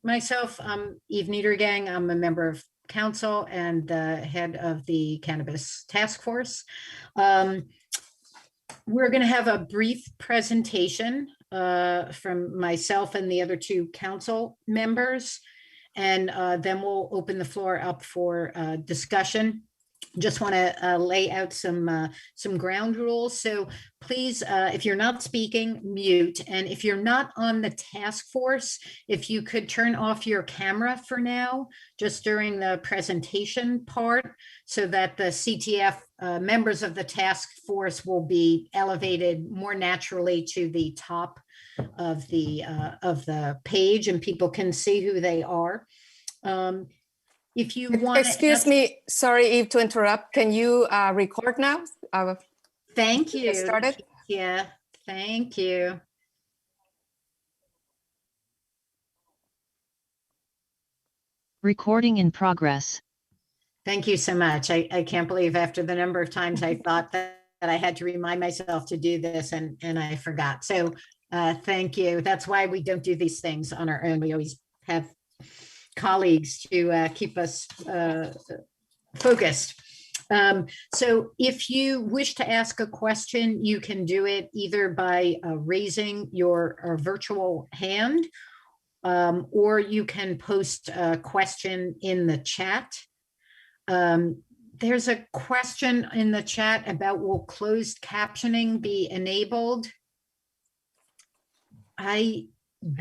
myself, I'm Eve Niedergang. I'm a member of council and the head of the Cannabis Task Force. We're going to have a brief presentation from myself and the other two council members, and then we'll open the floor up for discussion. Just want to lay out some ground rules. So please, if you're not speaking, mute. And if you're not on the task force, if you could turn off your camera for now, just during the presentation part, so that the CTF members of the task force will be elevated more naturally to the top of the page, and people can see who they are. If you want, excuse me, sorry, Eve, to interrupt. Can you record now? Thank you. Started. Yeah, thank you. Recording in progress. Thank you so much. I can't believe after the number of times I thought that I had to remind myself to do this, and I forgot. So thank you. That's why we don't do these things on our own. We always have colleagues to keep us focused. So if you wish to ask a question, you can do it either by raising your virtual hand, or you can post a question in the chat. There's a question in the chat about, will closed captioning be enabled? I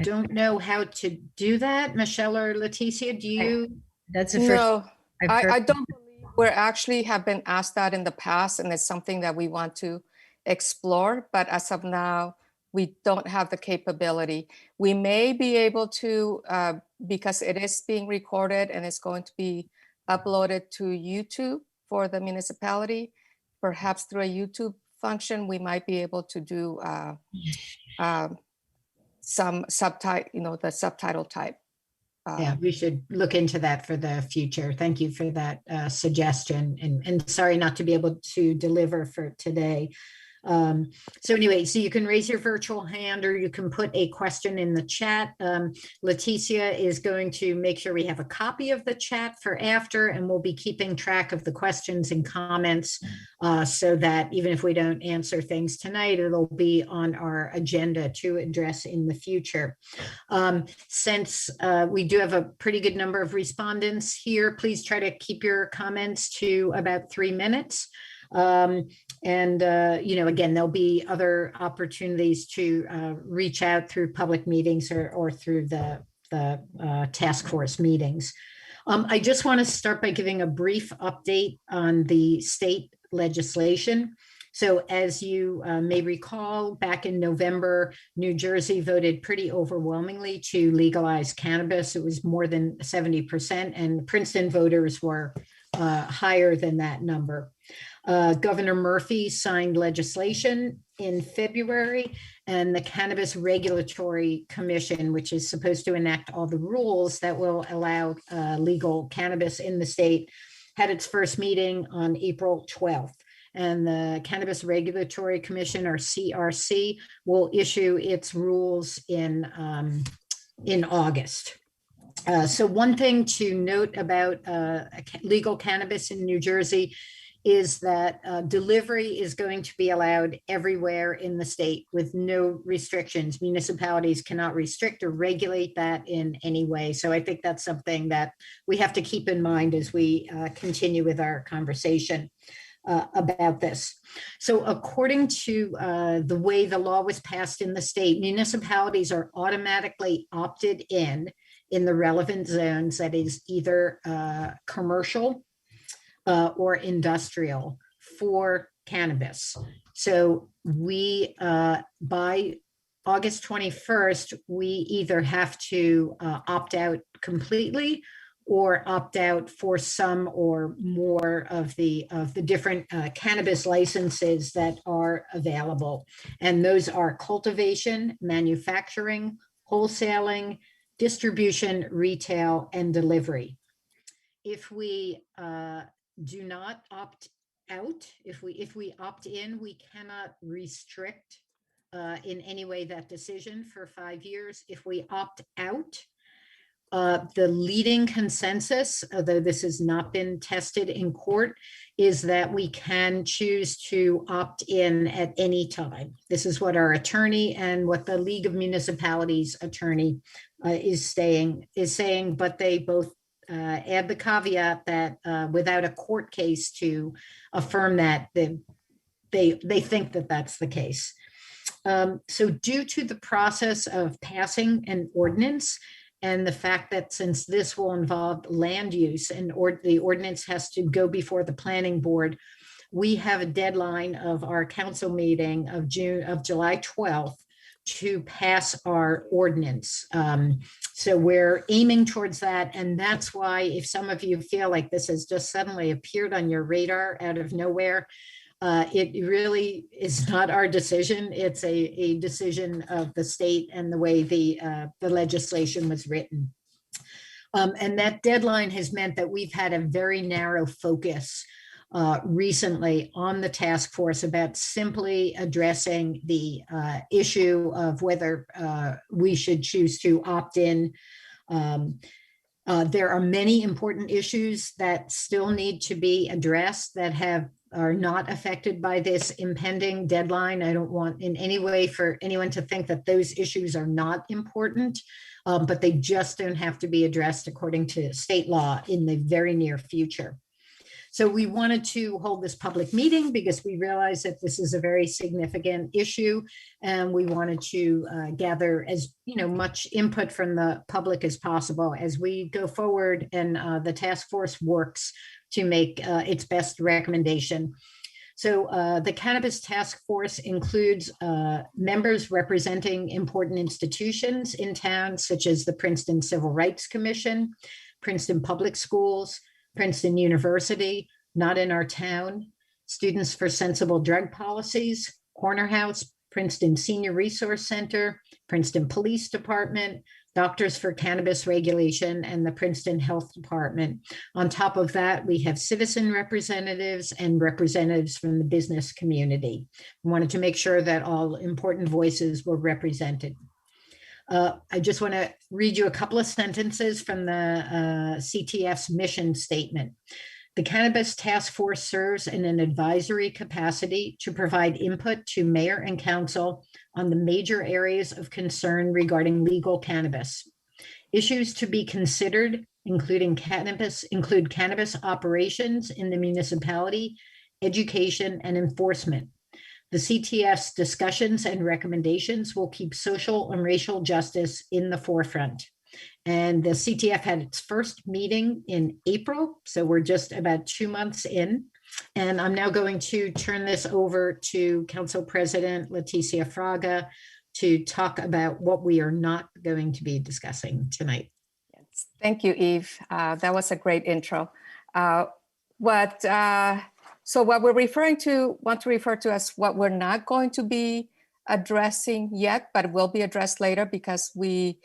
don't know how to do that. Michelle or Leticia, do you? That's the first. No, I don't believe we actually have been asked that in the past, and it's something that we want to explore. But as of now, we don't have the capability. We may be able to, because it is being recorded and it's going to be uploaded to YouTube for the municipality. Perhaps through a YouTube function, we might be able to do some subtitle, the subtitle type. Yeah, we should look into that for the future. Thank you for that suggestion, and sorry not to be able to deliver for today. So anyway, so you can raise your virtual hand, or you can put a question in the chat. Leticia is going to make sure we have a copy of the chat for after, and we'll be keeping track of the questions and comments so that even if we don't answer things tonight, it'll be on our agenda to address in the future. Since we do have a pretty good number of respondents here, please try to keep your comments to about 3 minutes. Again, there'll be other opportunities to reach out through public meetings or through the task force meetings. I just want to start by giving a brief update on the state legislation. So as you may recall, back in November, New Jersey voted pretty overwhelmingly to legalize cannabis. It was more than 70%, and Princeton voters were higher than that number. Governor Murphy signed legislation in February, and the Cannabis Regulatory Commission, which is supposed to enact all the rules that will allow legal cannabis in the state, had its first meeting on April 12th. And the Cannabis Regulatory Commission, or CRC, will issue its rules in August. So one thing to note about legal cannabis in New Jersey is that delivery is going to be allowed everywhere in the state with no restrictions. Municipalities cannot restrict or regulate that in any way. So I think that's something that we have to keep in mind as we continue with our conversation about this. So according to the way the law was passed in the state, municipalities are automatically opted in the relevant zones, that is either commercial or industrial, for cannabis. So we, by August 21st, we either have to opt out completely or opt out for some or more of the different cannabis licenses that are available. And those are cultivation, manufacturing, wholesaling, distribution, retail, and delivery. If we do not opt out, if we opt in, we cannot restrict in any way that decision for 5 years. If we opt out, The leading consensus, although this has not been tested in court, is that we can choose to opt in at any time. This is what our attorney and what the League of Municipalities attorney is saying, but they both add the caveat that without a court case to affirm that, they think that that's the case. So due to the process of passing an ordinance, and the fact that since this will involve land use and the ordinance has to go before the planning board, we have a deadline of our council meeting of July 12th to pass our ordinance. So we're aiming towards that. And that's why if some of you feel like this has just suddenly appeared on your radar out of nowhere, it really is not our decision. It's a decision of the state and the way the legislation was written. And that deadline has meant that we've had a very narrow focus recently on the task force about simply addressing the issue of whether we should choose to opt in. There are many important issues that still need to be addressed that are not affected by this impending deadline. I don't want in any way for anyone to think that those issues are not important, but they just don't have to be addressed according to state law in the very near future. So we wanted to hold this public meeting because we realized that this is a very significant issue, and we wanted to gather as much input from the public as possible as we go forward and the task force works to make its best recommendation. So the Cannabis Task Force includes members representing important institutions in town, such as the Princeton Civil Rights Commission, Princeton Public Schools, Princeton University, Not in Our Town, Students for Sensible Drug Policies, Corner House, Princeton Senior Resource Center, Princeton Police Department, Doctors for Cannabis Regulation, and the Princeton Health Department. On top of that, we have citizen representatives and representatives from the business community. We wanted to make sure that all important voices were represented. I just want to read you a couple of sentences from the CTF's mission statement. The Cannabis Task Force serves in an advisory capacity to provide input to mayor and council on the major areas of concern regarding legal cannabis. Issues to be considered include cannabis operations in the municipality, education, and enforcement. The CTF's discussions and recommendations will keep social and racial justice in the forefront. And the CTF had its first meeting in April, so we're just about 2 months in. And I'm now going to turn this over to Council President Leticia Fraga to talk about what we are not going to be discussing tonight. Yes. Thank you, Eve. That was a great intro. So what we're want to refer to as what we're not going to be addressing yet, but will be addressed later because we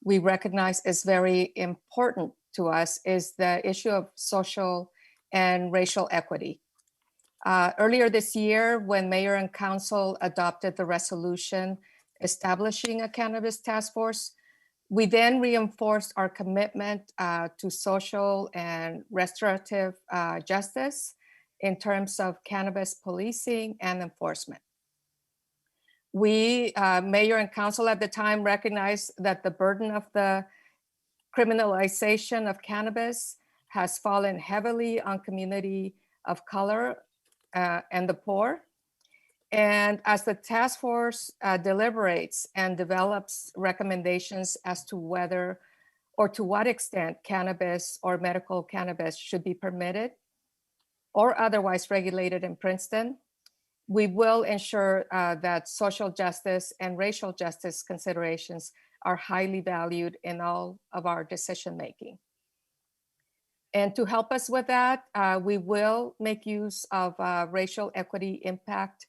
recognize is very important to us, is the issue of social and racial equity. Earlier this year, when Mayor and Council adopted the resolution establishing a cannabis task force, we then reinforced our commitment to social and restorative justice in terms of cannabis policing and enforcement. We, Mayor and Council at the time, recognized that the burden of the criminalization of cannabis has fallen heavily on community of color and the poor. And as the task force deliberates and develops recommendations as to whether or to what extent cannabis or medical cannabis should be permitted or otherwise regulated in Princeton, we will ensure that social justice and racial justice considerations are highly valued in all of our decision-making. And to help us with that, we will make use of a racial equity impact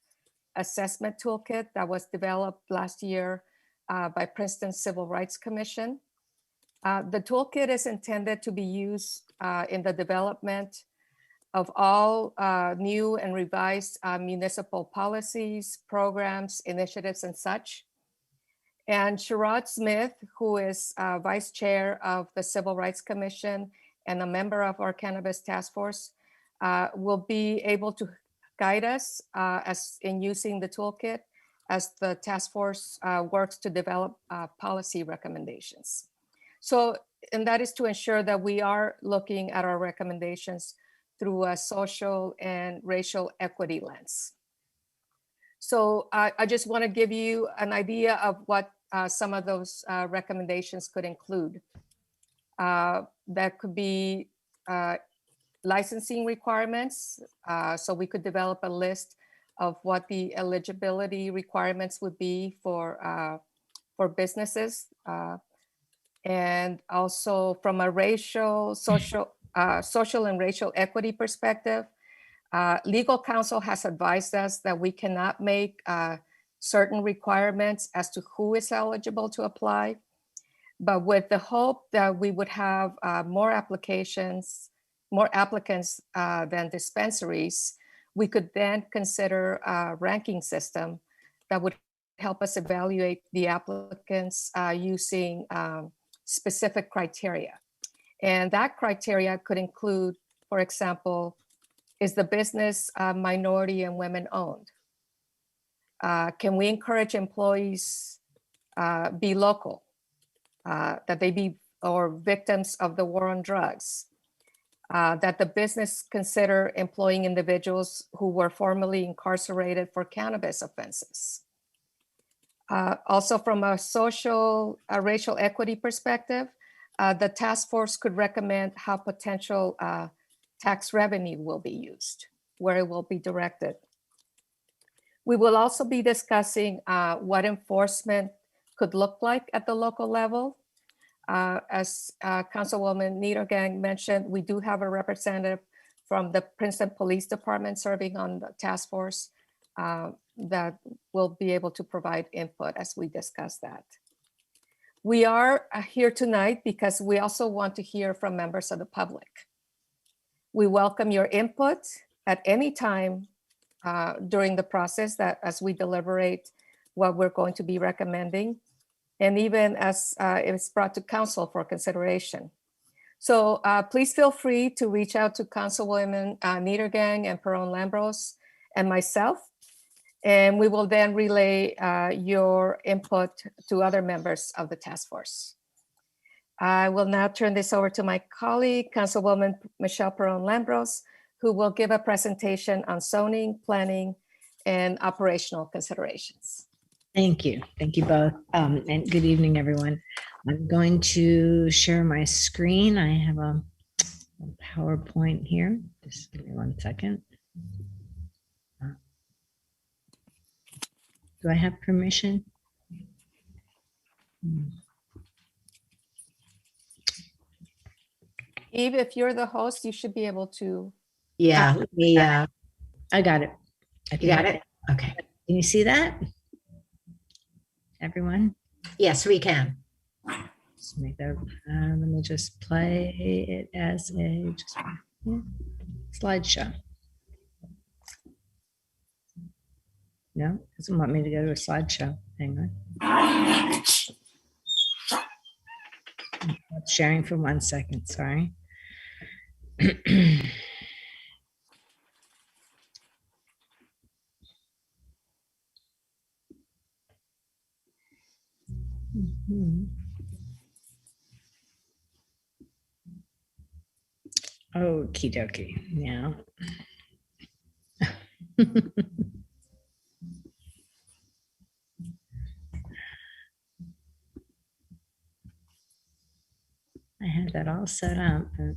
assessment toolkit that was developed last year by Princeton Civil Rights Commission. The toolkit is intended to be used in the development of all new and revised municipal policies, programs, initiatives, and such. And Sherrod Smith, who is Vice Chair of the Civil Rights Commission and a member of our Cannabis Task Force, will be able to guide us as in using the toolkit as the task force works to develop policy recommendations. So, and that is to ensure that we are looking at our recommendations through a social and racial equity lens. So I just want to give you an idea of what some of those recommendations could include. That could be licensing requirements. So we could develop a list of what the eligibility requirements would be for businesses. And also from a racial, social and racial equity perspective, legal counsel has advised us that we cannot make certain requirements as to who is eligible to apply, but with the hope that we would have more applicants than dispensaries, we could then consider a ranking system that would help us evaluate the applicants using specific criteria. And that criteria could include, for example, is the business minority and women owned? Can we encourage employees be local, that they be or victims of the war on drugs, that the business consider employing individuals who were formerly incarcerated for cannabis offenses? Also from a social, racial equity perspective, the task force could recommend how potential tax revenue will be used, where it will be directed. We will also be discussing what enforcement could look like at the local level. As Councilwoman Niedergang mentioned, we do have a representative from the Princeton Police Department serving on the task force that will be able to provide input as we discuss that. We are here tonight because we also want to hear from members of the public. We welcome your input at any time during the process that as we deliberate what we're going to be recommending, and even as it's brought to council for consideration. So please feel free to reach out to Councilwomen Niedergang and Perron-Lambros and myself, and we will then relay your input to other members of the task force. I will now turn this over to my colleague, Councilwoman Michelle Perron-Lambros, who will give a presentation on zoning, planning, and operational considerations. Thank you. Thank you both. And good evening, everyone. I'm going to share my screen. I have a PowerPoint here. Just give me 1 second. Do I have permission? Eve, if you're the host, you should be able to. Yeah, I got it. you got it? Okay. Can you see that? Everyone? Yes, we can. Just make that, let me just play it as a slideshow. No, doesn't want me to go to a slideshow. Hang on. Sharing for 1 second, sorry. Okie dokie. Now. I had that all set up. But...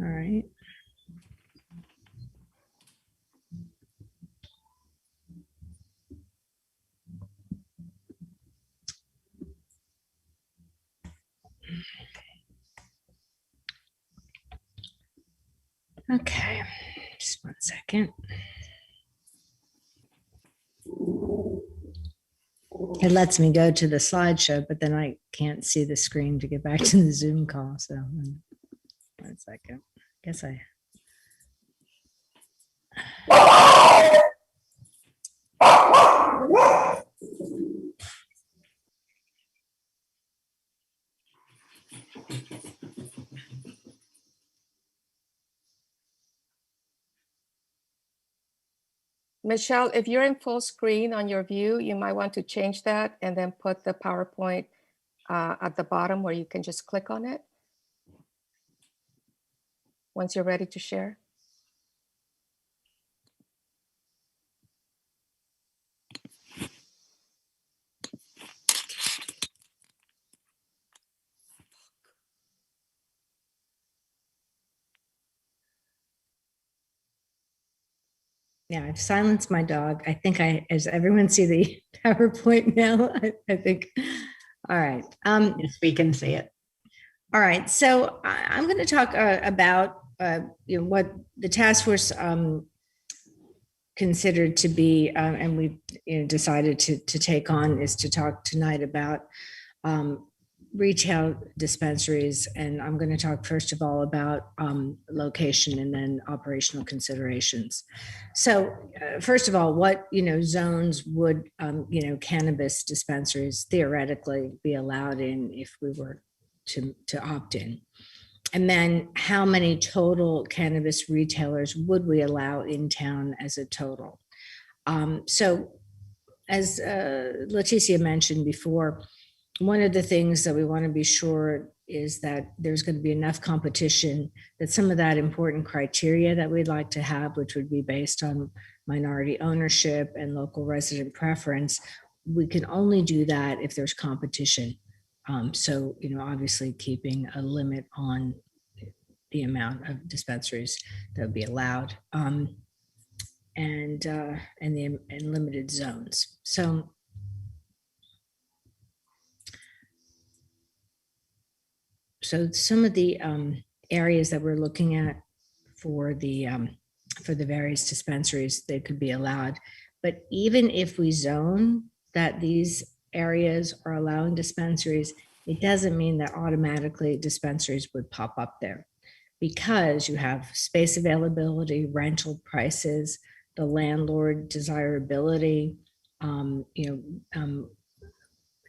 All right. Okay, just 1 second. It lets me go to the slideshow, but then I can't see the screen to get back to the Zoom call. So 1 second. Guess I Michelle, if you're in full screen on your view, you might want to change that and then put the PowerPoint at the bottom where you can just click on it once you're ready to share. Yeah, I've silenced my dog. I think as everyone see the PowerPoint now, I think, all right. Yes, we can see it. All right, so I'm going to talk about what the task force considered to be, and we decided to take on, is to talk tonight about retail dispensaries. And I'm going to talk first of all about location and then operational considerations. So first of all, what zones would cannabis dispensaries theoretically be allowed in if we were to opt in? And then how many total cannabis retailers would we allow in town as a total? So as Leticia mentioned before, one of the things that we want to be sure is that there's going to be enough competition that some of that important criteria that we'd like to have, which would be based on minority ownership and local resident preference, we can only do that if there's competition. So, obviously keeping a limit on the amount of dispensaries that would be allowed, and limited zones. So some of the areas that we're looking at for the various dispensaries that could be allowed, but even if we zone that these areas are allowing dispensaries, it doesn't mean that automatically dispensaries would pop up there, because you have space availability, rental prices, the landlord desirability,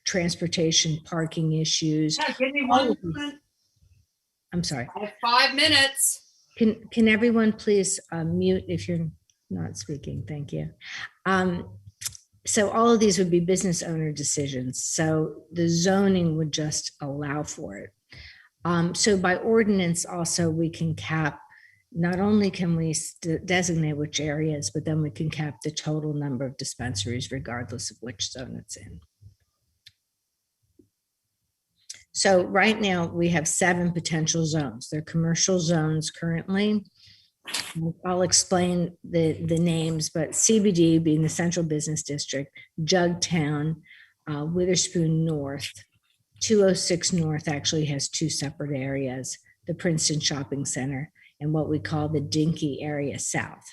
transportation, parking issues. Yeah, give me 1 moment. I'm sorry. I have 5 minutes. Can everyone please mute if you're not speaking? Thank you. So all of these would be business owner decisions. So the zoning would just allow for it. So by ordinance also we can cap, not only can we designate which areas, but then we can cap the total number of dispensaries regardless of which zone it's in. So right now we have 7 potential zones. They're commercial zones currently. I'll explain the names, but CBD being the Central Business District, Jugtown, Witherspoon North, 206 North actually has 2 separate areas, the Princeton Shopping Center and what we call the Dinky area south.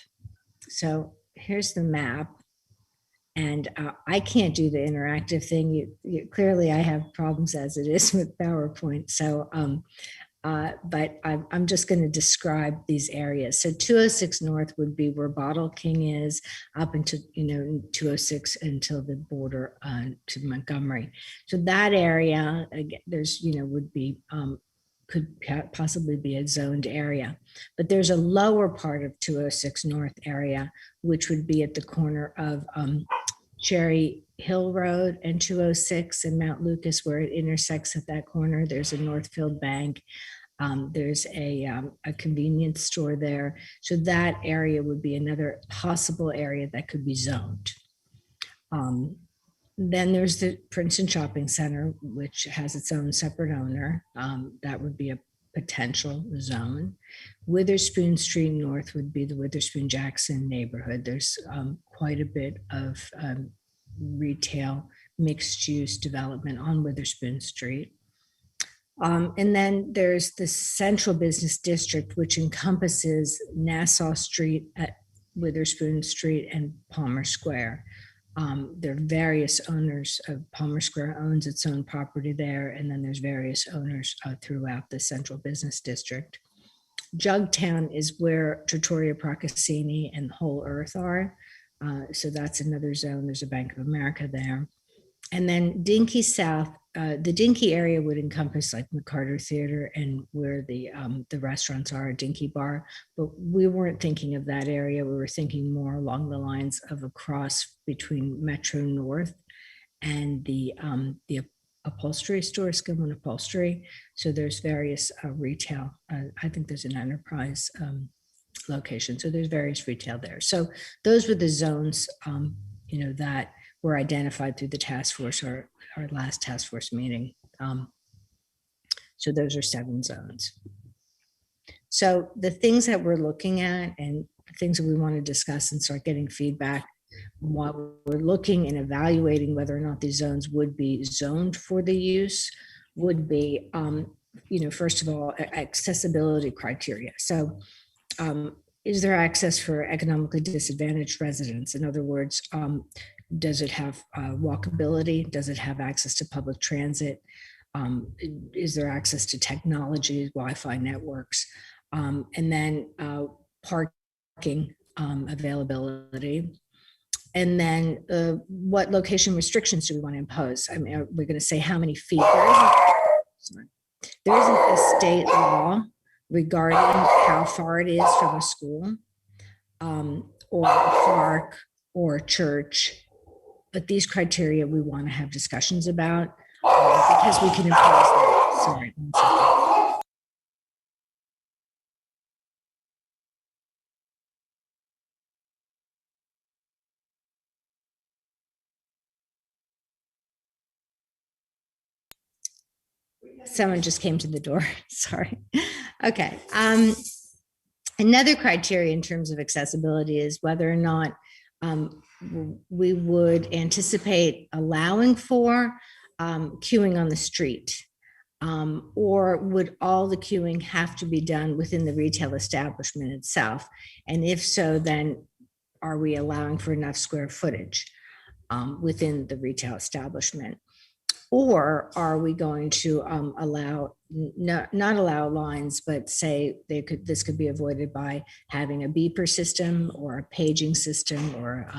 So here's the map. And I can't do the interactive thing. Clearly I have problems as it is with PowerPoint. So, but I'm just going to describe these areas. So 206 North would be where Bottle King is, up into 206 until the border to Montgomery. So that area, again, there's would be could possibly be a zoned area, but there's a lower part of 206 North area, which would be at the corner of Cherry Hill Road and 206 and Mount Lucas, where it intersects at that corner. There's a Northfield Bank. There's a convenience store there. So that area would be another possible area that could be zoned. Then there's the Princeton Shopping Center, which has its own separate owner. That would be a potential zone. Witherspoon Street North would be the Witherspoon Jackson neighborhood. There's quite a bit of retail mixed use development on Witherspoon Street. And then there's the Central Business District, which encompasses Nassau Street at Witherspoon Street and Palmer Square. There are various owners of Palmer Square owns its own property there. And then there's various owners throughout the Central Business District. Jugtown is where Trattoria Procaccini and Whole Earth are. So that's another zone. There's a Bank of America there. And then Dinky South, the Dinky area would encompass like McCarter Theater and where the restaurants are, Dinky Bar. But we weren't thinking of that area. We were thinking more along the lines of a cross between Metro North and the upholstery store, Skillman Upholstery. So there's various retail. I think there's an enterprise location. So there's various retail there. So those were the zones, that were identified through the task force, our last task force meeting. So those are 7 zones. So the things that we're looking at and things that we want to discuss and start getting feedback while we're looking and evaluating whether or not these zones would be zoned for the use would be, first of all, accessibility criteria. So is there access for economically disadvantaged residents? In other words, does it have walkability? Does it have access to public transit? Is there access to technology, Wi-Fi networks? And then parking availability. And then what location restrictions do we want to impose? I mean, we're going to say how many feet. There isn't a state law regarding how far it is from a school or a park or a church. But these criteria we want to have discussions about because we can impose that. Sorry, one second. Someone just came to the door. Sorry. Okay. Another criteria in terms of accessibility is whether or not we would anticipate allowing for queuing on the street, or would all the queuing have to be done within the retail establishment itself? And if so, then are we allowing for enough square footage within the retail establishment? Or are we going to not allow lines, but say this could be avoided by having a beeper system or a paging system, or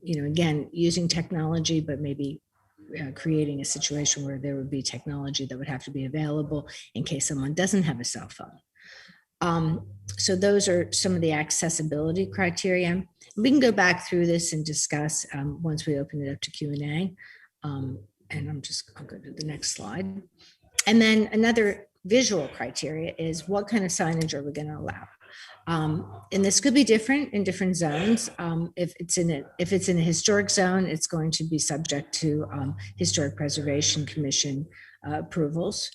again, using technology, but maybe creating a situation where there would be technology that would have to be available in case someone doesn't have a cell phone. So those are some of the accessibility criteria. We can go back through this and discuss once we open it up to Q&A. And I'll go to the next slide. And then another visual criteria is what kind of signage are we going to allow? And this could be different in different zones. If it's in a historic zone, it's going to be subject to Historic Preservation Commission approvals,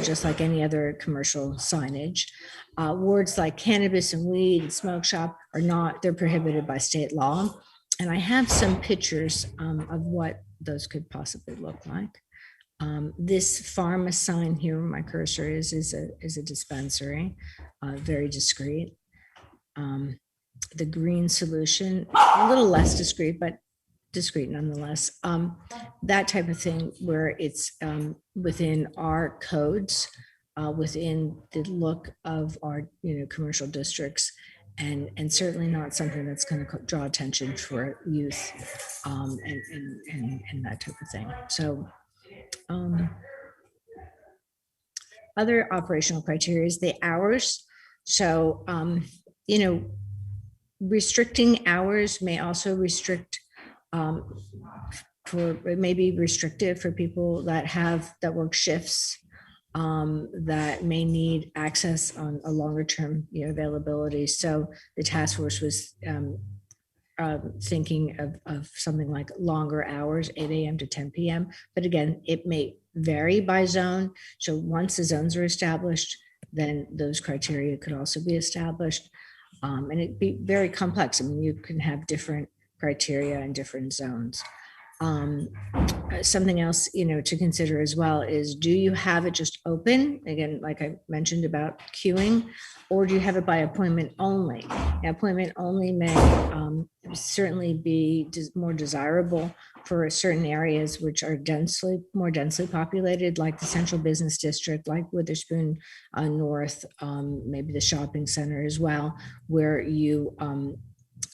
just like any other commercial signage. Words like cannabis and weed and smoke shop they're prohibited by state law. And I have some pictures of what those could possibly look like. This pharma sign here, where my cursor is a dispensary, very discreet. The green solution, a little less discreet, but discreet nonetheless. That type of thing where it's within our codes, within the look of our commercial districts. And certainly not something that's going to draw attention for youth and that type of thing. So other operational criteria is the hours. So, restricting hours may also restrict it may be restrictive for people that work shifts, that may need access on a longer term availability. So the task force was thinking of something like longer hours, 8 a.m. to 10 p.m. But again, it may vary by zone. So once the zones are established, then those criteria could also be established. And it'd be very complex. I mean, you can have different criteria in different zones. something else, to consider as well is, do you have it just open? Again, like I mentioned about queuing, or do you have it by appointment only? Now, appointment only may certainly be more desirable for certain areas which are more densely populated, like the central business district, like Witherspoon North, maybe the shopping center as well, where you,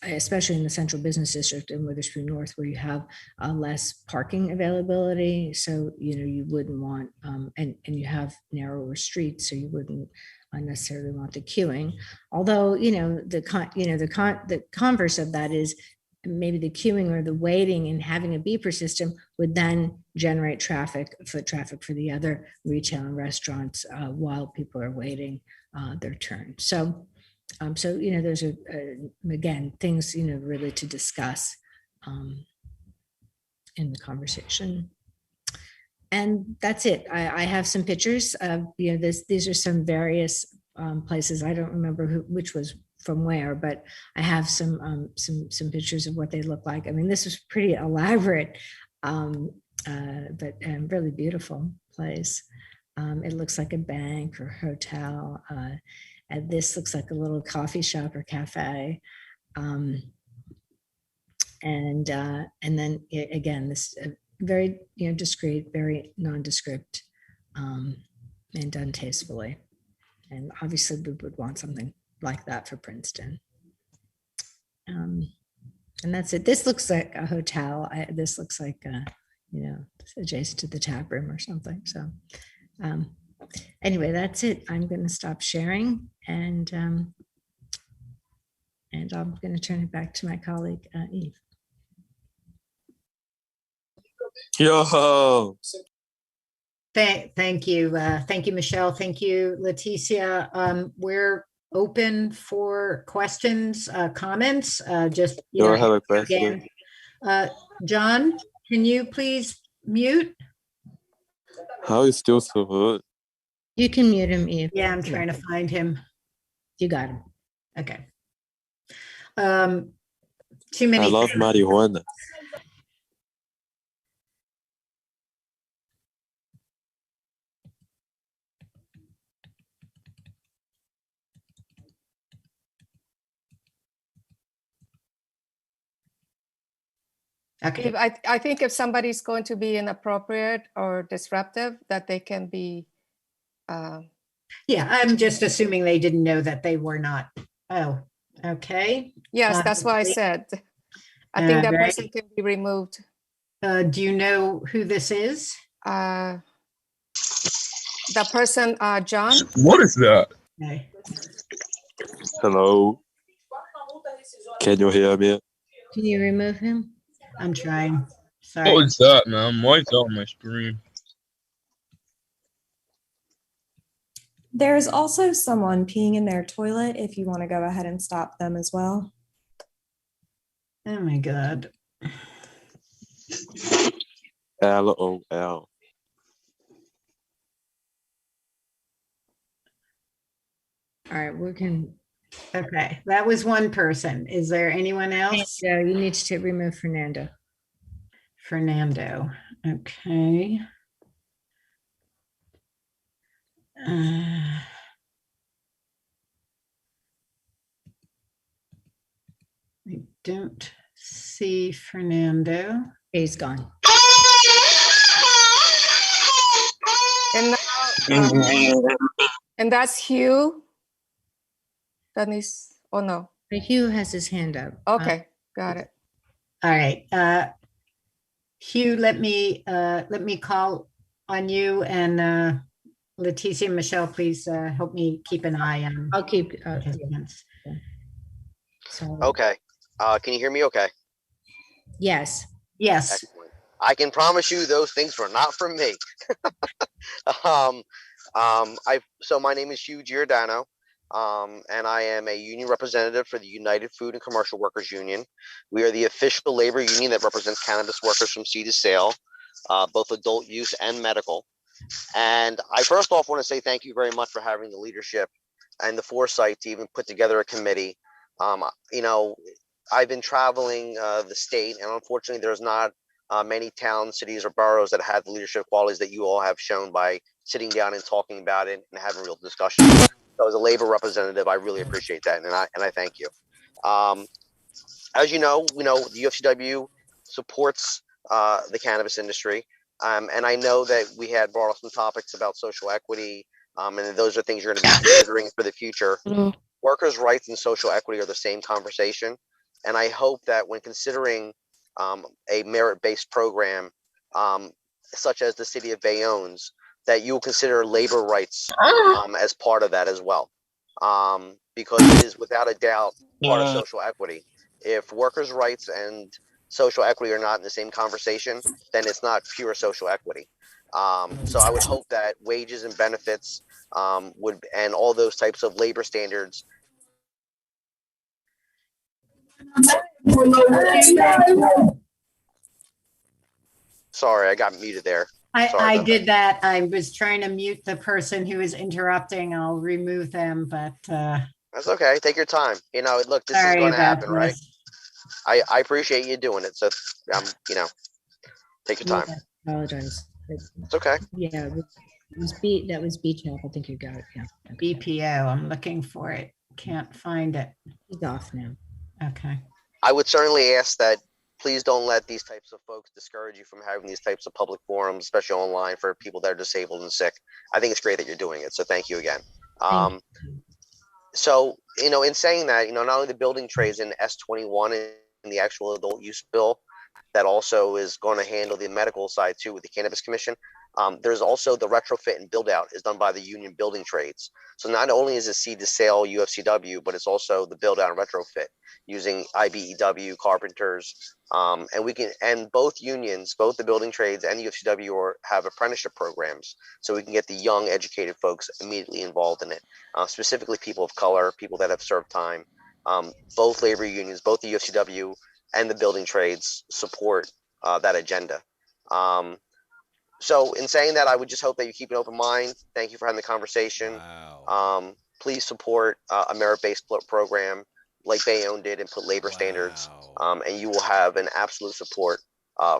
especially in the central business district in Witherspoon North, where you have less parking availability. So, you wouldn't want, and you have narrower streets, so you wouldn't necessarily want the queuing. Although, the converse of that is maybe the queuing or the waiting and having a beeper system would then generate foot traffic for the other retail and restaurants while people are waiting their turn. So, those are, again, things, really to discuss in the conversation. And that's it. I have some pictures of, these are some various places. I don't remember which was from where, but I have some pictures of what they look like. I mean, this was pretty elaborate, but really beautiful place. It looks like a bank or hotel. And this looks like a little coffee shop or cafe. And then again, this very, discreet, very nondescript, and done tastefully. And obviously we would want something like that for Princeton. And that's it. This looks like a hotel. This looks like, adjacent to the tap room or something. So, anyway, that's it. I'm going to stop sharing, and I'm going to turn it back to my colleague, Eve. Yo. Thank you. Thank you, Michelle. Thank you, Leticia. We're open for questions, comments. Just, I have a question. Again. John, can you please mute? How is still so good? You can mute him, Eve. Yeah, I'm trying to find him. You got him. Okay. Too many. I love marijuana. Okay. I think if somebody's going to be inappropriate or disruptive, that they can be. Yeah, I'm just assuming they didn't know that they were not. Oh, okay. Yes, that's why I said. I think that person can be removed. Do you know who this is? The person, John. What is that? Okay. Hello. Can you hear me? Can you remove him? I'm trying. Sorry. What is that, man? Why is that on my screen? There's also someone peeing in their toilet if you want to go ahead and stop them as well. Oh my God. LOL. All right, we can. Okay, that was one person. Is there anyone else? So you need to remove Fernando. Fernando. Okay. I don't see Fernando. He's gone. And that's Hugh. That is, oh no. But Hugh has his hand up. Okay, got it. All right. Hugh, let me call on you, and Leticia and Michelle, please help me keep an eye on I'll keep. participants. So, Okay. Can you hear me okay? yes. Yes. Excellent. I can promise you those things were not from me. So my name is Hugh Giordano, and I am a union representative for the United Food and Commercial Workers Union. We are the official labor union that represents cannabis workers from seed to sale, both adult use and medical. And I first off want to say thank you very much for having the leadership and the foresight to even put together a committee. I've been traveling the state, and unfortunately there's not many towns, cities, or boroughs that have the leadership qualities that you all have shown by sitting down and talking about it and having real discussion. So as a labor representative, I really appreciate that, and I thank you. As you know, the UFCW supports the cannabis industry, and I know that we had brought up some topics about social equity, and those are things you're going to be considering for the future. Workers' rights and social equity are the same conversation, and I hope that when considering a merit-based program, such as the City of Bayonne's, that you will consider labor rights as part of that as well, because it is without a doubt part of social equity. If workers' rights and social equity are not in the same conversation, then it's not pure social equity. So I would hope that wages and benefits and all those types of labor standards. Sorry, I got muted there. I did that. I was trying to mute the person who is interrupting. I'll remove them, but that's okay. Take your time. Look, this is sorry going to about happen, right? this. I appreciate you doing it. So, take your time. I apologize. It's okay. Yeah, that was Beach Apple. I think you got it. Yeah. Okay. BPO. I'm looking for it. Can't find it. He's off now. Okay. I would certainly ask that please don't let these types of folks discourage you from having these types of public forums, especially online for people that are disabled and sick. I think it's great that you're doing it. So thank you again. So, in saying that, not only the building trades in S21 in the actual adult use bill, that also is going to handle the medical side too with the Cannabis Commission. There's also the retrofit and build out is done by the union building trades. So not only is it seed to sale UFCW, but it's also the build out and retrofit using IBEW carpenters. And both unions, both the building trades and UFCW have apprenticeship programs. So we can get the young educated folks immediately involved in it, specifically people of color, people that have served time. Both labor unions, both the UFCW and the building trades support that agenda. So in saying that, I would just hope that you keep an open mind. Thank you for having the conversation. Wow. Please support a merit-based program like Bayonne did and put labor standards. And you will have an absolute support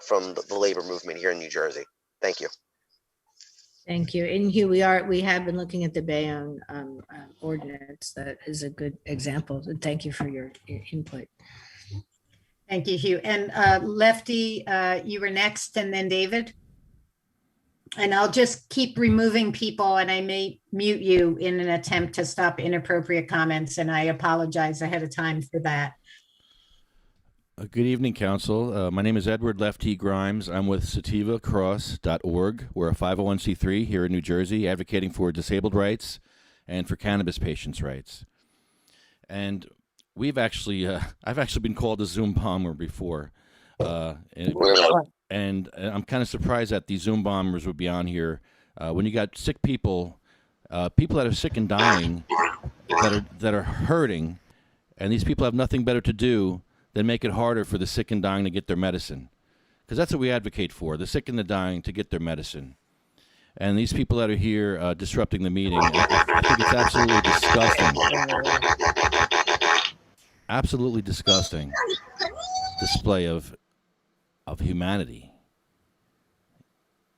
from the labor movement here in New Jersey. Thank you. Thank you. And Hugh, we have been looking at the Bayonne ordinance. That is a good example. Thank you for your input. Thank you, Hugh. And Lefty, you were next, and then David. And I'll just keep removing people, and I may mute you in an attempt to stop inappropriate comments, and I apologize ahead of time for that. Good evening, Council. My name is Edward Lefty Grimes. I'm with sativacross.org. We're a 501c3 here in New Jersey, advocating for disabled rights and for cannabis patients' rights. And I've actually been called a Zoom bomber before, and I'm kind of surprised that these Zoom bombers would be on here when you got sick people, people that are sick and dying, that are hurting, and these people have nothing better to do than make it harder for the sick and dying to get their medicine, because that's what we advocate for: the sick and the dying to get their medicine. And these people that are here disrupting the meeting, I think it's absolutely disgusting. Absolutely disgusting display of humanity.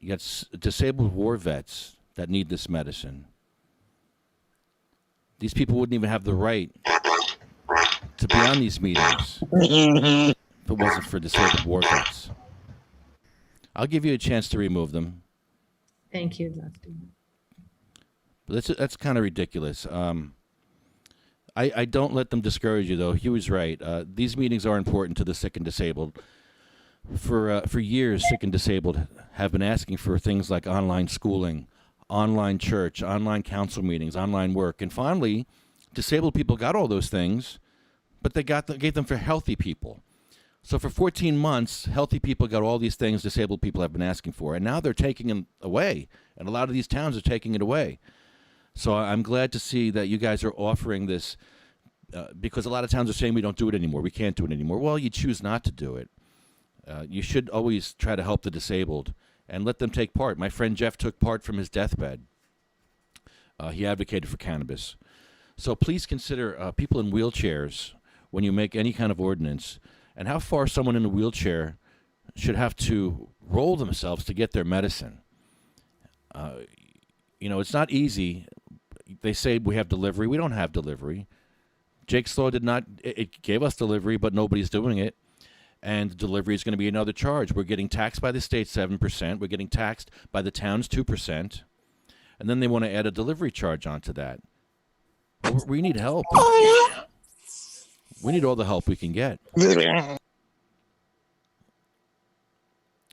You got disabled war vets that need this medicine. These people wouldn't even have the right to be on these meetings if it wasn't for disabled war vets. I'll give you a chance to remove them. Thank you, Lefty. But that's kind of ridiculous. I don't let them discourage you, though. Hugh is right. These meetings are important to the sick and disabled. For years, sick and disabled have been asking for things like online schooling, online church, online council meetings, online work. And finally, disabled people got all those things, but they gave them for healthy people. So for 14 months, healthy people got all these things disabled people have been asking for. And now they're taking them away. And a lot of these towns are taking it away. So I'm glad to see that you guys are offering this because a lot of towns are saying we don't do it anymore. We can't do it anymore. Well, you choose not to do it. You should always try to help the disabled and let them take part. My friend Jeff took part from his deathbed. He advocated for cannabis. So please consider people in wheelchairs when you make any kind of ordinance, and how far someone in a wheelchair should have to roll themselves to get their medicine. It's not easy. They say we have delivery. We don't have delivery. Jake's Law did not. It gave us delivery, but nobody's doing it. And delivery is going to be another charge. We're getting taxed by the state 7%. We're getting taxed by the towns 2%. And then they want to add a delivery charge onto that. We need help. We need all the help we can get.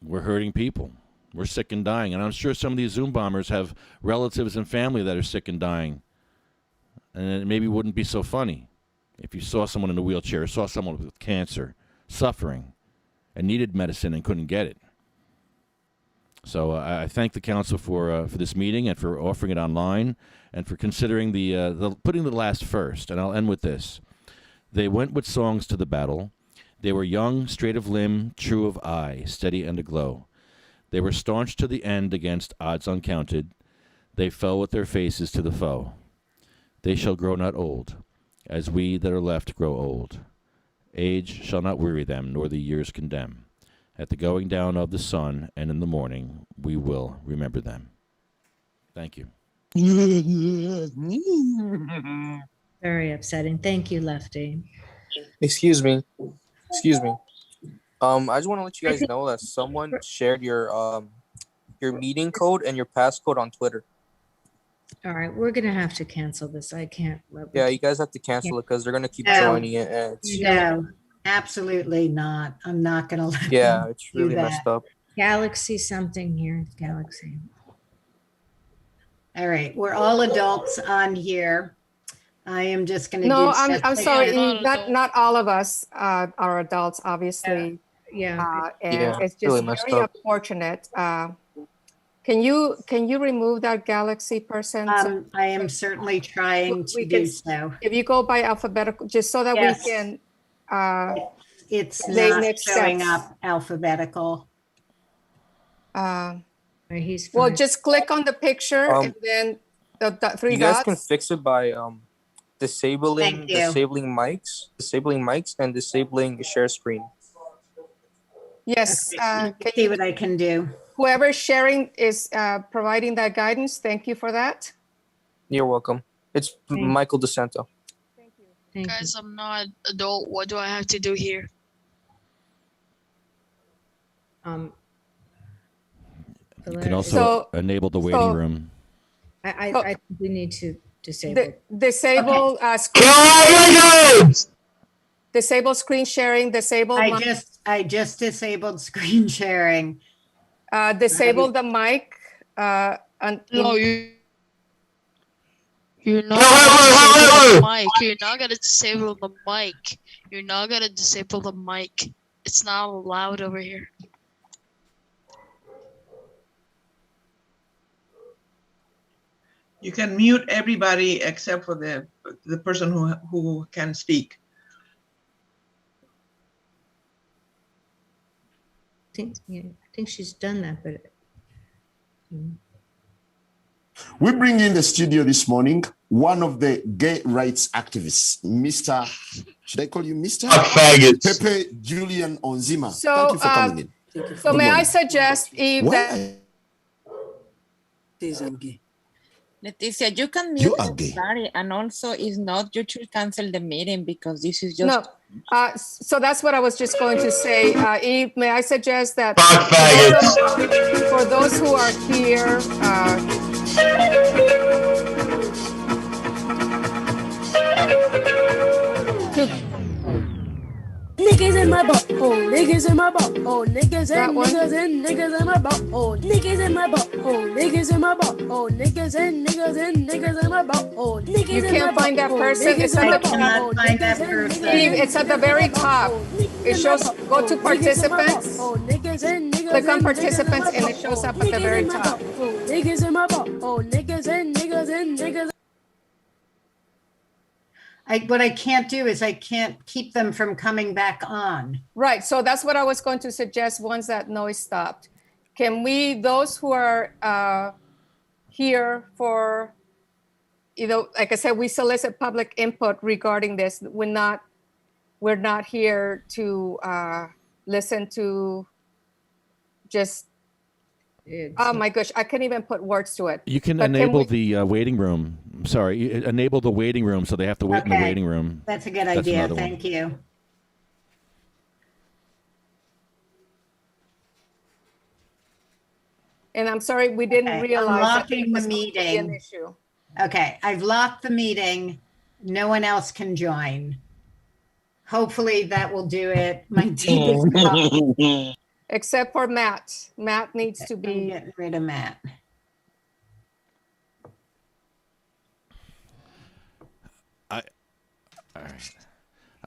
We're hurting people. We're sick and dying. And I'm sure some of these Zoom bombers have relatives and family that are sick and dying. And it maybe wouldn't be so funny if you saw someone in a wheelchair, saw someone with cancer, suffering, and needed medicine and couldn't get it. So I thank the council for this meeting and for offering it online and for considering the putting the last first. And I'll end with this. They went with songs to the battle. They were young, straight of limb, true of eye, steady and aglow. They were staunch to the end against odds uncounted. They fell with their faces to the foe. They shall grow not old, as we that are left grow old. Age shall not weary them, nor the years condemn. At the going down of the sun and in the morning, we will remember them. Thank you. Very upsetting. Thank you, Lefty. Excuse me. I just want to let you guys know that someone shared your meeting code and your passcode on Twitter. All right, we're gonna have to cancel this. I can't. Yeah, you guys have to cancel it because they're gonna keep joining it. And No, absolutely not. I'm not going to let yeah, them it's do really that. messed up. Galaxy something here. Galaxy. All right, we're all adults on here. I am just going to No, do. I'm sorry. Not all of us are adults, obviously. Yeah. And Yeah, it's just really messed very up. unfortunate. Can you remove that Galaxy person? I am certainly trying to We do can- so. If you go by alphabetical, just so that Yes. we can. It's They not make showing steps. up alphabetical. He's Well, fine. just click on the picture and then the three You guys dots. can fix it by disabling Thank you. mics, and disabling share screen. Yes. Can See what I can do. whoever's sharing is providing that guidance. Thank you for that. You're welcome. It's Michael DeSanto. Thank you. Guys, I'm not adult. What do I have to do here? You can also enable the waiting room. I think we need to disable. Disable disable screen sharing. Disable. I just disabled screen sharing. Disable the mic. No, you're not gonna disable the mic. You're not gonna disable the mic. You're not gonna disable the mic. It's not allowed over here. You can mute everybody except for the person who can speak. I think she's done that, but we bring in the studio this morning one of the gay rights activists, Mr. Should I call you Mr. Pepe Julian Onzima. So, thank you for coming in. So may I suggest, Eve, that Leticia, you can mute everybody, and also if not, you should cancel the meeting because this is just. No. So that's what I was just going to say. Eve, may I suggest that for those who are here, Niggas in my butthole, niggas in my butthole, niggas and niggas in my butthole, niggas in my butthole, niggas in my butthole, niggas and niggas in my butthole. You can't find that person. It's at the top. Eve, it's at the very top. It shows, go to participants, click on participants, and it shows up at the very top. Niggas in my butthole, niggas and niggas. What I can't do is I can't keep them from coming back on. Right. So that's what I was going to suggest once that noise stopped. Can we, those who are here for, like I said, we solicit public input regarding this. We're not here to listen to just, oh my gosh, I can't even put words to it. You can But enable we- the waiting room. I'm sorry, enable the waiting room so they have to wait in the Okay. waiting room. That's a good That's idea. another one. Thank you. And I'm sorry, we didn't Okay, I'm realize that locking it the was going to be an meeting. issue. Okay, I've locked the meeting. No one else can join. Hopefully that will do it. My deepest apologies. Except for Matt. Matt needs to I'm be, getting rid of Matt.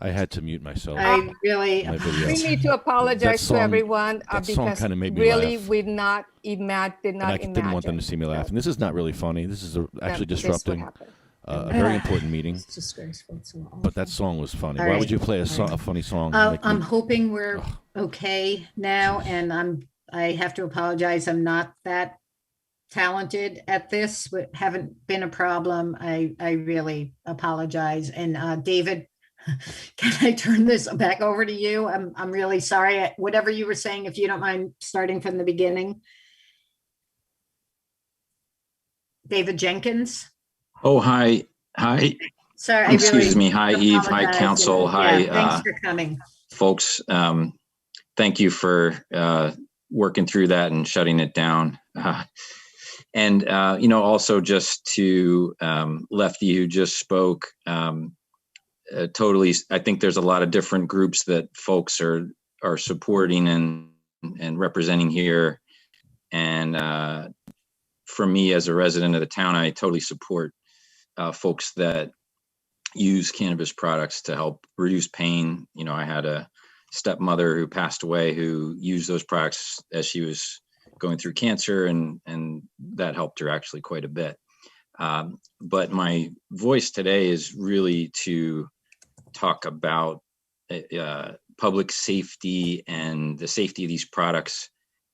I had to mute myself. I really My video. we need to apologize song- to everyone that song because kinda made me really laugh. we not, Matt did And not I imagine. didn't want them to see me laugh. And this is not really funny. This is actually this would disrupting happen. a very important meeting. It's disgraceful. It's so awful. But that song was funny. All Why right. would you play a funny song? Make I'm me- hoping we're okay now, and I have to apologize. I'm not that talented at this, but haven't been a problem. I really apologize. And David, can I turn this back over to you? I'm really sorry. Whatever you were saying, if you don't mind starting from the beginning. David Jenkins. Oh, hi. Sorry, I Excuse really me. Hi, Eve. Hi, apologize. Council. And, Hi, yeah, thanks for coming. folks. Thank you for working through that and shutting it down. And also just to Lefty, who just spoke, totally, I think there's a lot of different groups that folks are supporting and representing here. And for me as a resident of the town, I totally support folks that use cannabis products to help reduce pain. I had a stepmother who passed away who used those products as she was going through cancer, and that helped her actually quite a bit. But my voice today is really to talk about public safety and the safety of these products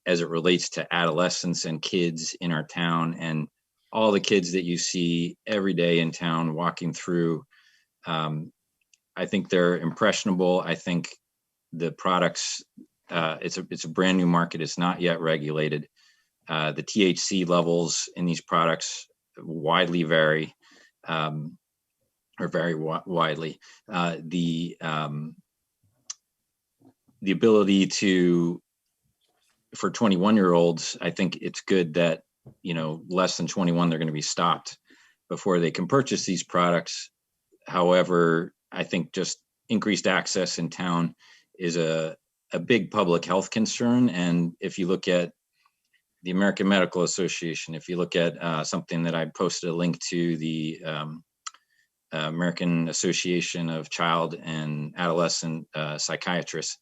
as it relates to adolescents and kids in our town, and all the kids that you see every day in town walking through. I think they're impressionable. I think the products, it's a brand new market. It's not yet regulated. The THC levels in these products widely vary, or very widely. The ability for 21-year-olds, I think it's good that, less than 21, they're going to be stopped before they can purchase these products. However, I think just increased access in town is a big public health concern. And if you look at the American Medical Association, if you look at something that I posted a link to, the American Association of Child and Adolescent Psychiatrists,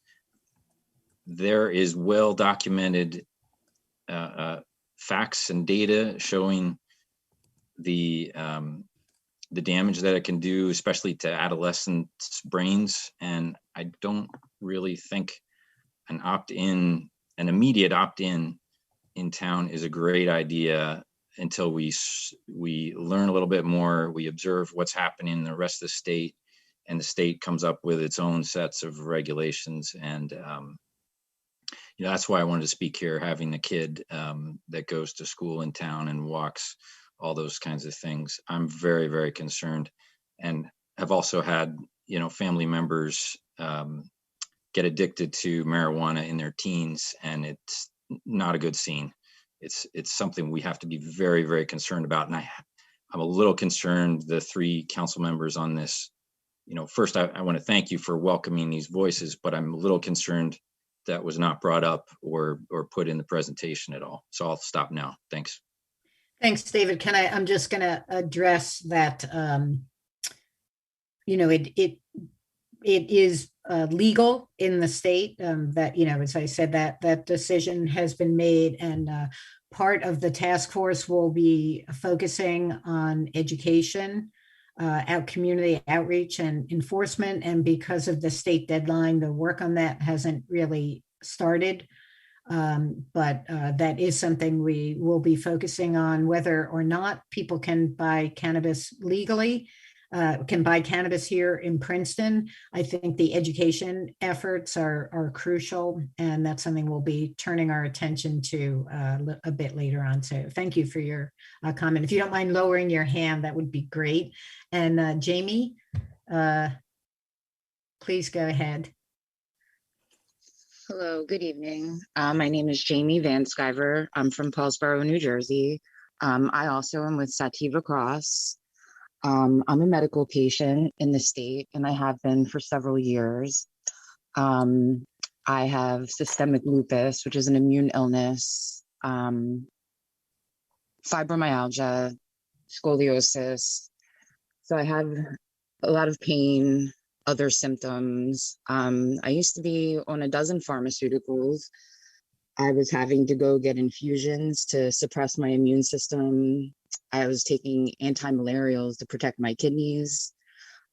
there is well documented facts and data showing the damage that it can do, especially to adolescents' brains. And I don't really think an immediate opt-in in town is a great idea until we learn a little bit more, we observe what's happening in the rest of the state, and the state comes up with its own sets of regulations. And that's why I wanted to speak here, having a kid that goes to school in town and walks, all those kinds of things. I'm very, very concerned, and have also had, family members get addicted to marijuana in their teens, and it's not a good scene. It's something we have to be very, very concerned about. And I'm a little concerned, the three council members on this, first I want to thank you for welcoming these voices, but I'm a little concerned that was not brought up or put in the presentation at all. So I'll stop now. Thanks. Thanks, David. I'm just going to address that. It is legal in the state, that, as I said, that decision has been made, and part of the task force will be focusing on education, community outreach and enforcement. And because of the state deadline, the work on that hasn't really started. But that is something we will be focusing on, whether or not people can buy cannabis legally. can buy cannabis here in Princeton. I think the education efforts are crucial, and that's something we'll be turning our attention to a bit later on. So thank you for your comment. If you don't mind lowering your hand, that would be great. And Jamie, please go ahead. Hello, good evening. My name is Jamie Van Skyver. I'm from Paulsboro, New Jersey. I also am with Sativa Cross. I'm a medical patient in the state, and I have been for several years. I have systemic lupus, which is an immune illness, fibromyalgia, scoliosis. So I have a lot of pain, other symptoms. I used to be on a dozen pharmaceuticals. I was having to go get infusions to suppress my immune system. I was taking anti-malarials to protect my kidneys.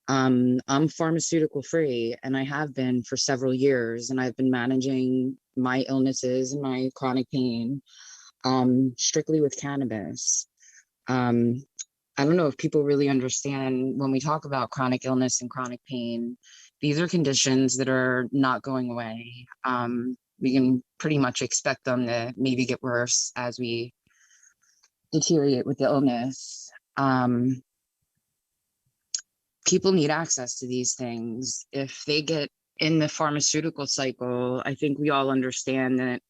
I'm pharmaceutical free, and I have been for several years, and I've been managing my illnesses and my chronic pain strictly with cannabis. I don't know if people really understand when we talk about chronic illness and chronic pain, these are conditions that are not going away. We can pretty much expect them to maybe get worse as we deteriorate with the illness. People need access to these things. If they get in the pharmaceutical cycle, I think we all understand that,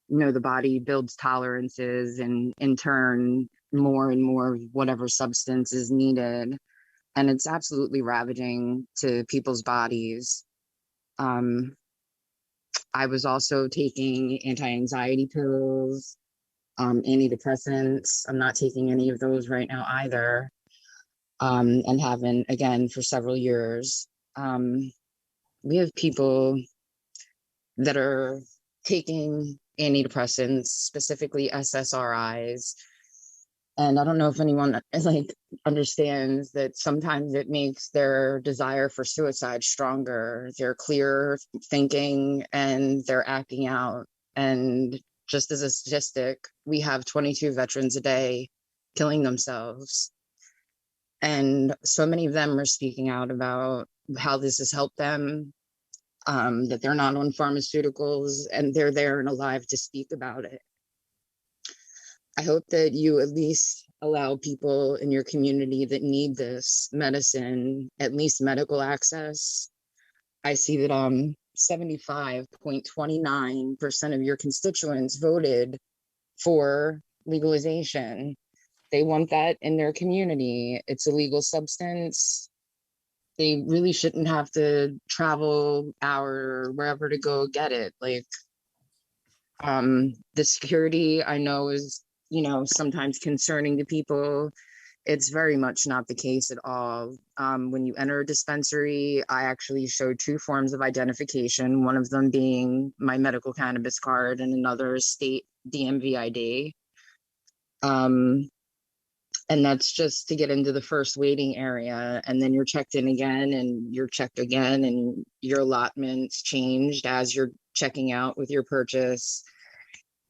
you know, the body builds tolerances, and in turn, more and more of whatever substance is needed. And it's absolutely ravaging to people's bodies. I was also taking anti-anxiety pills, antidepressants. I'm not taking any of those right now either, and haven't, again, for several years. We have people that are taking antidepressants, specifically SSRIs. And I don't know if anyone understands that sometimes it makes their desire for suicide stronger. They're clear thinking and they're acting out. And just as a statistic, we have 22 veterans a day killing themselves. And so many of them are speaking out about how this has helped them, that they're not on pharmaceuticals, and they're there and alive to speak about it. I hope that you at least allow people in your community that need this medicine, at least medical access. I see that 75.29% of your constituents voted for legalization. They want that in their community. It's a legal substance. They really shouldn't have to travel hour or wherever to go get it. Like, the security I know is, you know, sometimes concerning to people. It's very much not the case at all. When you enter a dispensary, I actually show two forms of identification, one of them being my medical cannabis card and another state DMV ID. And that's just to get into the first waiting area. And then you're checked in again, and you're checked again, and your allotments changed as you're checking out with your purchase.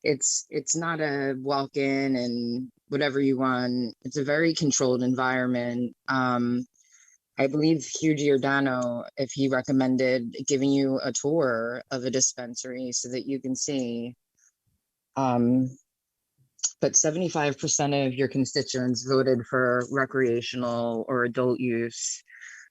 It's not a walk in and whatever you want. It's a very controlled environment. I believe Hugh Giordano, if he recommended giving you a tour of a dispensary so that you can see. But 75% of your constituents voted for recreational or adult use.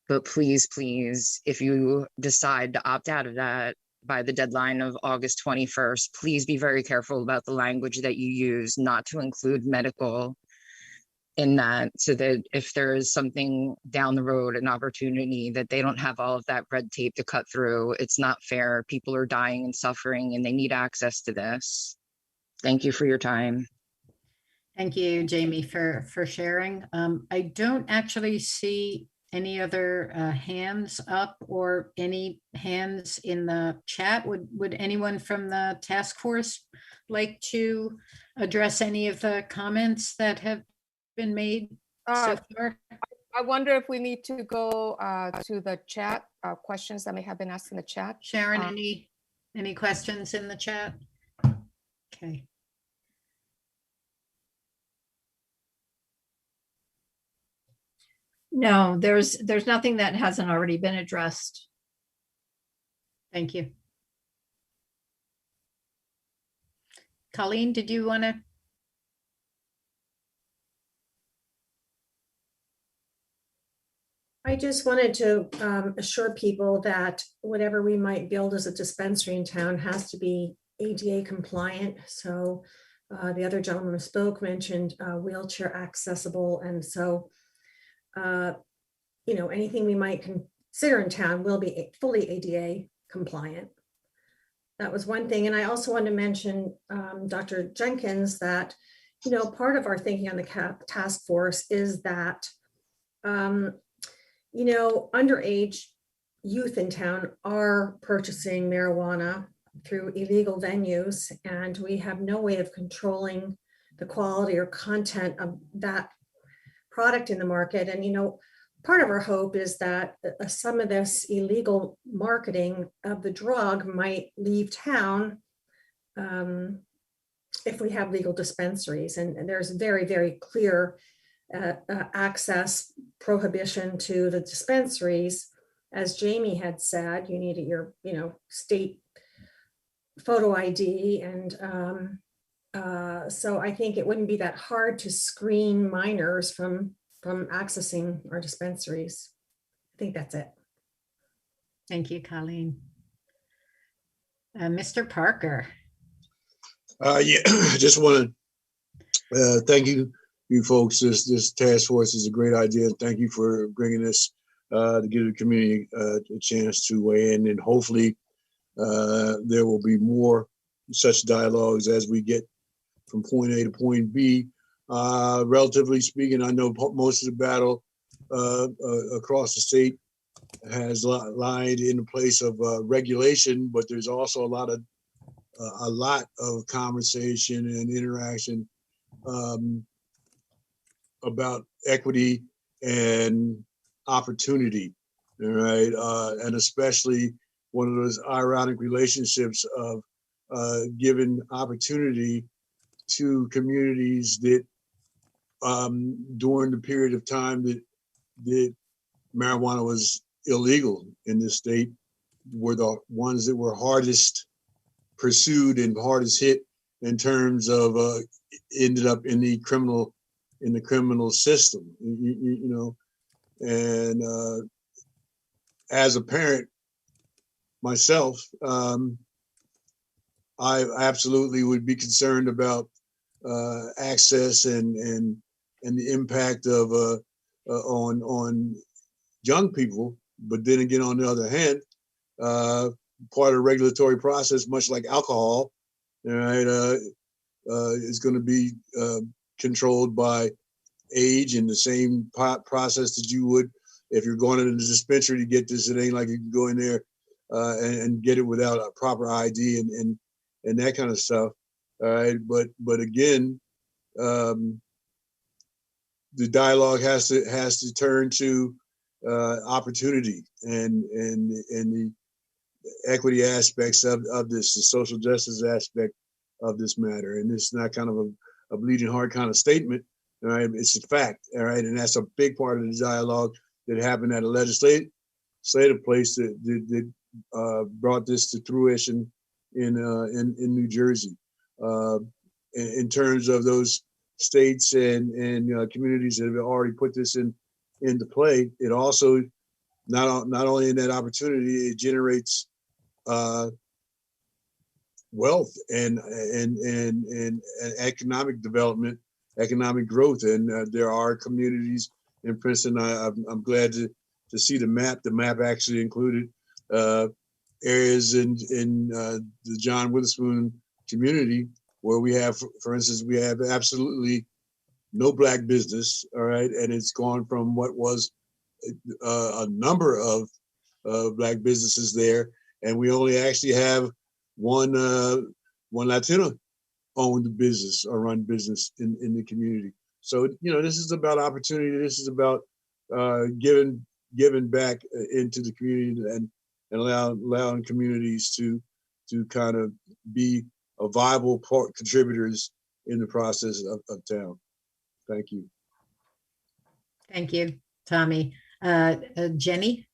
But please, please, if you decide to opt out of that by the deadline of August 21st, please be very careful about the language that you use, not to include medical in that, so that if there is something down the road, an opportunity, that they don't have all of that red tape to cut through. It's not fair. People are dying and suffering, and they need access to this. Thank you for your time. Thank you, Jamie, for sharing. I don't actually see any other hands up or any hands in the chat. Would anyone from the task force like to address any of the comments that have been made so far? I wonder if we need to go to the chat, questions that may have been asked in the chat. Sharon, any questions in the chat? Okay. No, there's nothing that hasn't already been addressed. Thank you. Colleen, did you want to? I just wanted to assure people that whatever we might build as a dispensary in town has to be ADA compliant. So the other gentleman who spoke mentioned wheelchair accessible. And so, you know, anything we might consider in town will be fully ADA compliant. That was one thing. And I also wanted to mention, Dr. Jenkins, that, you know, part of our thinking on the task force is that, you know, underage youth in town are purchasing marijuana through illegal venues, and we have no way of controlling the quality or content of that product in the market. And, you know, part of our hope is that some of this illegal marketing of the drug might leave town if we have legal dispensaries. And there's very, very clear access prohibition to the dispensaries. As Jamie had said, you needed your, you know, state photo ID. And so I think it wouldn't be that hard to screen minors from accessing our dispensaries. I think that's it. Thank you, Colleen. Mr. Parker. Yeah, I just want to thank you folks. This task force is a great idea. Thank you for bringing this to give the community a chance to weigh in, and hopefully there will be more such dialogues as we get from point A to point B. Relatively speaking, I know most of the battle across the state has lied in the place of regulation, but there's also a lot of conversation and interaction about equity and opportunity, all right? And especially one of those ironic relationships of giving opportunity to communities that during the period of time that marijuana was illegal in this state were the ones that were hardest pursued and hardest hit in terms of ended up in the criminal system, you know. And as a parent myself, I absolutely would be concerned about access and the impact of on young people. But then again, on the other hand, part of the regulatory process, much like alcohol, right, is going to be controlled by age, and the same process that you would if you're going into the dispensary to get this. It ain't like you can go in there and get it without a proper ID and that kind of stuff. All right, but again, the dialogue has to turn to opportunity and the equity aspects of this, the social justice aspect of this matter. And it's not kind of a bleeding heart kind of statement, all right? It's a fact, all right? And that's a big part of the dialogue that happened at a legislative place that brought this to fruition in New Jersey. In terms of those states and communities that have already put this into play, it also not only in that opportunity, it generates wealth and economic development, economic growth. And there are communities in Princeton. I'm glad to see the map. The map actually included areas in the John Witherspoon community where we have, for instance, we have absolutely no Black business, all right? And it's gone from what was a number of Black businesses there, and we only actually have one Latino owned business or run business in the community. So, you know, this is about opportunity. This is about giving back into the community and allowing communities to kind of be a viable contributors in the process of town. Thank you. Thank you. Tommy. Jenny?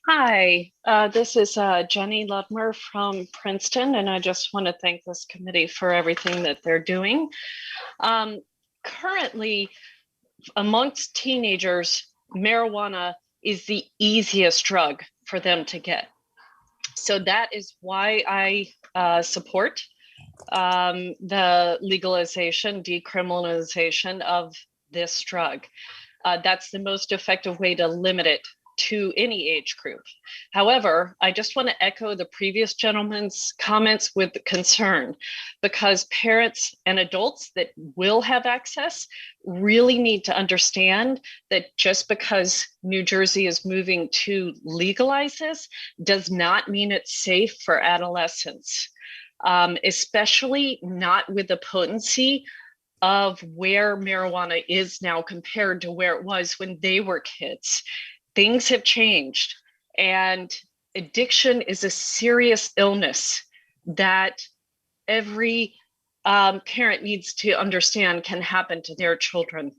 Hi, this is Jenny Ludmer from Princeton, and I just want to thank this committee for everything that they're doing. Currently, amongst teenagers, marijuana is the easiest drug for them to get. So that is why I support the legalization, decriminalization of this drug. That's the most effective way to limit it to any age group. However, I just want to echo the previous gentleman's comments with concern, because parents and adults that will have access really need to understand that just because New Jersey is moving to legalize this does not mean it's safe for adolescents, especially not with the potency of where marijuana is now compared to where it was when they were kids. Things have changed, and addiction is a serious illness that every parent needs to understand can happen to their children.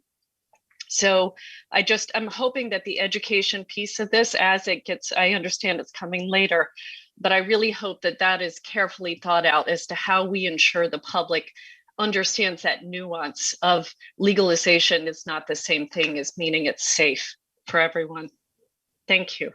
So I'm hoping that the education piece of this, as it gets, I understand it's coming later, but I really hope that that is carefully thought out as to how we ensure the public understands that nuance of legalization is not the same thing as meaning it's safe for everyone. Thank you.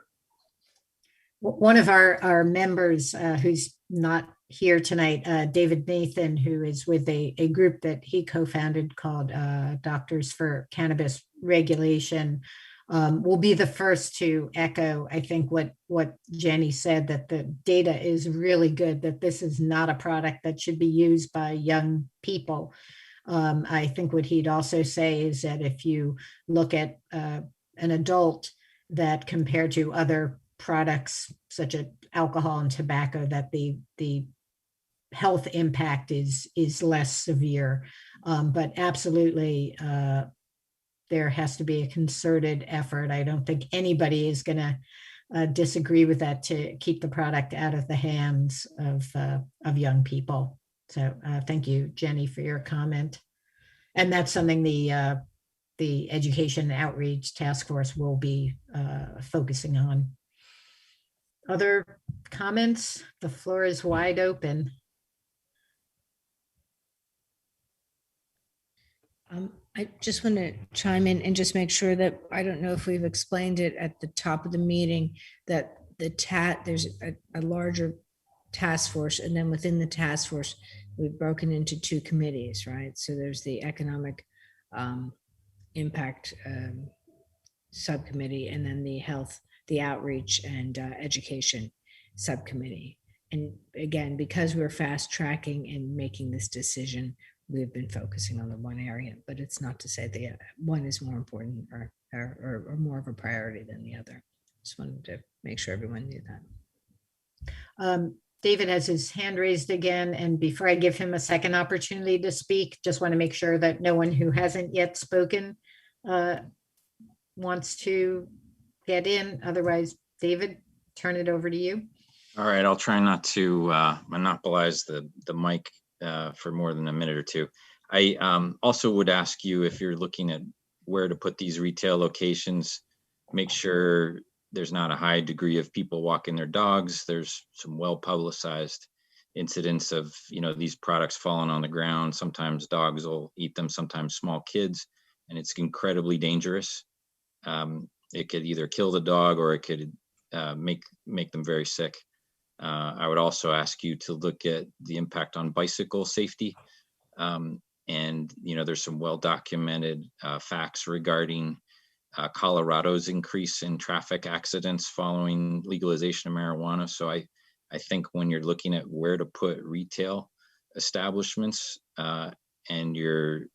One of our members who's not here tonight, David Nathan, who is with a group that he co-founded called Doctors for Cannabis Regulation, will be the first to echo, I think, what Jenny said, that the data is really good, that this is not a product that should be used by young people. I think what he'd also say is that if you look at an adult, that compared to other products such as alcohol and tobacco, that the health impact is less severe. But absolutely, there has to be a concerted effort. I don't think anybody is going to disagree with that, to keep the product out of the hands of young people. So thank you, Jenny, for your comment. And that's something the Education and Outreach Task Force will be focusing on. Other comments? The floor is wide open. I just want to chime in and just make sure that, I don't know if we've explained it at the top of the meeting, that there's a larger task force, and then within the task force, we've broken into two committees, right? So there's the economic impact subcommittee, and then the health, the outreach and education subcommittee. And again, because we're fast tracking and making this decision, we've been focusing on the one area, but it's not to say the one is more important or more of a priority than the other. Just wanted to make sure everyone knew that. David has his hand raised again, and before I give him a second opportunity to speak, just want to make sure that no one who hasn't yet spoken wants to get in. Otherwise, David, turn it over to you. All right, I'll try not to monopolize the mic for more than a minute or two. I also would ask you, if you're looking at where to put these retail locations, make sure there's not a high degree of people walking their dogs. There's some well-publicized incidents of, these products falling on the ground. Sometimes dogs will eat them, sometimes small kids, and it's incredibly dangerous. It could either kill the dog or it could make them very sick. I would also ask you to look at the impact on bicycle safety. And, there's some well-documented facts regarding Colorado's increase in traffic accidents following legalization of marijuana. So I think when you're looking at where to put retail establishments and you're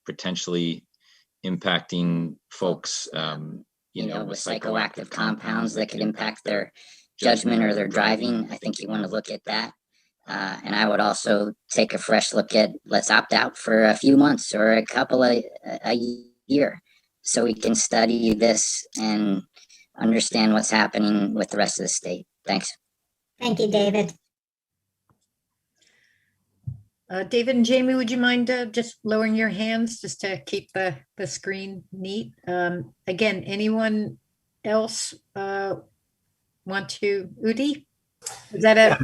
potentially impacting folks, with psychoactive compounds that could impact their judgment or their driving, I think you want to look at that. And I would also take a fresh look at, let's opt out for a few months or a couple of a year, so we can study this and understand what's happening with the rest of the state. Thanks. Thank you, David. David and Jamie, would you mind just lowering your hands just to keep the screen neat? Again, anyone else want to, Udi? Is that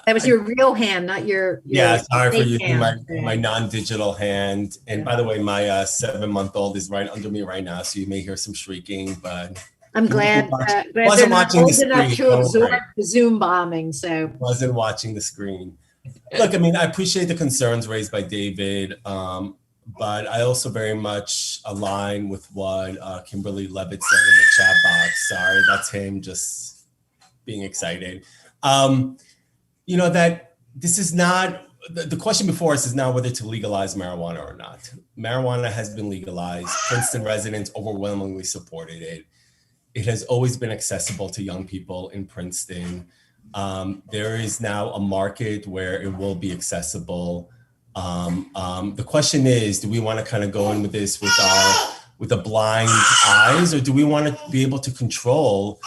that was your real hand, not your yeah, sorry for fake using hand. my non-digital hand. And by the way, my 7-month-old is right under me right now, so you may hear some shrieking, but I'm glad, wasn't they're not watching the old enough screen. to Don't absorb worry. the Zoom bombing, so. Wasn't watching the screen. Look, I mean, I appreciate the concerns raised by David, but I also very much align with what Kimberly Levitt said in the chat box. Sorry, that's him just being excited. You know, that this is not, the question before us is not whether to legalize marijuana or not. Marijuana has been legalized. Princeton residents overwhelmingly supported it. It has always been accessible to young people in Princeton. There is now a market where it will be accessible. The question is, do we want to kind of go in with this with the blind eyes, or do we want to be able to control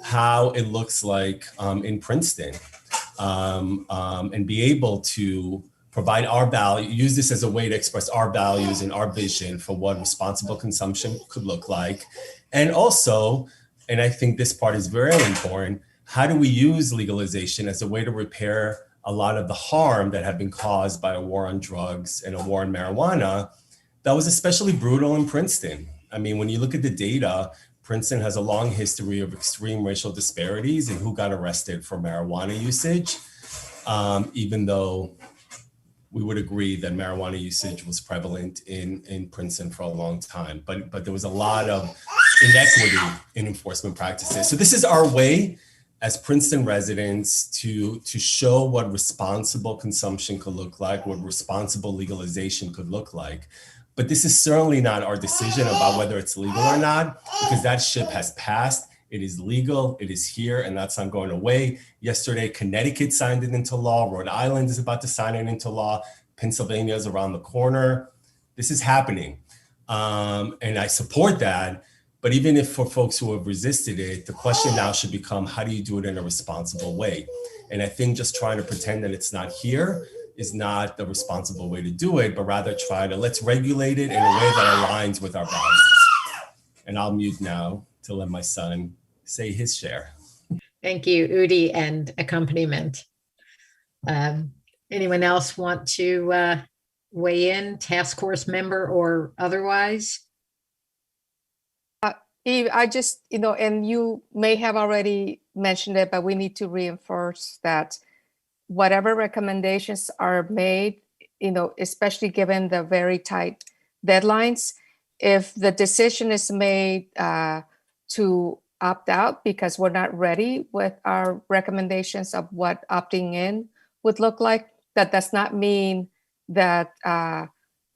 how it looks like in Princeton, and be able to provide our value, use this as a way to express our values and our vision for what responsible consumption could look like. And also, and I think this part is very important, how do we use legalization as a way to repair a lot of the harm that had been caused by a war on drugs and a war on marijuana that was especially brutal in Princeton? I mean, when you look at the data, Princeton has a long history of extreme racial disparities in who got arrested for marijuana usage, even though we would agree that marijuana usage was prevalent in Princeton for a long time, but there was a lot of inequity in enforcement practices. So this is our way as Princeton residents to show what responsible consumption could look like, what responsible legalization could look like. But this is certainly not our decision about whether it's legal or not, because that ship has passed. It is legal, it is here, and that's not going away. Yesterday, Connecticut signed it into law. Rhode Island is about to sign it into law. Pennsylvania is around the corner. This is happening. And I support that. But even if for folks who have resisted it, the question now should become, how do you do it in a responsible way? And I think just trying to pretend that it's not here is not the responsible way to do it, but rather try to, let's regulate it in a way that aligns with our values. And I'll mute now to let my son say his share. Thank you, Udi, and accompaniment. Anyone else want to weigh in, task force member or otherwise? Eve, I just, and you may have already mentioned it, but we need to reinforce that whatever recommendations are made, especially given the very tight deadlines, if the decision is made to opt out because we're not ready with our recommendations of what opting in would look like, that does not mean that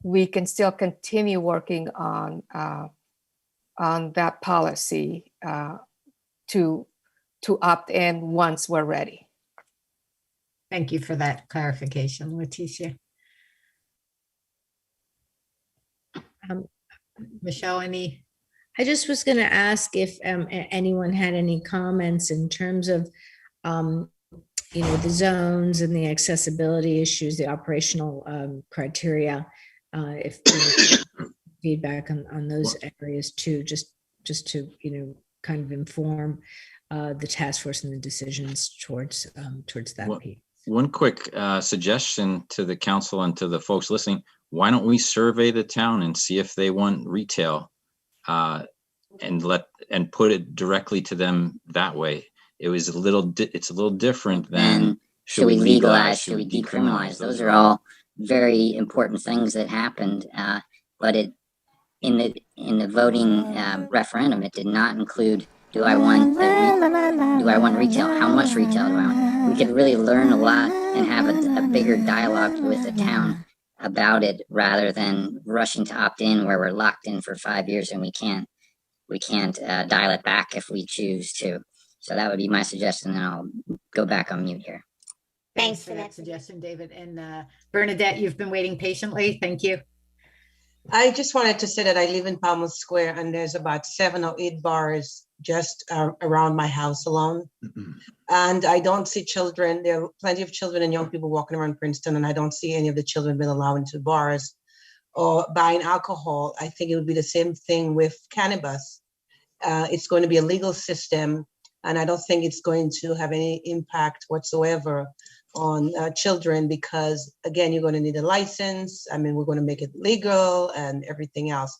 we can still continue working on that policy to opt in once we're ready. Thank you for that clarification, Leticia. Michelle, any? I just was going to ask if anyone had any comments in terms of, the zones and the accessibility issues, the operational criteria. If feedback on those areas too, just to kind of inform the task force and the decisions towards that piece. One quick suggestion to the council and to the folks listening: why don't we survey the town and see if they want retail, and put it directly to them that way? It's a little different than should we legalize, should we decriminalize? Those are all very important things that happened, but in the voting referendum, it did not include, do I want retail? How much retail do I want? We could really learn a lot and have a bigger dialogue with the town about it, rather than rushing to opt in where we're locked in for 5 years and we can't dial it back if we choose to. So that would be my suggestion, and I'll go back on mute here. Thanks for that suggestion, David. And Bernadette, you've been waiting patiently. Thank you. I just wanted to say that I live in Palmer Square and there's about 7 or 8 bars just around my house alone. And I don't see children. There are plenty of children and young people walking around Princeton, and I don't see any of the children being allowed into bars or buying alcohol. I think it would be the same thing with cannabis. It's going to be a legal system, and I don't think it's going to have any impact whatsoever on children because, again, you're going to need a license. I mean, we're going to make it legal and everything else.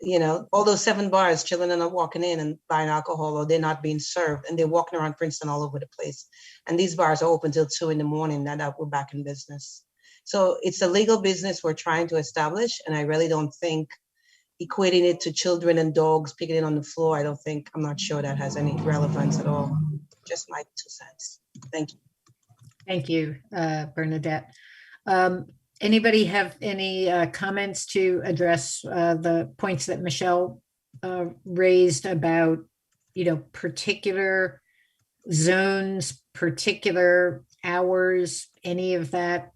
You know, all those 7 bars, children are not walking in and buying alcohol, or they're not being served, and they're walking around Princeton all over the place. And these bars are open till 2 a.m. Now that we're back in business. So it's a legal business we're trying to establish, and I really don't think equating it to children and dogs picketing on the floor, I'm not sure that has any relevance at all. Just my 2 cents. Thank you. Thank you, Bernadette. Anybody have any comments to address the points that Michelle raised about, particular zones, particular hours, any of that?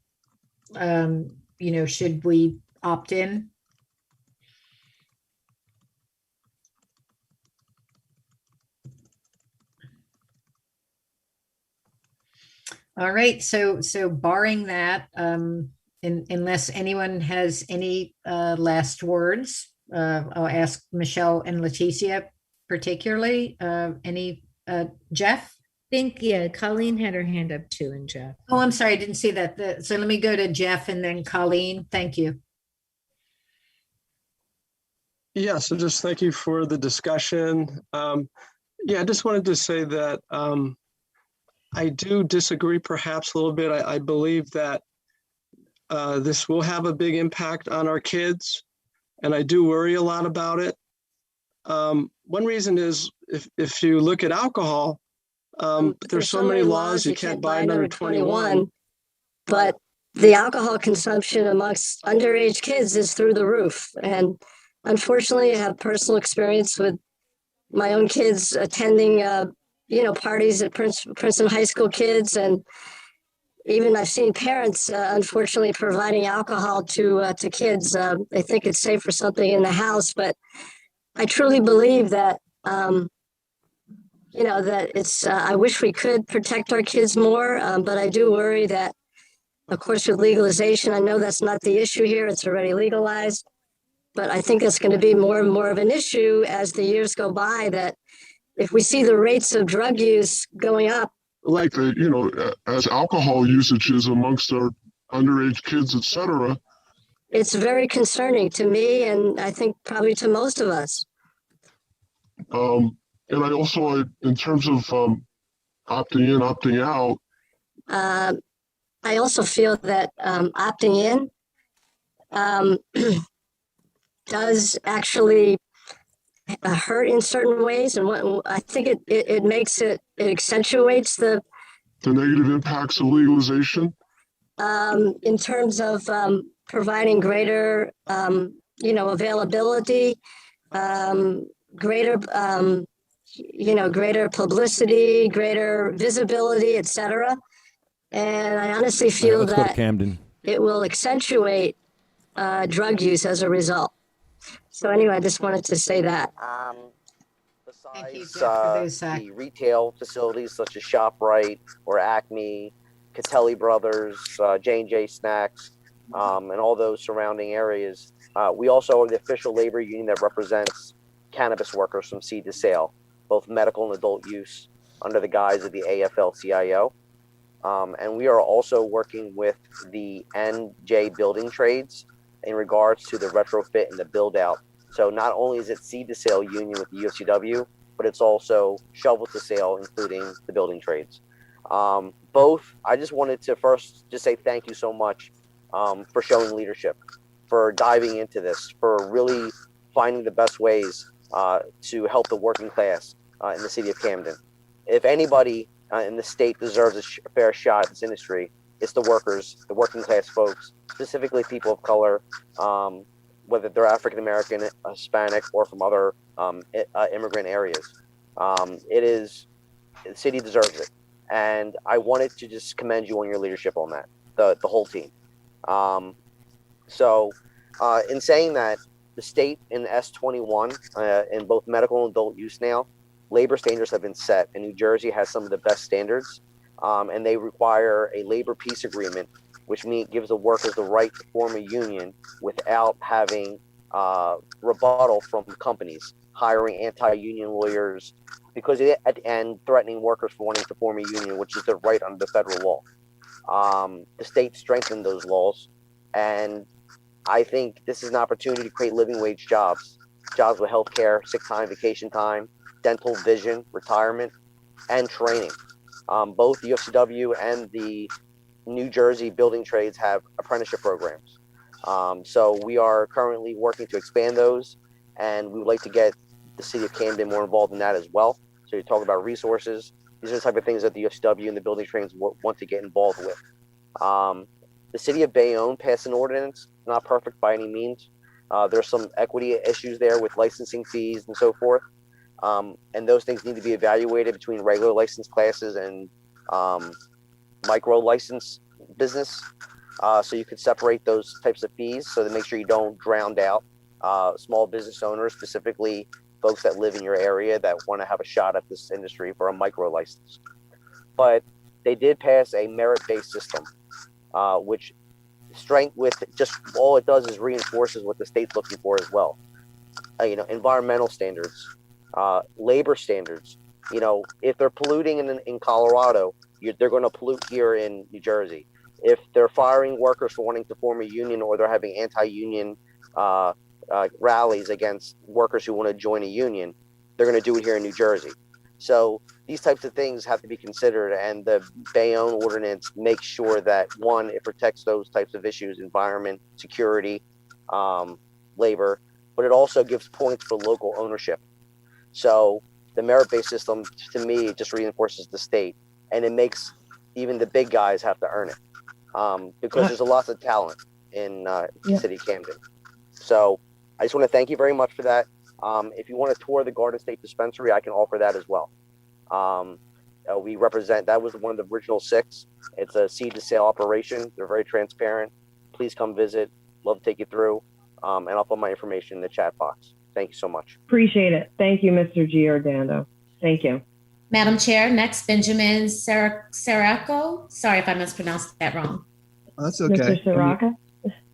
Should we opt in? All right, so barring that, unless anyone has any last words, I'll ask Michelle and Leticia particularly. Jeff? I think, Colleen had her hand up too, and Jeff. Oh, I'm sorry, I didn't see that. So let me go to Jeff and then Colleen. Thank you. Yeah, so just thank you for the discussion. I just wanted to say that I do disagree perhaps a little bit. I believe that this will have a big impact on our kids, and I do worry a lot about it. One reason is if you look at alcohol, there's so many laws, you can't buy it under 21. But the alcohol consumption amongst underage kids is through the roof. And unfortunately, I have personal experience with my own kids attending, parties at Princeton High School kids. And even I've seen parents, unfortunately, providing alcohol to kids. They think it's safe for something in the house, but I truly believe that, that it's, I wish we could protect our kids more, but I do worry that, of course, with legalization, I know that's not the issue here. It's already legalized, but I think that's going to be more and more of an issue as the years go by, that if we see the rates of drug use going up. Like, as alcohol usage is amongst our underage kids, et cetera. It's very concerning to me, and I think probably to most of us. And I also, in terms of opting in, opting out. I also feel that opting in does actually hurt in certain ways, and what I think it makes it accentuates the negative impacts of legalization. In terms of providing greater, availability, greater, greater publicity, greater visibility, etc. And I honestly feel that Camden. It will accentuate drug use as a result. So anyway, I just wanted to say that. Besides the retail facilities such as ShopRite or Acme, Catelli Brothers, J&J Snacks, and all those surrounding areas, we also are the official labor union that represents cannabis workers from seed to sale, both medical and adult use, under the guise of the AFL-CIO. And we are also working with the NJ Building Trades in regards to the retrofit and the build out. So not only is it seed to sale union with the UFCW, but it's also shovel to sale, including the building trades. Both, I just wanted to first just say thank you so much for showing leadership, for diving into this, for really finding the best ways to help the working class in the city of Camden. If anybody in the state deserves a fair shot at this industry, it's the workers, the working class folks, specifically people of color, whether they're African American, Hispanic, or from other immigrant areas. The city deserves it. And I wanted to just commend you on your leadership on that, the whole team. So In saying that, the state in S21, in both medical and adult use now, labor standards have been set, and New Jersey has some of the best standards, and they require a labor peace agreement, which gives the workers the right to form a union without having rebuttal from companies hiring anti-union lawyers and threatening workers for wanting to form a union, which is their right under the federal law. The state strengthened those laws, and I think this is an opportunity to create living wage jobs with healthcare, sick time, vacation time, dental, vision, retirement, and training. Both the UFCW and the New Jersey building trades have apprenticeship programs. So we are currently working to expand those, and we would like to get the city of Camden more involved in that as well. So you talk about resources. These are the type of things that the UFCW and the building trades want to get involved with. The city of Bayonne passed an ordinance, not perfect by any means. There's some equity issues there with licensing fees and so forth. And those things need to be evaluated between regular license classes and micro license business. So you could separate those types of fees so to make sure you don't drown out small business owners, specifically folks that live in your area that want to have a shot at this industry for a micro license. But they did pass a merit-based system, which just all it does is reinforces what the state's looking for as well. Environmental standards, labor standards. If they're polluting in Colorado, they're going to pollute here in New Jersey. If they're firing workers for wanting to form a union, or they're having anti-union rallies against workers who want to join a union, they're going to do it here in New Jersey. So these types of things have to be considered, and the Bayonne ordinance makes sure that, one, it protects those types of issues, environment, security, labor, but it also gives points for local ownership. So the merit-based system, to me, just reinforces the state, and it makes even the big guys have to earn it, because there's a lot of talent in the city of Camden. So I just want to thank you very much for that. If you want to tour the Garden State Dispensary, I can offer that as well. We represent, that was one of the original 6. It's a seed to sale operation. They're very transparent. Please come visit. Love to take you through. And I'll put my information in the chat box. Thank you so much. Appreciate it. Thank you, Mr. Giordano. Thank you. Madam Chair, next, Benjamin Saraco. Sorry if I mispronounced that wrong. That's okay. Mr. Saraca?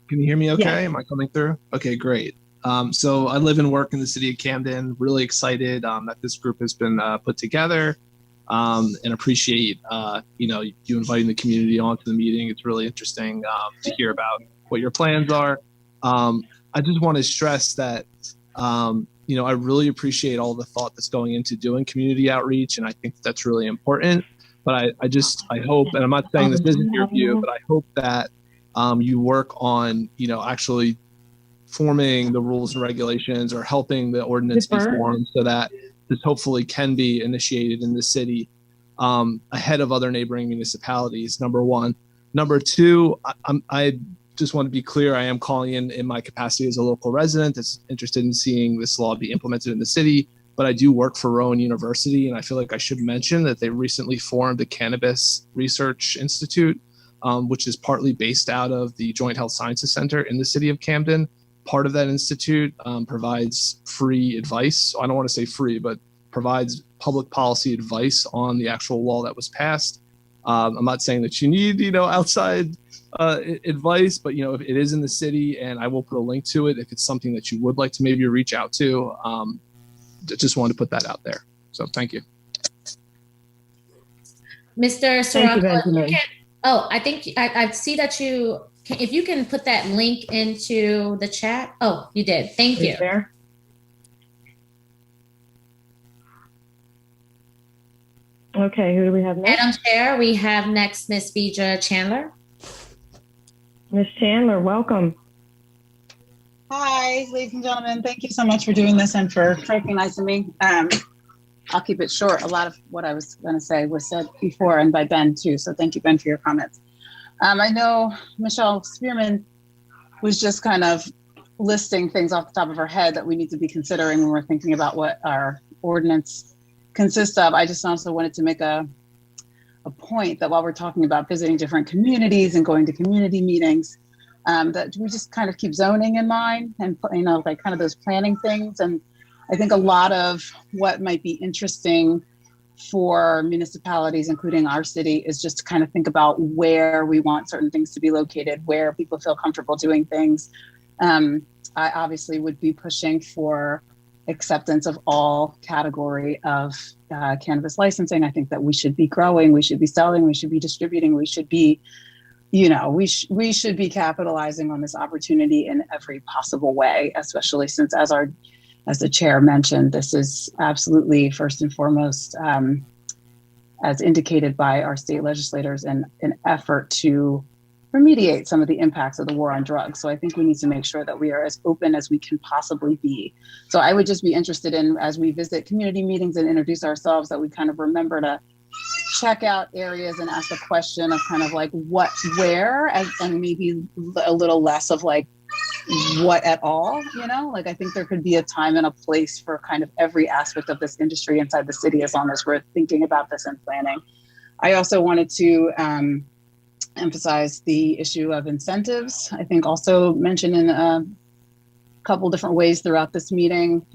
Can you hear me okay? Yes. Am I coming through? Okay, great. So I live and work in the city of Camden. Really excited that this group has been put together, and appreciate you inviting the community onto the meeting. It's really interesting to hear about what your plans are. I just want to stress that I really appreciate all the thought that's going into doing community outreach, and I think that's really important. But I hope, and I'm not saying this isn't your view, but I hope that you work on actually forming the rules and regulations, or helping the ordinance be formed, so that this hopefully can be initiated in the city ahead of other neighboring municipalities, number one. Number two, I just want to be clear, I am calling in my capacity as a local resident that's interested in seeing this law be implemented in the city, but I do work for Rowan University, and I feel like I should mention that they recently formed the Cannabis Research Institute, which is partly based out of the Joint Health Sciences Center in the city of Camden. Part of that institute provides free advice. I don't want to say free, but provides public policy advice on the actual law that was passed. I'm not saying that you need, outside advice, but, if it is in the city, and I will put a link to it if it's something that you would like to maybe reach out to. Just wanted to put that out there. So thank you. Mr. Thank you, Benjamin. I think I see that if you can put that link into the chat. Oh, you did. Thank you. There. Okay, who do we have next? Madam Chair, we have next Ms. Vija Chandler. Ms. Chandler, welcome. Hi, ladies and gentlemen. Thank you so much for doing this and for recognizing me. I'll keep it short. A lot of what I was going to say was said before, and by Ben too. So thank you, Ben, for your comments. I know Michelle Spearman was just kind of listing things off the top of her head that we need to be considering when we're thinking about what our ordinance consists of. I just also wanted to make a point that while we're talking about visiting different communities and going to community meetings, that we just kind of keep zoning in mind and, you know, like kind of those planning things. And I think a lot of what might be interesting for municipalities, including our city, is just to kind of think about where we want certain things to be located, where people feel comfortable doing things. I obviously would be pushing for acceptance of all category of cannabis licensing. I think that we should be growing, we should be selling, we should be distributing, we should be, you know, we should be capitalizing on this opportunity in every possible way, especially since, as the chair mentioned, this is absolutely first and foremost, as indicated by our state legislators, an effort to remediate some of the impacts of the war on drugs. So I think we need to make sure that we are as open as we can possibly be. So I would just be interested in, as we visit community meetings and introduce ourselves, that we kind of remember to check out areas and ask the question of kind of like what, where, and maybe a little less of like what at all, you know, like I think there could be a time and a place for kind of every aspect of this industry inside the city, as long as we're thinking about this and planning. I also wanted to emphasize the issue of incentives. I think also mentioned in a couple different ways throughout this meeting.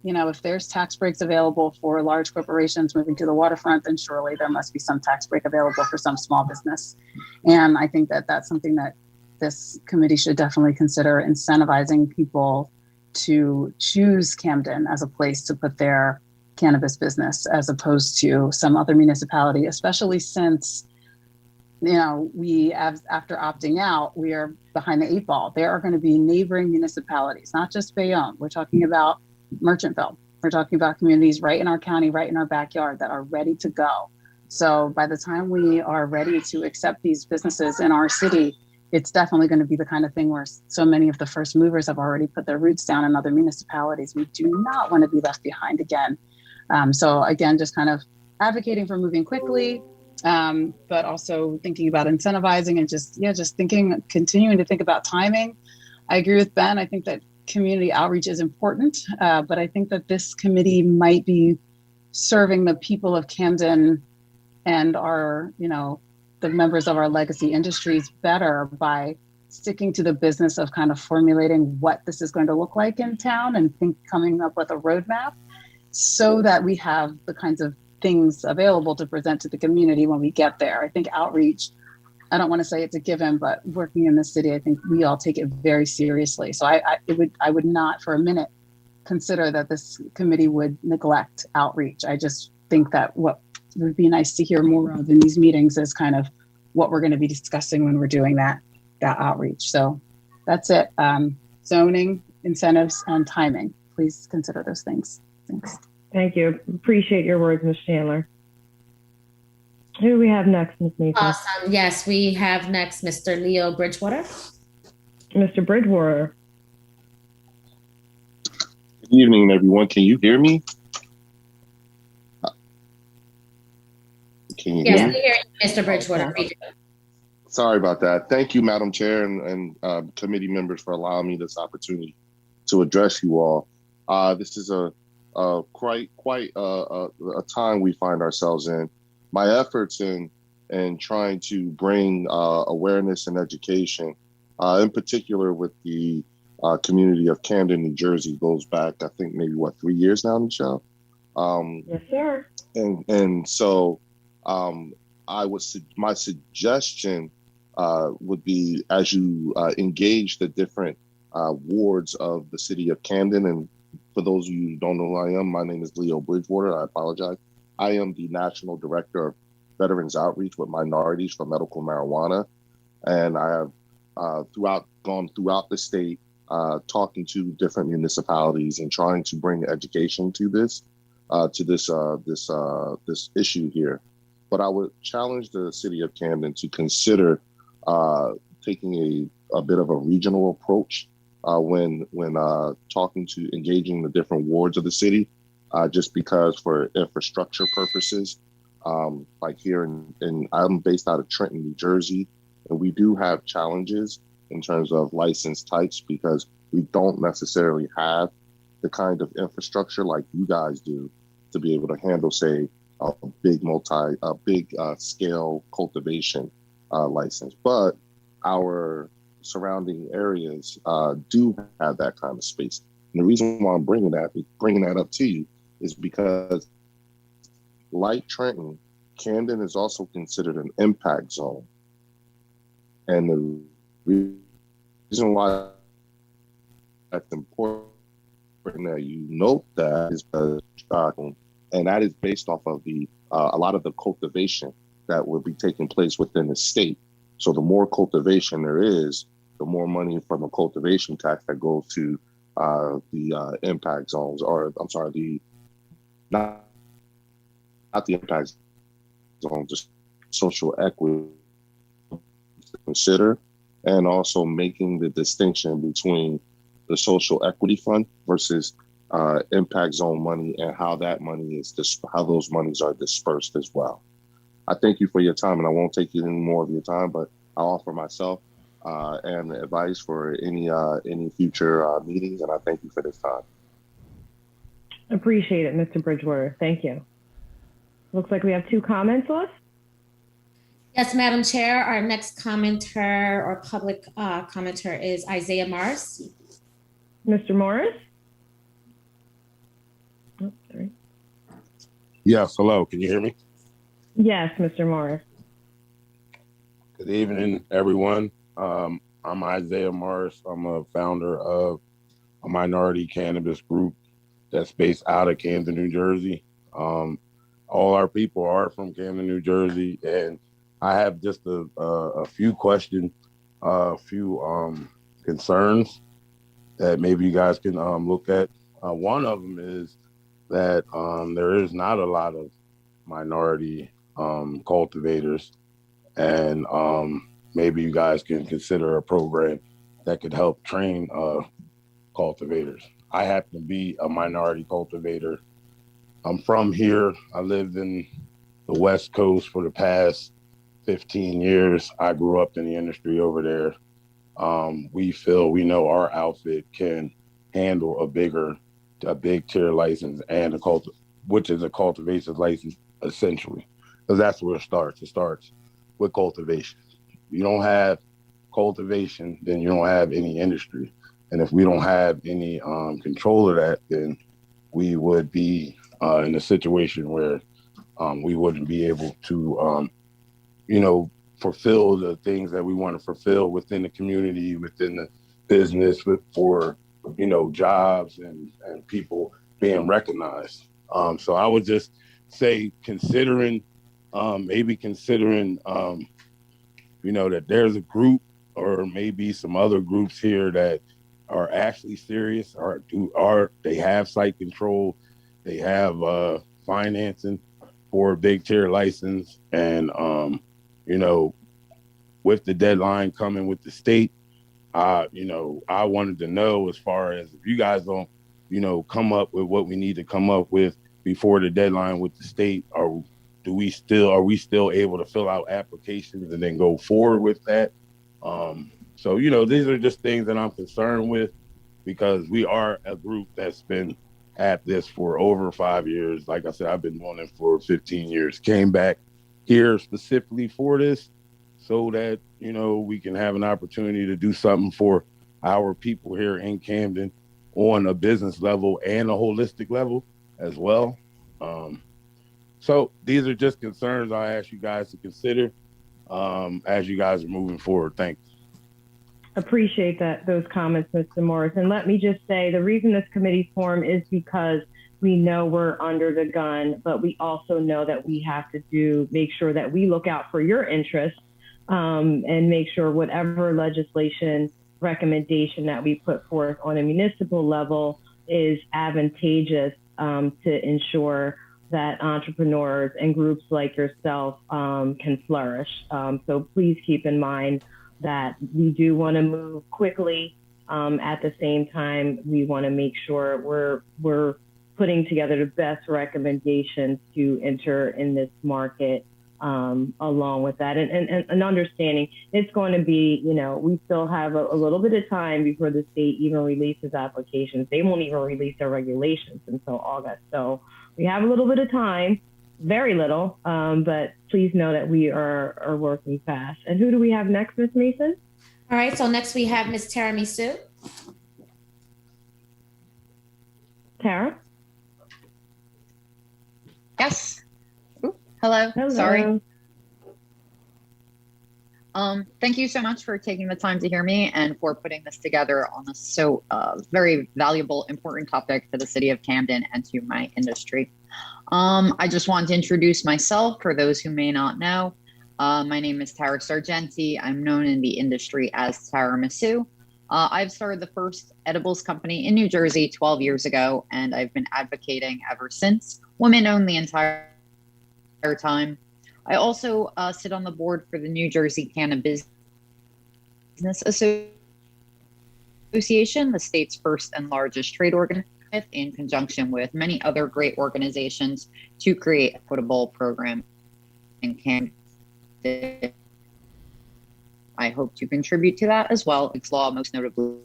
You know, if there's tax breaks available for large corporations moving to the waterfront, then surely there must be some tax break available for some small business. And I think that that's something that this committee should definitely consider, incentivizing people to choose Camden as a place to put their cannabis business, as opposed to some other municipality, especially since, you know, we have, after opting out, we are behind the 8 ball. There are going to be neighboring municipalities, not just Bayonne. We're talking about Merchantville. We're talking about communities right in our county, right in our backyard, that are ready to go. So by the time we are ready to accept these businesses in our city, it's definitely going to be the kind of thing where so many of the first movers have already put their roots down in other municipalities. We do not want to be left behind again. So again, just kind of advocating for moving quickly, but also thinking about incentivizing and just thinking, continuing to think about timing. I agree with Ben. I think that community outreach is important, but I think that this committee might be serving the people of Camden and our, you know, the members of our legacy industries better by sticking to the business of kind of formulating what this is going to look like in town and coming up with a roadmap, so that we have the kinds of things available to present to the community when we get there. I think outreach, I don't want to say it's a given, but working in the city, I think we all take it very seriously. So I would not for a minute consider that this committee would neglect outreach. I just think that what would be nice to hear more of in these meetings is kind of what we're going to be discussing when we're doing that outreach. So that's it. Zoning, incentives, and timing. Please consider those things. Thanks. Thank you. Appreciate your words, Ms. Chandler. Who do we have next, Ms. Nathan? Awesome. Yes, we have next Mr. Leo Bridgewater. Mr. Bridgewater. Good evening, everyone. Can you hear me? Can you hear me? Yes, we hear you, Mr. Bridgewater. Sorry about that. Thank you, Madam Chair and committee members, for allowing me this opportunity to address you all. This is quite a time we find ourselves in. My efforts in trying to bring awareness and education, in particular with the community of Camden, New Jersey, goes back, I think, maybe 3 years now, Michelle? Yes, sir. And so my suggestion would be, as you engage the different wards of the city of Camden, and for those of you who don't know who I am, my name is Leo Bridgewater. I apologize. I am the National Director of Veterans Outreach with Minorities for Medical Marijuana. And I have gone throughout the state, talking to different municipalities and trying to bring education to this issue here. But I would challenge the city of Camden to consider taking a bit of a regional approach when engaging the different wards of the city, just because for infrastructure purposes, like here I'm based out of Trenton, New Jersey, and we do have challenges in terms of license types because we don't necessarily have the kind of infrastructure like you guys do to be able to handle, say, a big scale cultivation license. But our surrounding areas do have that kind of space. And the reason why I'm bringing that up to you is because, like Trenton, Camden is also considered an impact zone. And the reason why that's important that you note that is because, and that is based off of the a lot of the cultivation that would be taking place within the state. So the more cultivation there is, the more money from a cultivation tax that goes to the impact zones, or I'm sorry, not the impact zones, just social equity to consider, and also making the distinction between the social equity fund versus impact zone money, and how that money is how those monies are dispersed as well. I thank you for your time, and I won't take you any more of your time, but I offer myself and advice for any future meetings, and I thank you for this time. Appreciate it, Mr. Bridgewater. Thank you. Looks like we have 2 comments left. Yes, Madam Chair, our next commenter or public commenter is Isaiah Morris. Mr. Morris? Oh, sorry. Yes, hello, can you hear me? Yes, Mr. Morris. Good evening, everyone. I'm Isaiah Morris. I'm a founder of a minority cannabis group that's based out of Camden, New Jersey. All our people are from Camden, New Jersey, and I have just a few questions, a few concerns that maybe you guys can look at. One of them is that there is not a lot of minority cultivators, and maybe you guys can consider a program that could help train cultivators. I happen to be a minority cultivator. I'm from here. I lived in the West Coast for the past 15 years. I grew up in the industry over there. We know our outfit can handle a big tier license and which is a cultivation license, essentially, because that's where it starts. It starts with cultivation. If you don't have cultivation, then you don't have any industry. And if we don't have any control of that, then we would be in a situation where we wouldn't be able to, fulfill the things that we want to fulfill within the community, within the business, for jobs and people being recognized. So I would just say, considering that there's a group or maybe some other groups here that are actually serious, they have site control, they have financing for a big tier license, and with the deadline coming with the state, I wanted to know, as far as if you guys don't, come up with what we need to come up with before the deadline with the state, are we still able to fill out applications and then go forward with that? So, these are just things that I'm concerned with, because we are a group that's been at this for over 5 years. Like I said, I've been doing it for 15 years. Came back here specifically for this, so that, we can have an opportunity to do something for our people here in Camden on a business level and a holistic level as well. So these are just concerns I ask you guys to consider as you guys are moving forward. Thanks. Appreciate those comments, Mr. Morris. And let me just say, the reason this committee formed is because we know we're under the gun, but we also know that we have to make sure that we look out for your interests, and make sure whatever legislation recommendation that we put forth on a municipal level is advantageous to ensure that entrepreneurs and groups like yourself can flourish. So please keep in mind that we do want to move quickly. At the same time, we want to make sure we're putting together the best recommendations to enter in this market. Along with that, and understanding it's going to be, we still have a little bit of time before the state even releases applications. They won't even release their regulations until August. So we have a little bit of time, very little, but please know that we are working fast. And who do we have next, Ms. Mason? All right, so next we have Ms. Tiramisu. Tara? Yes. Ooh, hello. Hello. Sorry. Thank you so much for taking the time to hear me and for putting this together on a so very valuable, important topic to the city of Camden and to my industry. I just want to introduce myself for those who may not know. My name is Tara Sargenti. I'm known in the industry as Tiramisu. I've started the first edibles company in New Jersey 12 years ago, and I've been advocating ever since. Women-owned the entire time. I also sit on the board for the New Jersey Cannabis Business Association, the state's first and largest trade organization, in conjunction with many other great organizations to create equitable program in Camden. I hope to contribute to that as well. It's law, most notably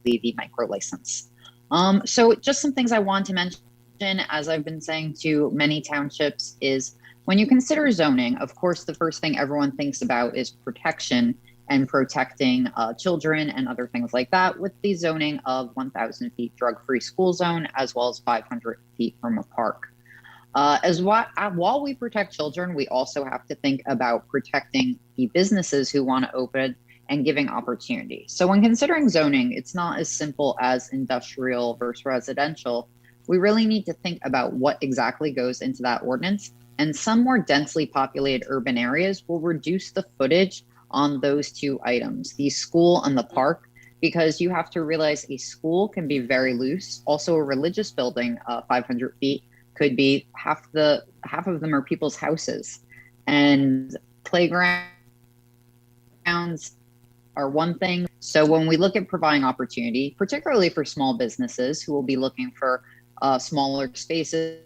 the micro license. So just some things I want to mention, as I've been saying to many townships, is when you consider zoning, of course, the first thing everyone thinks about is protection and protecting children and other things like that, with the zoning of 1,000 feet drug-free school zone, as well as 500 feet from a park. While we protect children, we also have to think about protecting the businesses who want to open and giving opportunity. So when considering zoning, it's not as simple as industrial versus residential. We really need to think about what exactly goes into that ordinance. And some more densely populated urban areas will reduce the footage on those two items, the school and the park, because you have to realize a school can be very loose. Also, a religious building, 500 feet, could be half of them are people's houses. And playgrounds are one thing. So when we look at providing opportunity, particularly for small businesses who will be looking for smaller spaces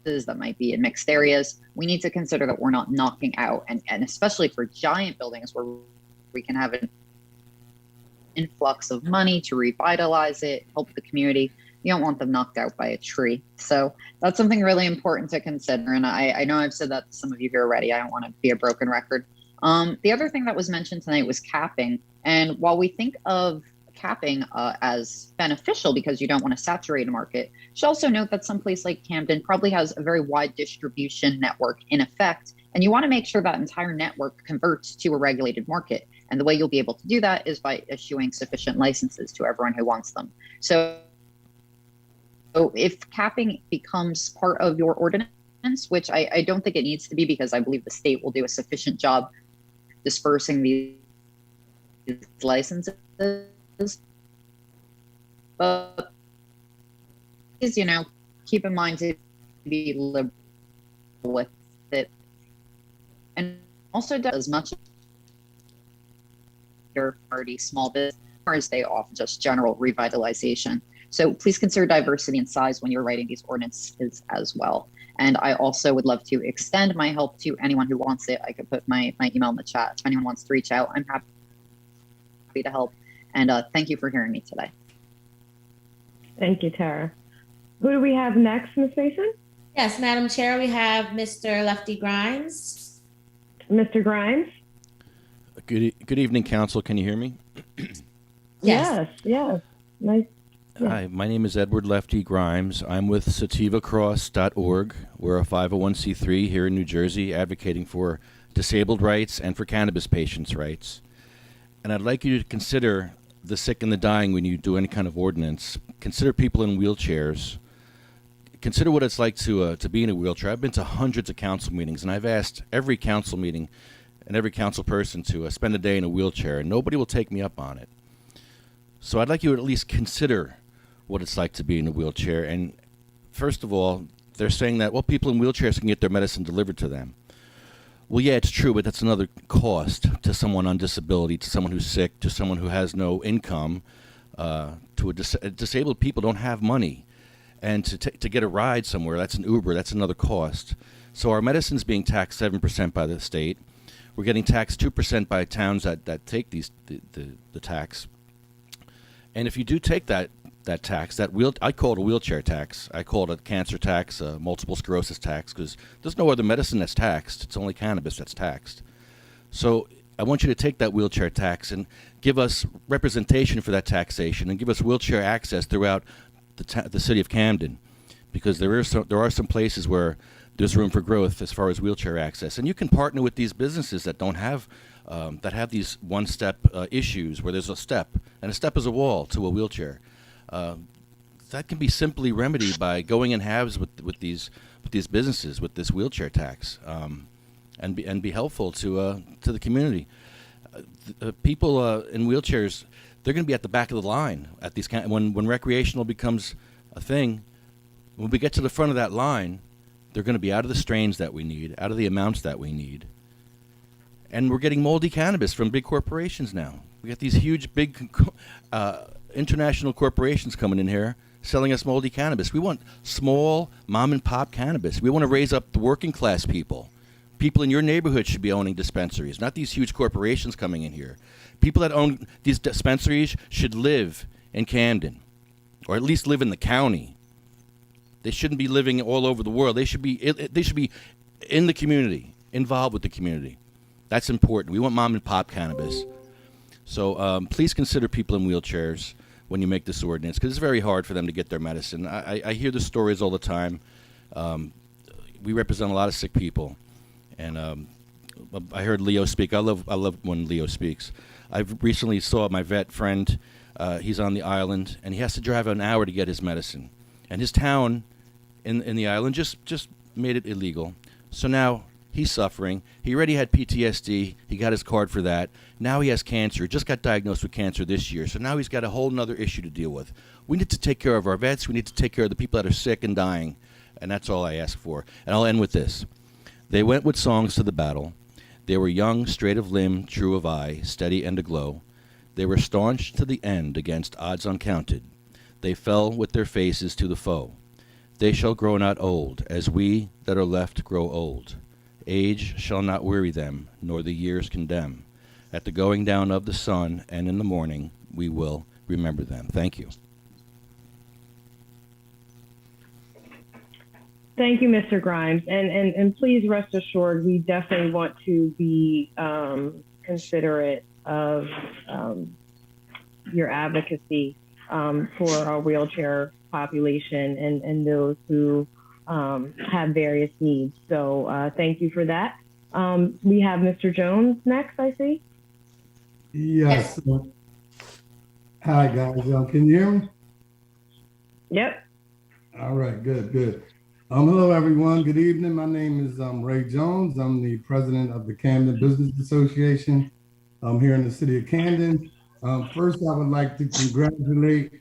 that might be in mixed areas, we need to consider that we're not knocking out, and especially for giant buildings where we can have an influx of money to revitalize it, help the community. You don't want them knocked out by a tree. So that's something really important to consider. And I know I've said that to some of you here already. I don't want to be a broken record. The other thing that was mentioned tonight was capping. And while we think of capping as beneficial because you don't want to saturate a market, you should also note that some place like Camden probably has a very wide distribution network in effect, and you want to make sure that entire network converts to a regulated market. And the way you'll be able to do that is by issuing sufficient licenses to everyone who wants them. So if capping becomes part of your ordinance, which I don't think it needs to be, because I believe the state will do a sufficient job dispersing these licenses, but please, keep in mind to be liberal with it, and also does as much party small business as they offer just general revitalization. So please consider diversity and size when you're writing these ordinances as well. And I also would love to extend my help to anyone who wants it. I could put my email in the chat. If anyone wants to reach out, I'm happy to help. And thank you for hearing me today. Thank you, Tara. Who do we have next, Ms. Mason? Yes, Madam Chair, we have Mr. Lefty Grimes. Mr. Grimes? Good evening, Council. Can you hear me? Yes. Nice. Yeah. Hi, my name is Edward Lefty Grimes. I'm with sativacross.org. We're a 501c3 here in New Jersey advocating for disabled rights and for cannabis patients' rights. And I'd like you to consider the sick and the dying when you do any kind of ordinance. Consider people in wheelchairs. Consider what it's like to be in a wheelchair. I've been to hundreds of council meetings, and I've asked every council meeting and every council person to spend a day in a wheelchair, and nobody will take me up on it. So I'd like you to at least consider what it's like to be in a wheelchair. And first of all, they're saying that, well, people in wheelchairs can get their medicine delivered to them. Well, yeah, it's true, but that's another cost to someone on disability, to someone who's sick, to someone who has no income. Disabled people don't have money. And to get a ride somewhere, that's an Uber, that's another cost. So our medicine's being taxed 7% by the state. We're getting taxed 2% by towns that take the tax. And if you do take that tax, I call it a wheelchair tax. I call it a cancer tax, a multiple sclerosis tax, because there's no other medicine that's taxed. It's only cannabis that's taxed. So I want you to take that wheelchair tax and give us representation for that taxation and give us wheelchair access throughout the city of Camden, because there are some places where there's room for growth as far as wheelchair access. And you can partner with these businesses that don't have that have these one-step issues where there's a step, and a step is a wall to a wheelchair. That can be simply remedied by going in halves with these businesses with this wheelchair tax, and be helpful to the community. People in wheelchairs, they're going to be at the back of the line at these when recreational becomes a thing. When we get to the front of that line, they're going to be out of the strains that we need, out of the amounts that we need. And we're getting moldy cannabis from big corporations now. We got these huge, big international corporations coming in here selling us moldy cannabis. We want small mom-and-pop cannabis. We want to raise up the working class people. People in your neighborhood should be owning dispensaries, not these huge corporations coming in here. People that own these dispensaries should live in Camden, or at least live in the county. They shouldn't be living all over the world. They should be in the community, involved with the community. That's important. We want mom and pop cannabis. So please consider people in wheelchairs when you make this ordinance, because it's very hard for them to get their medicine. I hear the stories all the time. We represent a lot of sick people, and I heard Leo speak. I love when Leo speaks. I recently saw my vet friend. He's on the island, and he has to drive an hour to get his medicine. And his town in the island just made it illegal. So now he's suffering. He already had PTSD. He got his card for that. Now he has cancer. He just got diagnosed with cancer this year. So now he's got a whole nother issue to deal with. We need to take care of our vets. We need to take care of the people that are sick and dying. And that's all I ask for. And I'll end with this. They went with songs to the battle. They were young, straight of limb, true of eye, steady and aglow. They were staunch to the end against odds uncounted. They fell with their faces to the foe. They shall grow not old, as we that are left grow old. Age shall not weary them, nor the years condemn. At the going down of the sun and in the morning, we will remember them. Thank you. Thank you, Mr. Grimes. And please rest assured, we definitely want to be considerate of your advocacy for our wheelchair population and those who have various needs. So thank you for that. We have Mr. Jones next, I see. Yes. Hi, guys. Can you hear me? Yep. All right, good. Hello, everyone. Good evening. My name is Ray Jones. I'm the president of the Camden Business Association here in the city of Camden. First, I would like to congratulate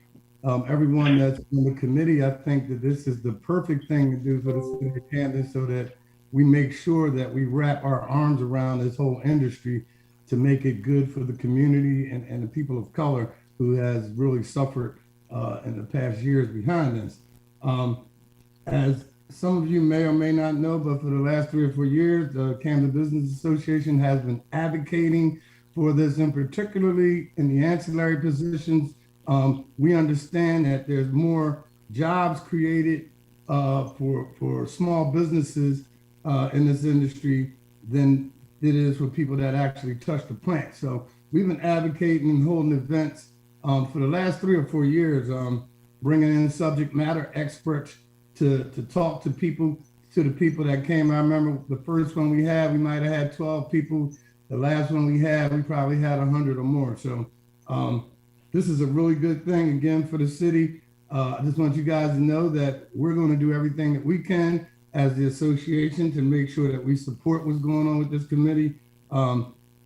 everyone that's on the committee. I think that this is the perfect thing to do for the city of Camden so that we make sure that we wrap our arms around this whole industry to make it good for the community and the people of color who has really suffered in the past years behind this. As some of you may or may not know, but for the last 3 or 4 years, the Camden Business Association has been advocating for this, and particularly in the ancillary positions. We understand that there's more jobs created for small businesses in this industry than it is for people that actually touch the plant. So we've been advocating and holding events for the last 3 or 4 years, bringing in subject matter experts to talk to the people that came. I remember the first one we had, we might have had 12 people. The last one we had, we probably had 100 or more. So this is a really good thing, again, for the city. I just want you guys to know that we're going to do everything that we can as the association to make sure that we support what's going on with this committee.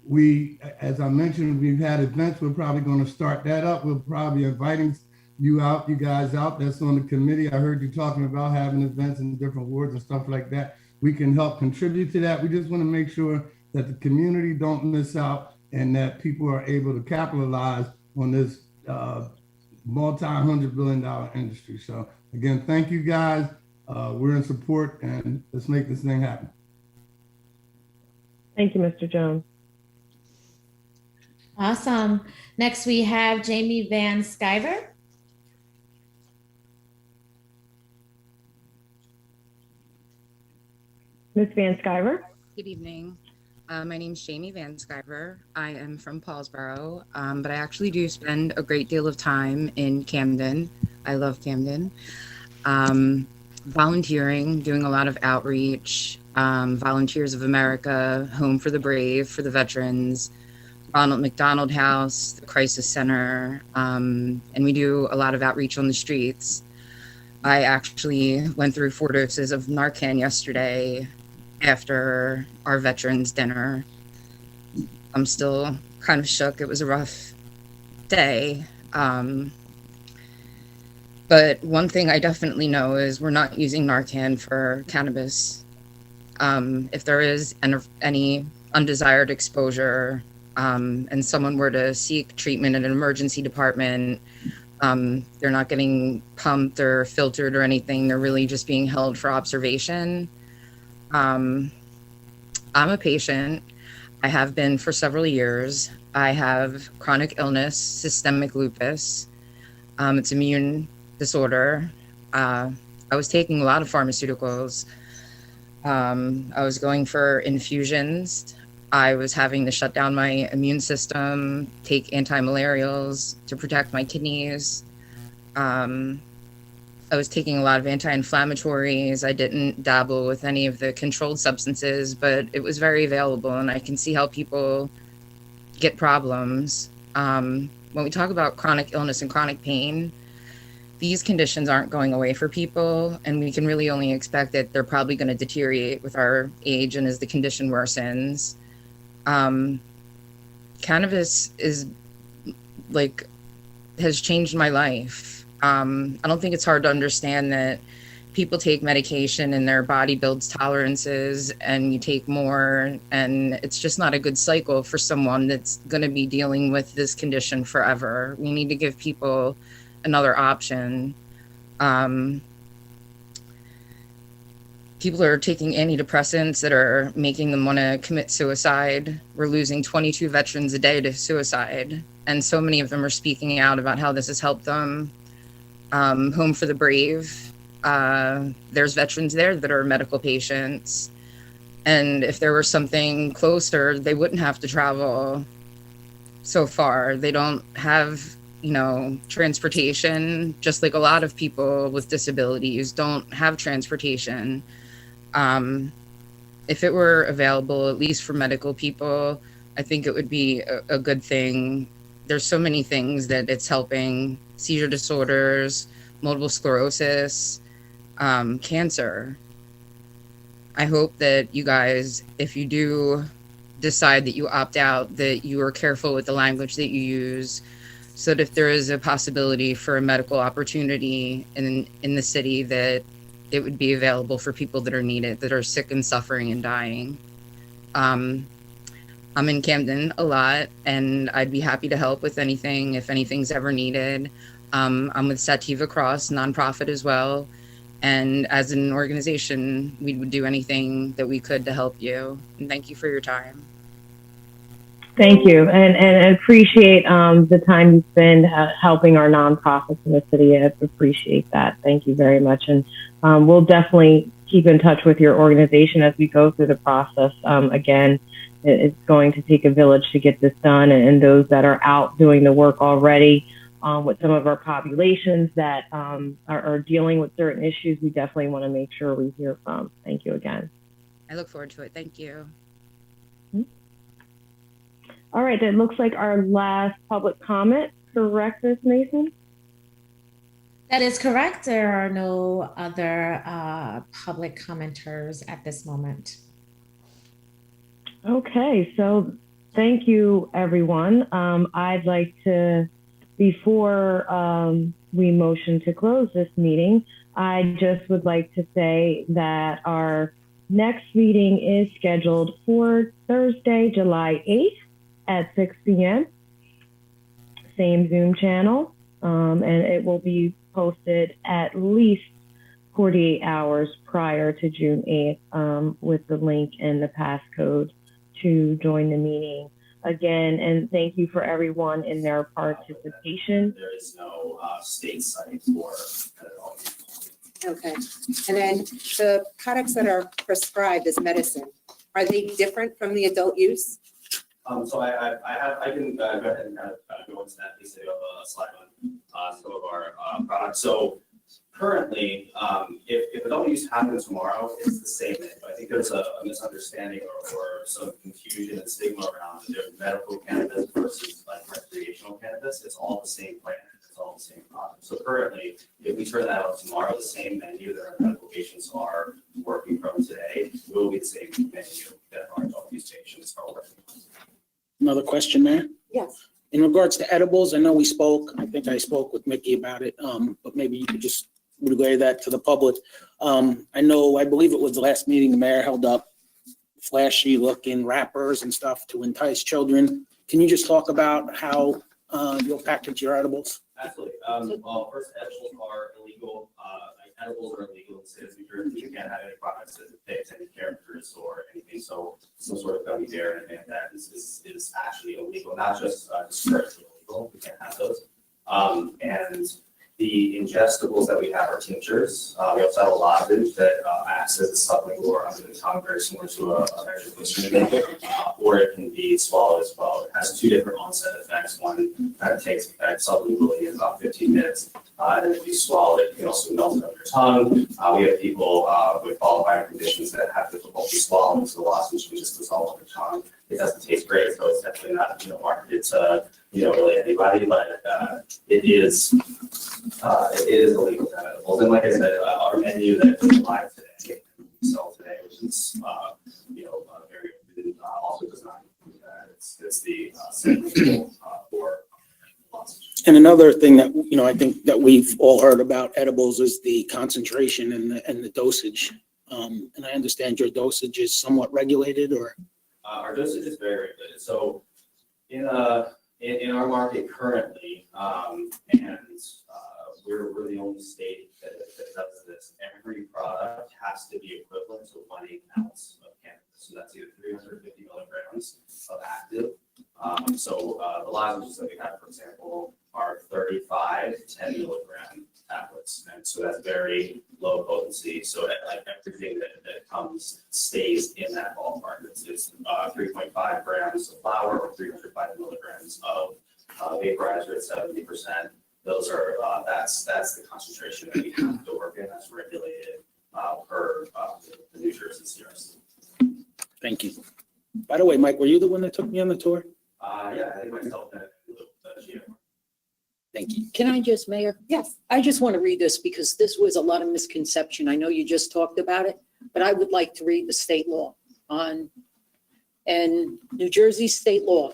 We, as I mentioned, we've had events. We're probably going to start that up. We'll probably be inviting you guys out that's on the committee. I heard you talking about having events in different wards and stuff like that. We can help contribute to that. We just want to make sure that the community don't miss out and that people are able to capitalize on this multi-$100 billion industry. So again, thank you guys. We're in support, and let's make this thing happen. Thank you, Mr. Jones. Awesome. Next, we have Jamie Van Sciver. Ms. Van Sciver. Good evening. My name's Jamie Van Skyver. I am from Paulsboro, but I actually do spend a great deal of time in Camden. I love Camden. Volunteering, doing a lot of outreach, Volunteers of America, Home for the Brave, for the veterans, Ronald McDonald House, the Crisis Center, and we do a lot of outreach on the streets. I actually went through 4 doses of Narcan yesterday after our veterans dinner. I'm still kind of shook. It was a rough day. But one thing I definitely know is we're not using Narcan for cannabis. If there is any undesired exposure, and someone were to seek treatment in an emergency department, they're not getting pumped or filtered or anything. They're really just being held for observation. I'm a patient. I have been for several years. I have chronic illness, systemic lupus. It's immune disorder. I was taking a lot of pharmaceuticals. I was going for infusions. I was having to shut down my immune system, take anti-malarials to protect my kidneys. I was taking a lot of anti-inflammatories. I didn't dabble with any of the controlled substances, but it was very available, and I can see how people get problems. When we talk about chronic illness and chronic pain, these conditions aren't going away for people, and we can really only expect that they're probably going to deteriorate with our age and as the condition worsens. Cannabis has changed my life. I don't think it's hard to understand that people take medication and their body builds tolerances and you take more, and it's just not a good cycle for someone that's going to be dealing with this condition forever. We need to give people another option. People are taking antidepressants that are making them want to commit suicide. We're losing 22 veterans a day to suicide, and so many of them are speaking out about how this has helped them. Home for the Brave, there's veterans there that are medical patients, and if there were something closer, they wouldn't have to travel so far. They don't have transportation, just like a lot of people with disabilities don't have transportation. If it were available, at least for medical people, I think it would be a good thing. There's so many things that it's helping: seizure disorders, multiple sclerosis, cancer. I hope that you guys, if you do decide that you opt out, that you are careful with the language that you use, so that if there is a possibility for a medical opportunity in the city, that it would be available for people that are needed, that are sick and suffering and dying. I'm in Camden a lot, and I'd be happy to help with anything if anything's ever needed. I'm with Sativa Cross, nonprofit as well. And as an organization, we would do anything that we could to help you. And thank you for your time. Thank you, and I appreciate the time you spend helping our nonprofits in the city. I appreciate that. Thank you very much, and we'll definitely keep in touch with your organization as we go through the process. Again, it's going to take a village to get this done, and those that are out doing the work already with some of our populations that are dealing with certain issues, we definitely want to make sure we hear from. Thank you again. I look forward to it. Thank you. All right, that looks like our last public comment. Correct, Ms. Mason? That is correct. There are no other public commenters at this moment. Okay, so thank you, everyone. I'd like to, before we motion to close this meeting, I just would like to say that our next meeting is scheduled for Thursday, July 8th at 6 p.m. Same Zoom channel, and it will be posted at least 48 hours prior to June 8th with the link and the passcode to join the meeting. Again, and thank you for everyone in their participation. There is no state site for Okay, and then the products that are prescribed as medicine, Are they different from the adult use? So I can go ahead and kind of go into that piece of a slide on some of our products. So currently, if adult use happens tomorrow, it's the same thing. I think there's a misunderstanding or some confusion and stigma around the different medical cannabis versus like recreational cannabis. It's all the same plant. It's all the same product. So currently, if we turn that out tomorrow, the same menu that our medical patients are working from today will be the same menu that our adult use patients are working from. Another question, Mayor? Yes. In regards to edibles, I know we spoke, I think I spoke with Mickey about it, but maybe you could just relay that to the public. I believe it was the last meeting, the mayor held up flashy looking wrappers and stuff to entice children. Can you just talk about how you'll package your edibles? Absolutely. Well, first, edibles are illegal. Edibles are illegal in the state of New Jersey. You can't have any products that depict any characters or anything. So some sort of gummy bear and that is actually illegal, not just discouraged illegal. We can't have those. And the ingestibles that we have are tinctures. We also have a lozenge that acts as a sublingual or under the tongue, very similar to a nitroglycerin, or it can be swallowed as well. It has two different onset effects. One kind of takes effect sublingually in about 15 minutes, and if you swallow it, you can also melt it on your tongue. We have people with qualifying conditions that have difficulty swallowing, so the lozenge can just dissolve on your tongue. It doesn't taste great, so it's definitely not marketed to really anybody, but it is illegal to have edibles. And like I said, our menu that is live today, we sell today, which is very also does not. It's the same for lozenge. And another thing that I think that we've all heard about edibles is the concentration and the dosage. And I understand your dosage is somewhat regulated, or our dosage is very regulated. So in our market currently, and we're the only state that does this. Every product has to be equivalent to 1/8 ounce of cannabis. So that's either 350 milligrams of active. So the lozenges that we have, for example, are 35 10 milligram tablets, and so that's very low potency. So like everything that comes stays in that ballpark. It's 3.5 grams of flour or 305 milligrams of vaporizer at 70%. Those are that's the concentration that we have to work in. That's regulated per the New Jersey CRC. Thank you. By the way, Mike, were you the one that took me on the tour? Yeah, I think myself and the Thank you. Can I just, Mayor? Yes. I just want to read this because this was a lot of misconception. I know you just talked about it, but I would like to read the state law and New Jersey state law.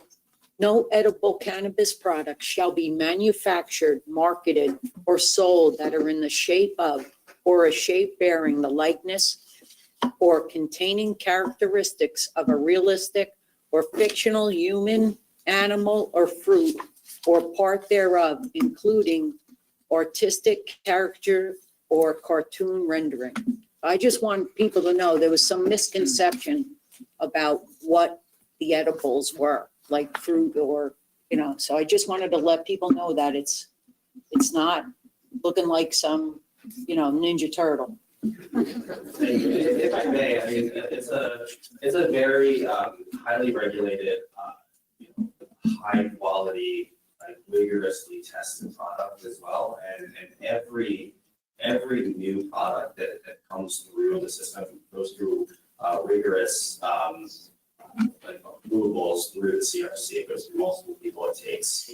No edible cannabis products shall be manufactured, marketed, or sold that are in the shape of or a shape bearing the likeness or containing characteristics of a realistic or fictional human, animal, or fruit, or part thereof, including artistic character or cartoon rendering. I just want people to know there was some misconception about what the edibles were, like fruit or, so I just wanted to let people know that it's not looking like some, Ninja Turtle. If I may, I mean, it's a very highly regulated, high quality, rigorously tested product as well. And every new product that comes through the system goes through rigorous approvals through the CRC. It goes through multiple people. It takes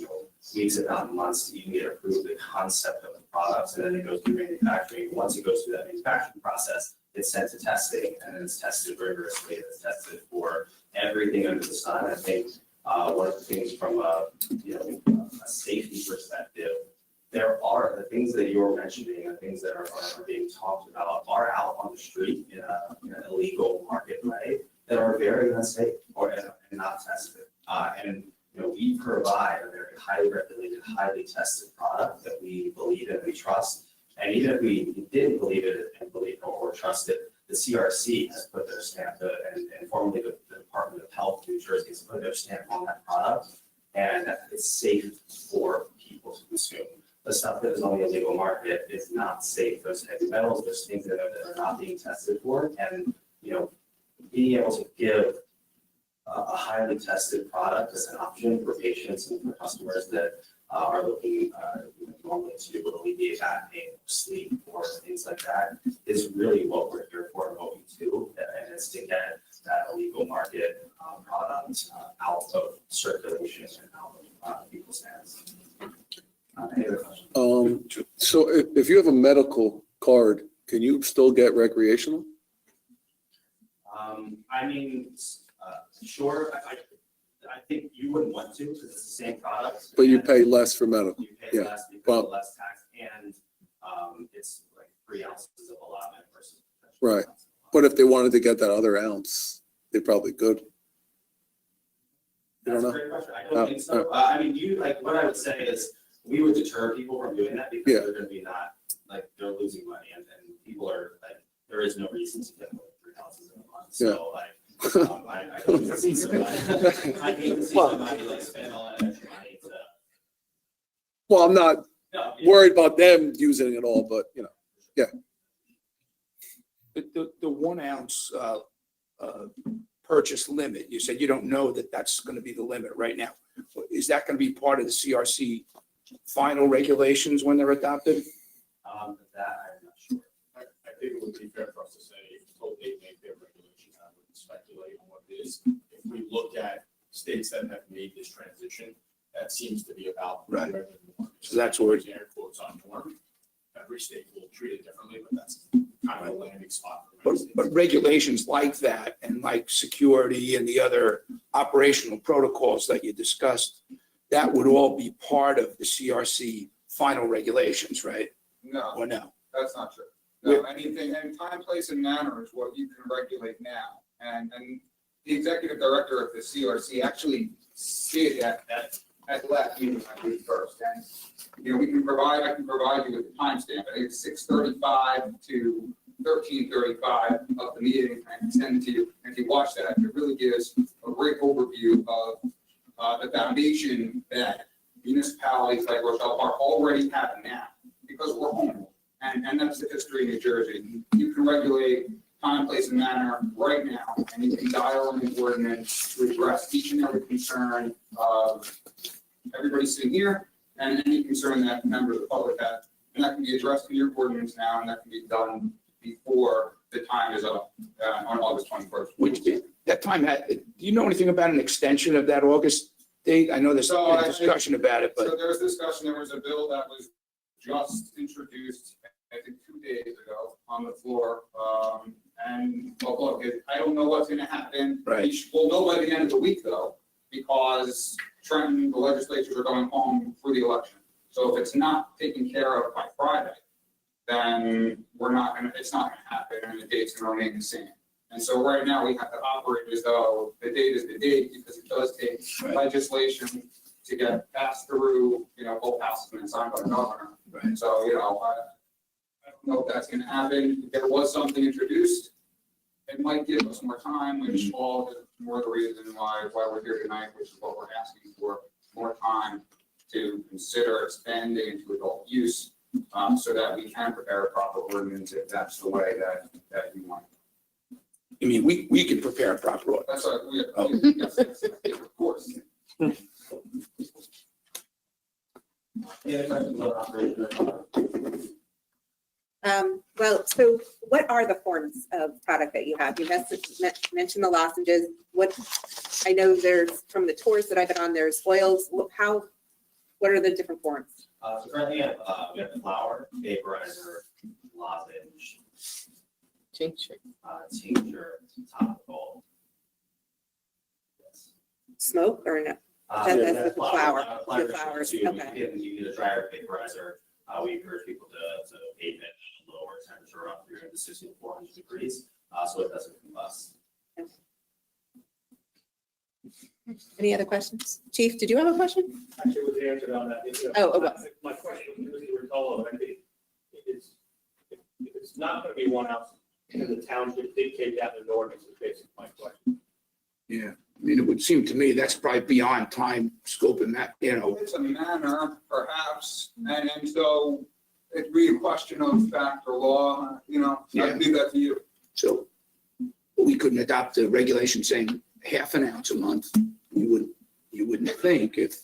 weeks, if not months, to even get approved the concept of the products, and then it goes through manufacturing. Once it goes through that manufacturing process, it's sent to testing, and then it's tested rigorously. It's tested for everything under the sun. I think one of the things from a safety perspective, there are the things that you're mentioning, the things that are being talked about are out on the street in an illegal market way that are very unsafe and not tested. And we provide a very highly regulated, highly tested product that we believe and we trust. And even if we didn't believe it and believe or trust it, the CRC has put their stamp, and formally the Department of Health in New Jersey has put their stamp on that product, and it's safe for people to consume. The stuff that is on the illegal market is not safe. There's heavy metals, there's things that are not being tested for, and being able to give a highly tested product as an option for patients and for customers that are looking normally to alleviate back pain, sleep, or things like that is really what we're here for and what we do. And it's to get that illegal market product out of circulation and out of people's hands. Any other questions? So if you have a medical card, can you still get recreational? I mean, sure. I think you wouldn't want to because it's the same product. But you pay less for medical. You pay Yeah. less because Well, of less tax, and it's like 3 ounces of allotment versus. right. But if they wanted to get that other ounce, they probably could. You That's don't a know? great question. I don't think so. I mean, what I would say is we would deter people from doing that because Yeah. they're going to be they're losing money, and people are like, there is no reason to get more than 3 ounces in a month. So I don't need to see somebody. I need to see somebody like spend all that extra money to. Well, I'm not worried about them using it all, but yeah. The 1 ounce purchase limit, you said you don't know that that's going to be the limit right now. Is that going to be part of the CRC final regulations when they're adopted? That I'm not sure. I think it would be fair for us to say, if they make their regulations, I wouldn't speculate on what it is. If we look at states that have made this transition, that seems to be about. Right. where the norm is. So that's where Air quotes on norm. Every state will treat it differently, but that's kind of a landing spot. But regulations like that and like security and the other operational protocols that you discussed, that would all be part of the CRC final regulations, right? No, Or no? that's not true. No, anything, and time, place, and manner is what you can regulate now. And the executive director of the CRC actually stated at the last meeting on June 1st. And, I can provide you with the timestamp. I think it's 6:35 to 13:35 of the meeting. And send to you. And if you watch that, it really gives a great overview of the foundation that municipalities like Rochelle are already have now, because we're home. And that's the history of New Jersey. You can regulate time, place, and manner right now, and you can dial in an ordinance to address each and every concern of everybody sitting here and any concern that members of the public have. And that can be addressed in your ordinance now, and that can be done before the time is up on August 21st. Which that time do you know anything about an extension of that August date? I know there's a discussion about it, but. So there's discussion, there was a bill that was just introduced, I think 2 days ago on the floor. And look, I don't know what's gonna happen. Right. We'll know by the end of the week though, because Trenton, the legislatures are going home for the election. So if it's not taken care of by Friday, then it's not gonna happen, and the date's gonna remain the same. And so right now we have to operate as though the date is the date, because it does take legislation to get passed through, both houses and signed by the governor. Right. So, I don't know if that's gonna happen. If there was something introduced, it might give us more time, which all is more the reason why we're here tonight, which is what we're asking for, more time to consider expanding into adult use, so that we can prepare a proper ordinance if that's the way that you want. I mean, we can prepare a proper order. That's what yes, of course. Well, so what are the forms of product that you have? You mentioned the lozenges. I know there's, from the tours that I've been on, there's oils. What are the different forms? So currently we have flour, vaporizer, lozenge, tincture, topical. Smoke or no? That's the flour. The flour. So you Okay. can use a dryer vaporizer. We encourage people to vape it at a lower temperature, around 360 to 400 degrees, so it doesn't combust. Any other questions? Chief, did you have a question? Actually, was answered on that. My question was, you were told, I think if it's not going to be 1 ounce, can the township dictate that in an ordinance? Is basically my question. Yeah, I mean, it would seem to me that's probably beyond time, scope, and that, It's a manner, perhaps, and so it'd be a question of fact or law, I leave that to you. So we couldn't adopt a regulation saying half an ounce a month. You wouldn't think if,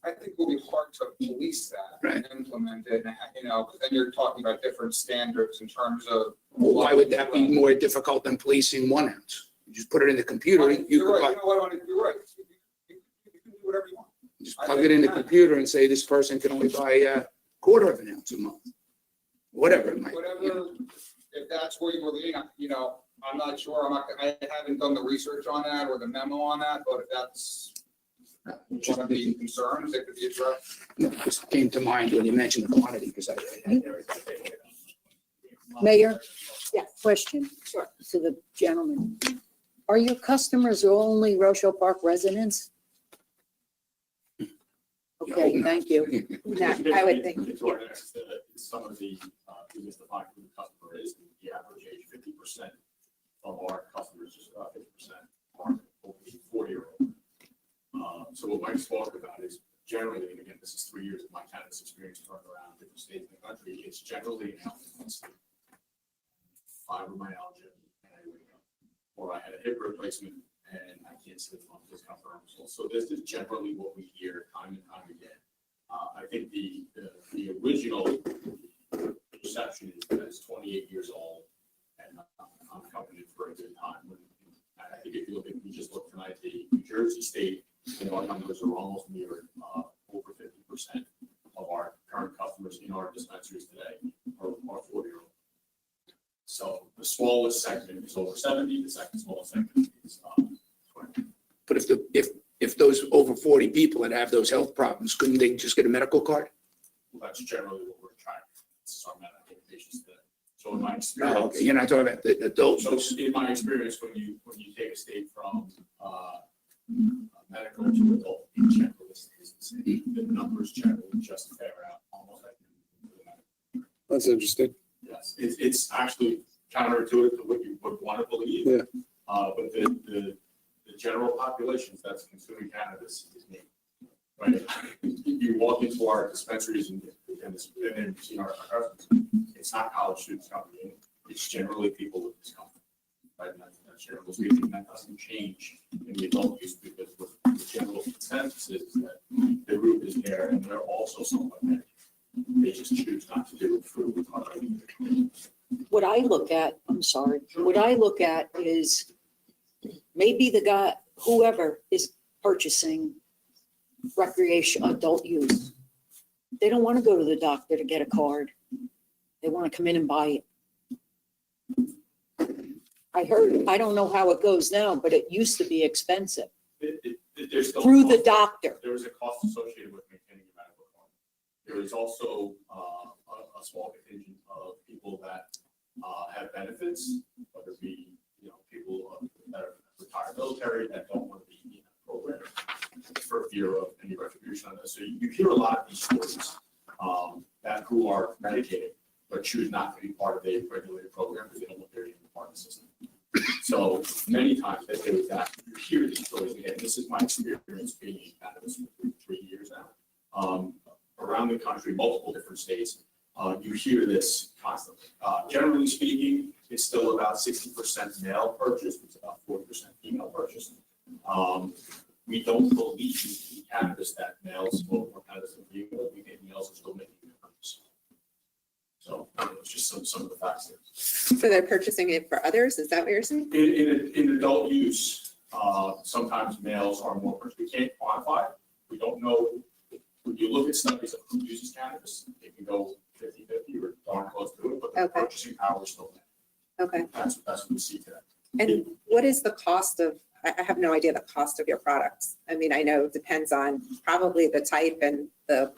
I think it will be hard to police that Right. and implement it, you know, because then you're talking about different standards in terms of. why would that be more difficult than policing 1 ounce? You just put it in the computer, you You're could right, you know what, you're right. You can do whatever you want. just plug it in the computer and say this person can only buy a quarter of an ounce a month. Whatever it might be. Whatever, if that's where you were leading, you know, I'm not sure, I haven't done the research on that or the memo on that, but if that's one of the concerns that could be addressed. No, it just came to mind when you mentioned the quantity, because I Mayor, Yes. question Sure. to the gentleman. Are your customers only Rochelle Park residents? Okay, thank you. Yeah, I would think, It's right next to some of the, biggest define who the customer is, the average age, 50% of our customers, just about 50% are over the 40-year-old. So what Mike's talking about is generally, and again, this is 3 years of my cannabis experience running around different states in the country, it's generally an ounce, fibromyalgia, and I wake up. Or I had a hip replacement and I can't sleep on this confirmed. So this is generally what we hear time and time again. I think the original perception is that it's 28 years old and I'm coming in for a good time. I think if you look at, we just looked tonight, the New Jersey state, our numbers are almost mirrored, over 50% of our current customers in our dispensaries today are 40-year-old. So the smallest segment is over 70, the second smallest segment is 20. But if those over 40 people that have those health problems, couldn't they just get a medical card? Well, that's generally what we're trying. This is our medical patients today. So in my experience. Oh, okay. You're not talking about the adults. So in my experience, when you take a state from medical to adult, in general, the numbers generally just bear out almost like. That's interesting. Yes, it's actually counterintuitive to what you would want to believe. Yeah. But the general populations that's consuming cannabis is me. Right? You walk into our dispensaries and then you see our customers. It's not college students coming in. It's generally people with discomfort. Right? And that's generally speaking. That doesn't change in the adult use because what the general consensus is that the root is there and they're also somewhat medicated. They just choose not to do it through What I look at, I'm sorry, what I look at is maybe the guy, whoever is purchasing recreation, adult use, they don't want to go to the doctor to get a card. They want to come in and buy it. I heard, I don't know how it goes now, but it used to be expensive. There's still Through a the cost. doctor. There is a cost associated with maintaining a medical card. There is also a small contingent of people that have benefits, whether it be people that are retired military that don't want to be in that program for fear of any retribution on this. So you hear a lot of these stories that who are medicated but choose not to be part of a regulated program because they don't want their name part of the system. So many times they do that. You hear these stories again. This is my experience being in cannabis for 3 years now. Around the country, multiple different states, you hear this constantly. Generally speaking, it's still about 60% male purchase. It's about 40% female purchase. We don't believe in cannabis that males smoke more cannabis than females. We think males are still making a purchase. So it's just some of the facts there. so they're purchasing it for others? Is that what you're saying? In adult use, sometimes males are more purchased. We can't quantify it. We don't know. When you look at studies of who uses cannabis, it can go 50-50 or darn close to it, but the purchasing power is still there. Okay. That's what we see today. And what is the cost of, I have no idea the cost of your products. I mean, I know it depends on probably the type and the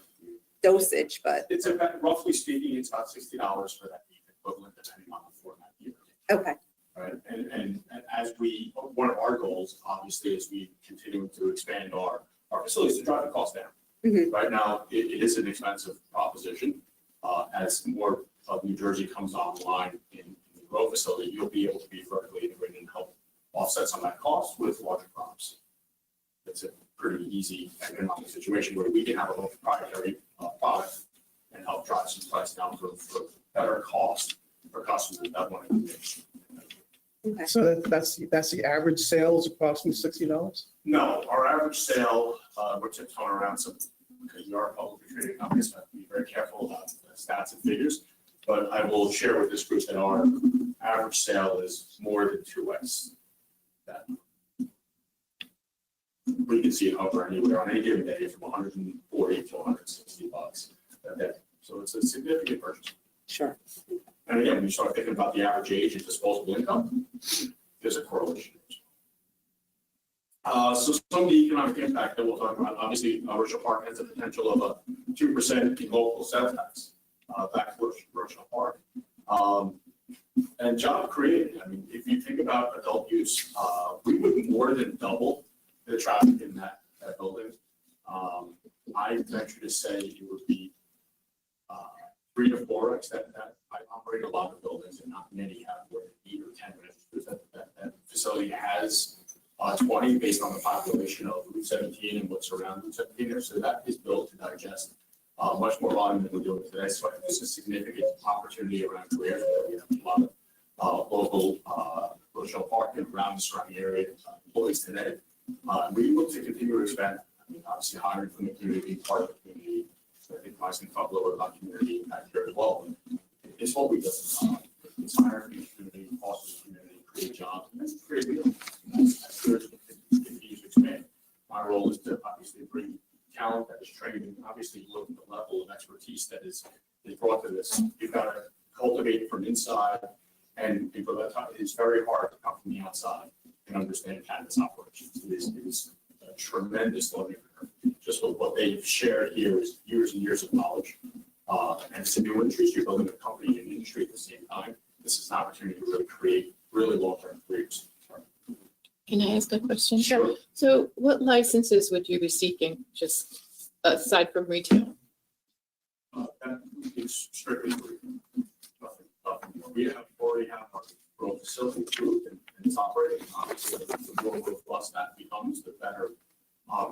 dosage, but. It's about, roughly speaking, it's about $60 for that equivalent depending on the format you take. Okay. Right. And as one of our goals, obviously, is we continue to expand our facilities to drive the cost down. Mm-hmm. Right now, it is an expensive proposition. As more of New Jersey comes online in the grow facility, you'll be able to be vertically integrated and help offset some of that cost with larger crops. It's a pretty easy economic situation where we can have a little proprietary product and help drive some price down for better cost for customers that want to do it. Okay. So that's the average sales approximately $60? No, our average sale, we're tiptoeing around some, because we are a publicly traded company, so I have to be very careful about stats and figures. But I will share with this group that our average sale is more than 2x that. We can see it hover anywhere on any given day from 140 to 160 bucks a day. So it's a significant purchase. Sure. And again, when you start thinking about the average age and disposable income, there's a correlation. So some of the economic impact that we'll talk about, obviously, Rochelle Park has the potential of a 2% in local sales tax back to Rochelle Park. And job created. I mean, if you think about adult use, we would more than double the traffic in that building. I venture to say it would be 3 to 4x that I operate a lot of buildings and not many have more than 8 or 10 registers. That facility has 20 based on the population of Route 17 and what's around Route 17 there. So that is built to digest much more volume than we're doing today. So I think there's a significant opportunity around careers where we have a lot of local Rochelle Park and around the surrounding area employees today. We look to continue to expand. I mean, obviously hiring from the community, being part of the community. So I think I can talk a little bit about community impact here as well. It's what we do. It's hiring from the community, foster the community, create jobs, and that's pretty real. That's good to continue to expand. My role is to obviously bring talent that is trained and obviously look at the level of expertise that is brought to this. You've got to cultivate from inside, and people that it's very hard to come from the outside and understand cannabis operations. It is a tremendous learning curve. Just what they've shared here is years and years of knowledge. And it's a new industry. You're building a company in the industry at the same time. This is an opportunity to really create really long-term careers. Can I ask a question? Sure. So what licenses would you be seeking, just aside from retail? It's strictly free. Nothing more. We already have our grow facility approved and it's operating. Obviously, the more robust that becomes, the better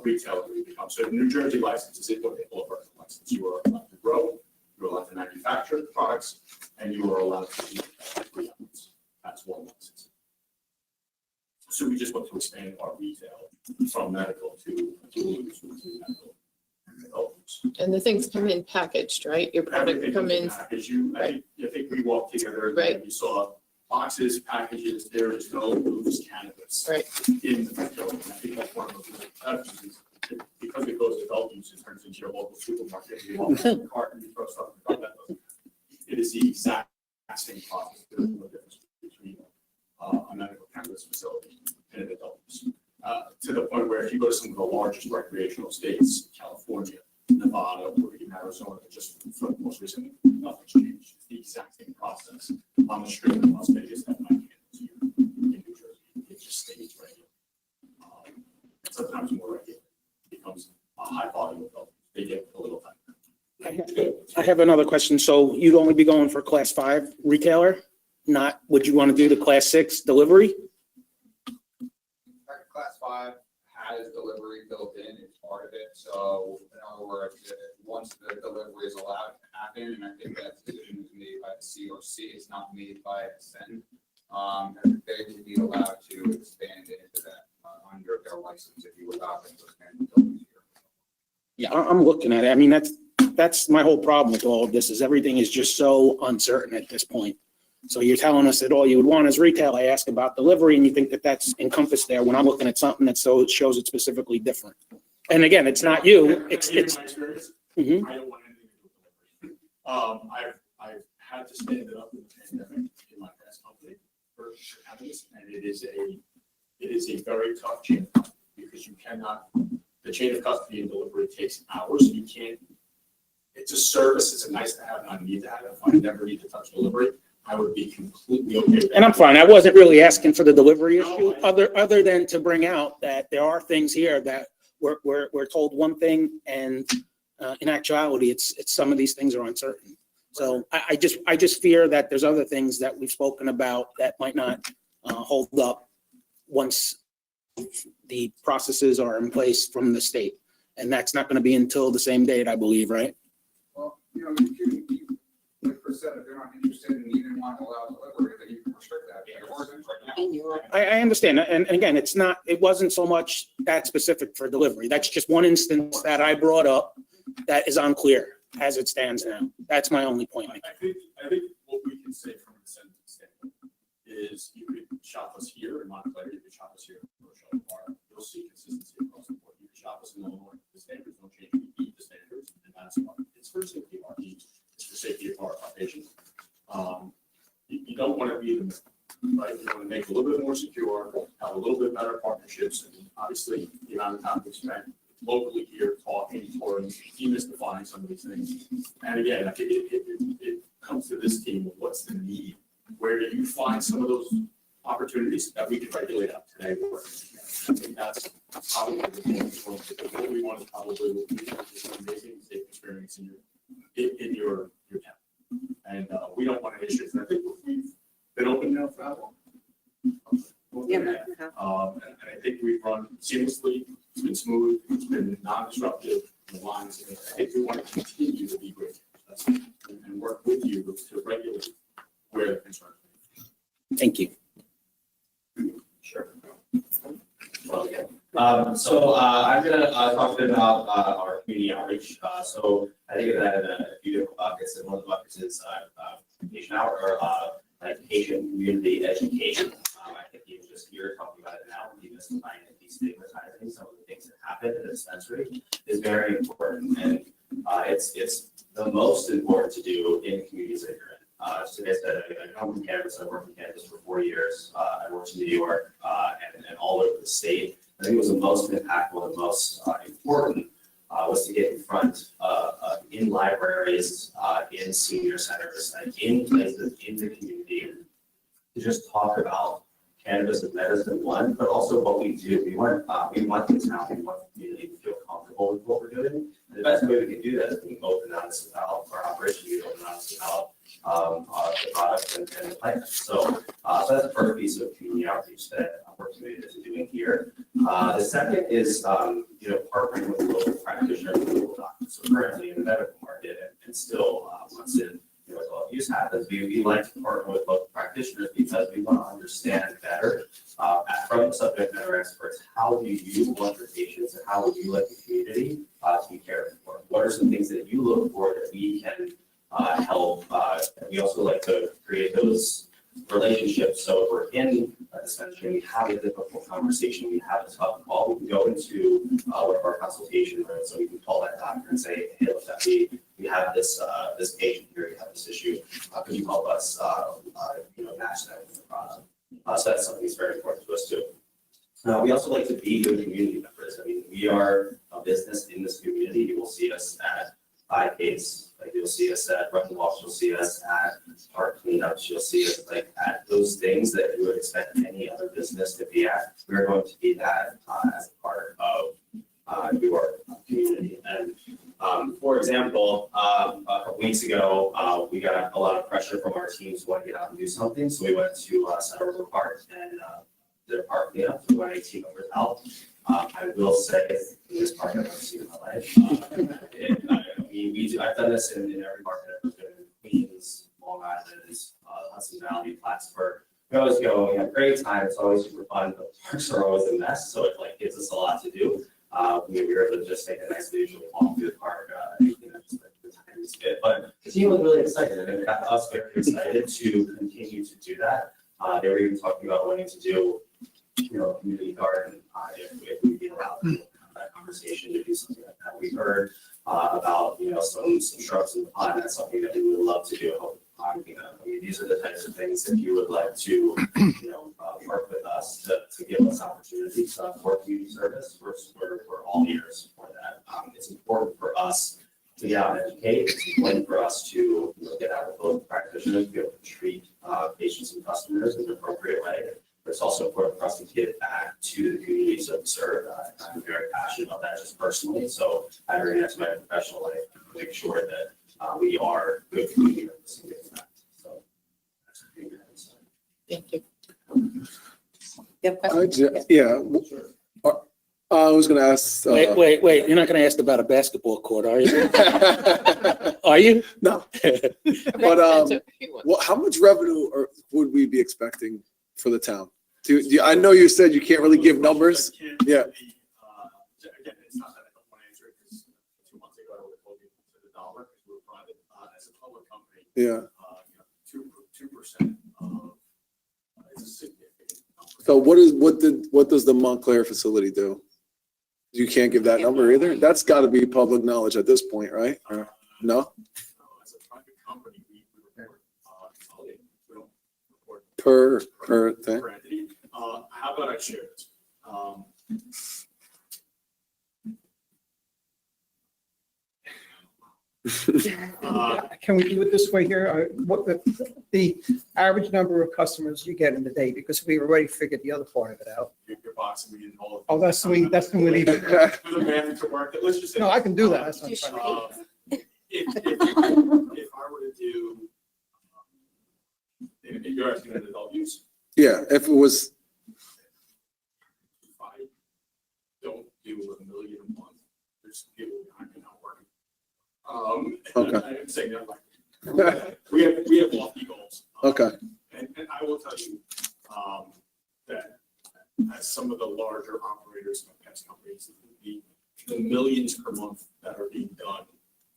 retailer we become. So the New Jersey license is what they call a vertical license. You are allowed to grow, you're allowed to manufacture the products, and you are allowed to eat free outlets. That's one license. So we just want to expand our retail from medical to medical. And the things come in packaged, right? Your product come in. I think we walked together and you saw boxes, packages. There is no loose cannabis in the facility. I think that's one of the because it goes to adult use, it turns into your local supermarket. You walk in the cart and you throw stuff in the cart. It is the exact same process. There's no difference between a medical cannabis facility and an adult use. To the point where if you go to some of the largest recreational states, California, Nevada, or even Arizona, just for most recently, nothing's changed. It's the exact same process on the street in Las Vegas that might be in New Jersey. It just stays regular. Sometimes more regular. It becomes a high volume of adult. They get a little tighter. I have another question. So you'd only be going for class 5 retailer? Not, would you want to do the class 6 delivery? Class 5 has delivery built in, it's part of it. So in other words, once the delivery is allowed to happen, and I think that decision is made by the CRC, it's not made by Ascend. And they would be allowed to expand into that under their license if you allow them to expand the buildings here. Yeah, I'm looking at it. I mean, that's my whole problem with all of this is everything is just so uncertain at this point. So you're telling us that all you would want is retail. I ask about delivery and you think that that's encompassed there when I'm looking at something that shows it specifically different. And again, it's not you, it's. My experience, I don't want anything to do with delivery. I've had to stand it up in the pandemic in my past company for cannabis, and it is a very tough chain because you cannot, the chain of custody and delivery takes hours. You can't, it's a service, it's a nice to have, not a need to have. If I never need to touch delivery, I would be completely okay with that. And I'm fine. I wasn't really asking for the delivery issue, other than to bring out that there are things here that we're told one thing, and in actuality, it's some of these things are uncertain. So I just fear that there's other things that we've spoken about that might not hold up once the processes are in place from the state, and that's not going to be until the same date, I believe, right? Well, you can, like Chris said, if they're not interested and even want to allow delivery, then you can restrict that in your ordinance right now. I understand, and again, it wasn't so much that specific for delivery. That's just one instance that I brought up that is unclear as it stands now. That's my only point. I think what we can say from a sentence standpoint is you could shop us here in Montclair, you could shop us here in Rochelle Park. You'll see consistency across the board. You can shop us in Illinois. The standards don't change. We meet the standards, and that's why it's for safety of our needs. It's for safety of our patients. You don't want to be the middle, right? You want to make it a little bit more secure, have a little bit better partnerships, and obviously the amount of time we spent locally here talking, touring, demystifying some of these things. And again, I think it comes to this team of what's the need. Where do you find some of those opportunities that we can regulate out today? I think that's probably what we want to probably will be an amazing safe experience in your town. And we don't want to issues. And I think we've been open now for how long? Yeah. And I think we've run seamlessly. It's been smooth. It's been non-disruptive. The lines. And I think we want to continue to be great and work with you to regulate where the concerns are. Thank you. Sure. Well, yeah. I'm going to talk a bit about our community outreach. So I think of that in a few different buckets, and one of the buckets is education education, community education. I think you just here talking about it now, demystifying and destigmatizing some of the things that happen in the dispensary is very important, and it's the most important to do in communities that you're in. So as I said, I come from Cannabis. I worked in Cannabis for 4 years. I worked in New York and all over the state. I think it was the most impactful and most important was to get in front in libraries, in senior centers, and in places in the community to just talk about cannabis and medicine, one, but also what we do. We want this now. We want the community to feel comfortable with what we're doing. And the best way we can do that is being open and honest about our operation, being open and honest about the product and the plan. So that's the first piece of community outreach that we're committed to doing here. The second is partnering with local practitioners and local doctors. So currently in the medical market and still once in adult use happens, we like to partner with local practitioners because we want to understand better from subject matter experts, how do you want your patients and how would you like the community to be cared for? What are some things that you look for that we can help? We also like to create those relationships. So if we're in a dispensary, we have a difficult conversation, we have a tough call, we can go into one of our consultation rooms, so we can call that doctor and say, hey, look, we have this patient here, we have this issue. Could you help us match that with the product? So that's something that's very important to us too. We also like to be good community members. I mean, we are a business in this community. You will see us at 5Ks, like you'll see us at running walks, you'll see us at park cleanups, you'll see us like at those things that you would expect any other business to be at. We're going to be that as a part of your community. And for example, a couple weeks ago, we got a lot of pressure from our teams to want to get out and do something. So we went to Center River Park and did a park cleanup. We went 18 members out. I will say, in this park I've never seen in my life. I've done this in every market I've been in, Queens, Long Island, Hudson Valley, Plattsburgh. We always go, we have a great time. It's always super fun, but parks are always a mess, so it gives us a lot to do. We were able to just take a nice leisurely walk through the park, the tiniest bit. But the team was really excited, and it got us very excited to continue to do that. They were even talking about wanting to do, a community garden if we get allowed to have that conversation to do something like that. We heard about some shrubs in the pond. That's something that we would love to do. I mean, these are the types of things that you would like to work with us to give us opportunities for community service. We're all ears for that. It's important for us to get out and educate. It's important for us to get out with local practitioners, be able to treat patients and customers in an appropriate way. But it's also important for us to give back to the communities that we serve. I'm very passionate about that just personally. So I bring that to my professional life to make sure that we are good community members and giving back. So that's a big answer. Thank you. Yeah. I was gonna ask. Wait, you're not gonna ask about a basketball court, are you? Are you? No. But well, how much revenue would we be expecting for the town? I know you said you can't really give numbers. Yeah. Again, it's not that I don't want to answer it because 2 months ago I would have told you to the dollar because we were private. As a public company, Yeah. 2% is a significant number. So what does the Montclair facility do? You can't give that number either. That's got to be public knowledge at this point, right? Or, no. As a private company, we report consolidated. We don't report Per thing. per entity. How about I share this? Can we do it this way here? What the average number of customers you get in the day? Because we already figured the other part of it out. Your boxing me in all of Oh, that's when we leave it. Do the math to work. Let's just say. No, I can do that. That's what I'm trying to do. If I were to do, if you're asking an adult use, Yeah. If it was. if I don't do $1 million a month, there's people behind me not working. Okay. I'm saying that like, we have lofty goals. Okay. And I will tell you, that as some of the larger operators of pest companies, the millions per month that are being done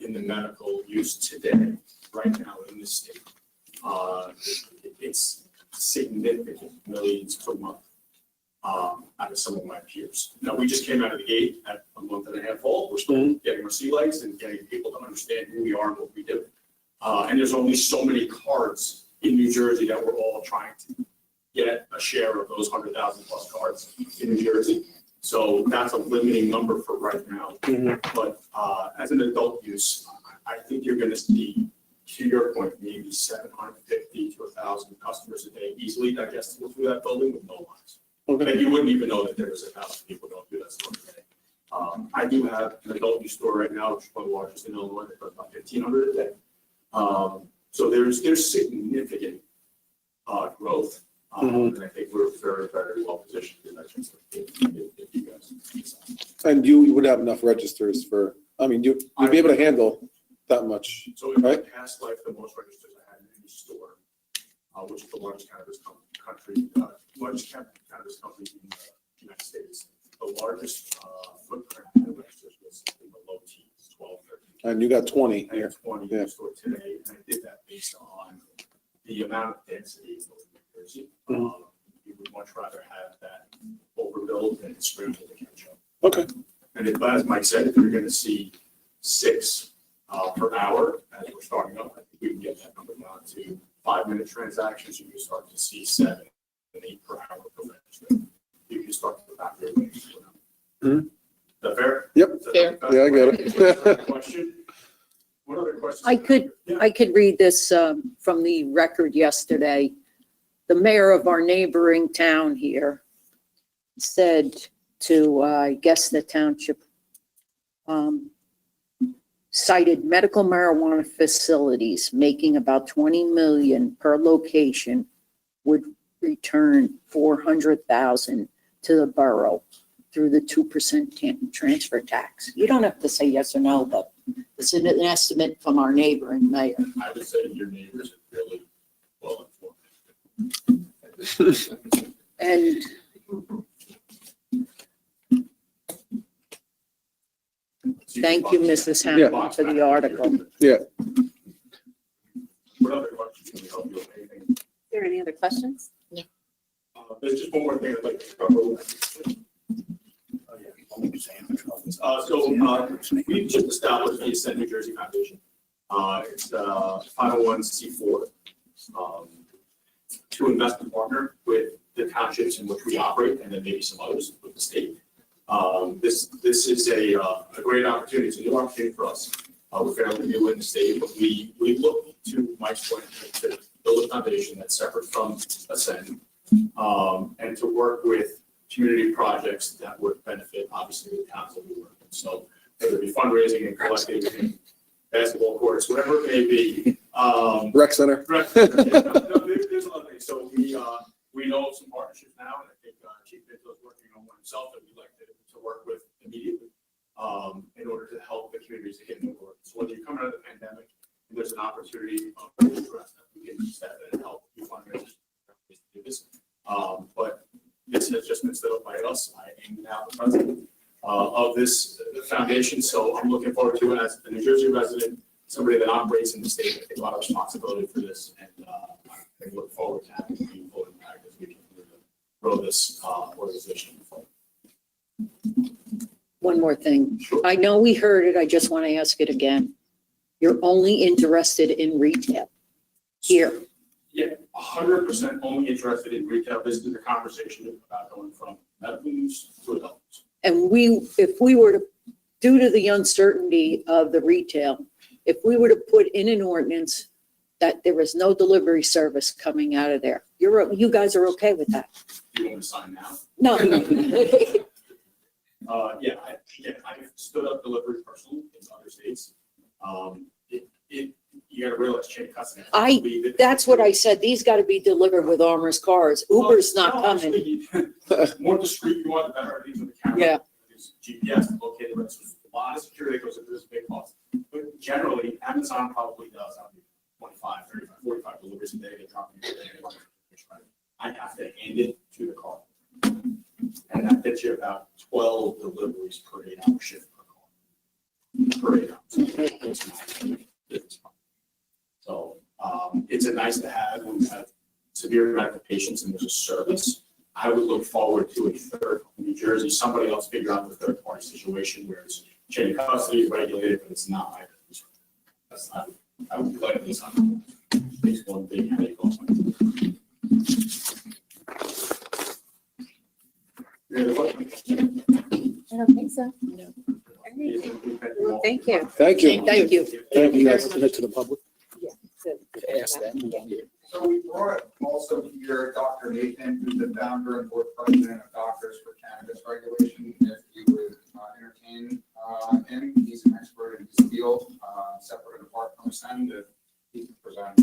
in the medical use today, right now in this state, it's significant millions per month out of some of my peers. Now, we just came out of the gate at a month and a half old. We're still getting our sea legs and getting people to understand who we are and what we do. And there's only so many cards in New Jersey that we're all trying to get a share of those 100,000 plus cards in New Jersey. So that's a limiting number for right now. But as an adult use, I think you're going to see, to your point, maybe 750 to 1,000 customers a day easily digestible through that building with no lines. Okay. And you wouldn't even know that there was 1,000 people going through that store today. I do have an adult use store right now, which is one of the largest in Illinois, that does about 1,500 a day. So there's significant growth. And I think we're very, very well positioned in that sense if you guys. And you would have enough registers for. I mean, you'd be able to handle that much. So in my right? past life, the most registers I had in any store, which is the largest cannabis cannabis company in the United States, the largest footprint of registers was in the low teens, 12, 13. And you got 20 I here. have 20 in the store today, and I did that based on the amount of density in New Jersey. You would much rather have that overbuild than scramble to catch up. Okay. And if, as Mike said, if you're going to see 6 per hour as we're starting up, I think we can get that number down to 5-minute transactions. You can start to see 7 and 8 per hour per register. You can start to back your way. Is that fair? Yep. Fair. Yeah, I get it. Question? What other questions? I could read this from the record yesterday. The mayor of our neighboring town here said to, I guess, the township, cited medical marijuana facilities making about 20 million per location would return 400,000 to the borough through the 2% transfer tax. You don't have to say yes or no, but it's an estimate from our neighboring mayor. I would say your neighbors are really well informed. And thank you, Mrs. Hammond, for the article. Yeah. What other questions can we help you with? Anything? Is there any other questions? There's just one more thing I'd like to cover. We've just established the Ascend New Jersey Foundation. It's 501c4 to invest and partner with the townships in which we operate, and then maybe some others with the state. This is a great opportunity. It's a new opportunity for us. We're fairly new in the state, but we look to Mike's point to build a foundation that's separate from Ascend, and to work with community projects that would benefit, obviously, the towns that we work in. So whether it be fundraising and collecting and basketball courts, whatever it may be. Rec center. Rec center. Yeah, no, there's a lot of things. So we know of some partnerships now, and I think Chief Pinto is working on one himself that we'd like to work with in order to help the communities to get in the work. So whether you're coming out of the pandemic and there's an opportunity to address that, we can step in and help you fundraise to do this. But this has just been set up by us. I am now the president of this foundation, so I'm looking forward to it as a New Jersey resident, somebody that operates in the state. I take a lot of responsibility for this, and I look forward to having people impact as we continue to grow this organization forward. One more thing. I know we heard it. I just want to ask it again. You're only interested in retail here. Yeah, 100% only interested in retail. This is the conversation about going from medical use to adult use. And if we were to, due to the uncertainty of the retail, if we were to put in an ordinance that there is no delivery service coming out of there, you guys are okay with that? You want to sign now? No. Yeah, I've stood up delivery personally in other states. You gotta realize chain of custody. That's what I said. These got to be delivered with armor's cars. Uber's not coming. More discreet you want, the better. These are the cameras. Yeah. There's GPS located, but there's a lot of security that goes into this big cost. But generally, Amazon probably does, 25, 35, 45 deliveries a day. They drop them a day. I have to hand it to the car. And that gets you about 12 deliveries per 8-hour shift per 8 hours. So it's a nice to have when you have severe medical patients and there's a service. I would look forward to a third, New Jersey, somebody else figure out the third party situation where it's chain of custody, regulated, but it's not my business. That's not, I would like this on. It's one big headache. I don't think so. No. Well, thank you. Thank you. Thank you. Thank you guys. Send it to the public. Yeah. To ask them. So we brought also here Dr. Nathan, who's the founder and board president of Doctors for Cannabis Regulation. If you would entertain him, he's an expert in his field, separate and apart from Santi, if he can present.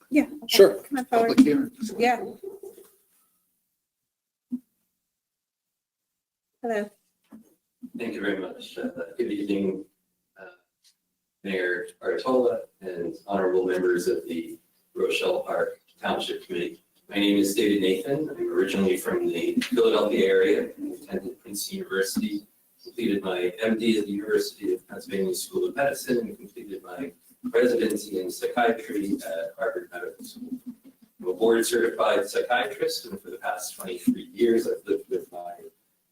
Yeah. Sure. Come on forward. Public hearing. Yeah. Hello. Thank you very much. Good evening, Mayor Artola and honorable members of the Rochelle Park Township Committee. My name is David Nathan. I'm originally from the Philadelphia area. I attended Princeton University, completed my MD at the University of Pennsylvania School of Medicine, and completed my residency in psychiatry at Harvard Medical School. I'm a board certified psychiatrist, and for the past 23 years, I've lived with my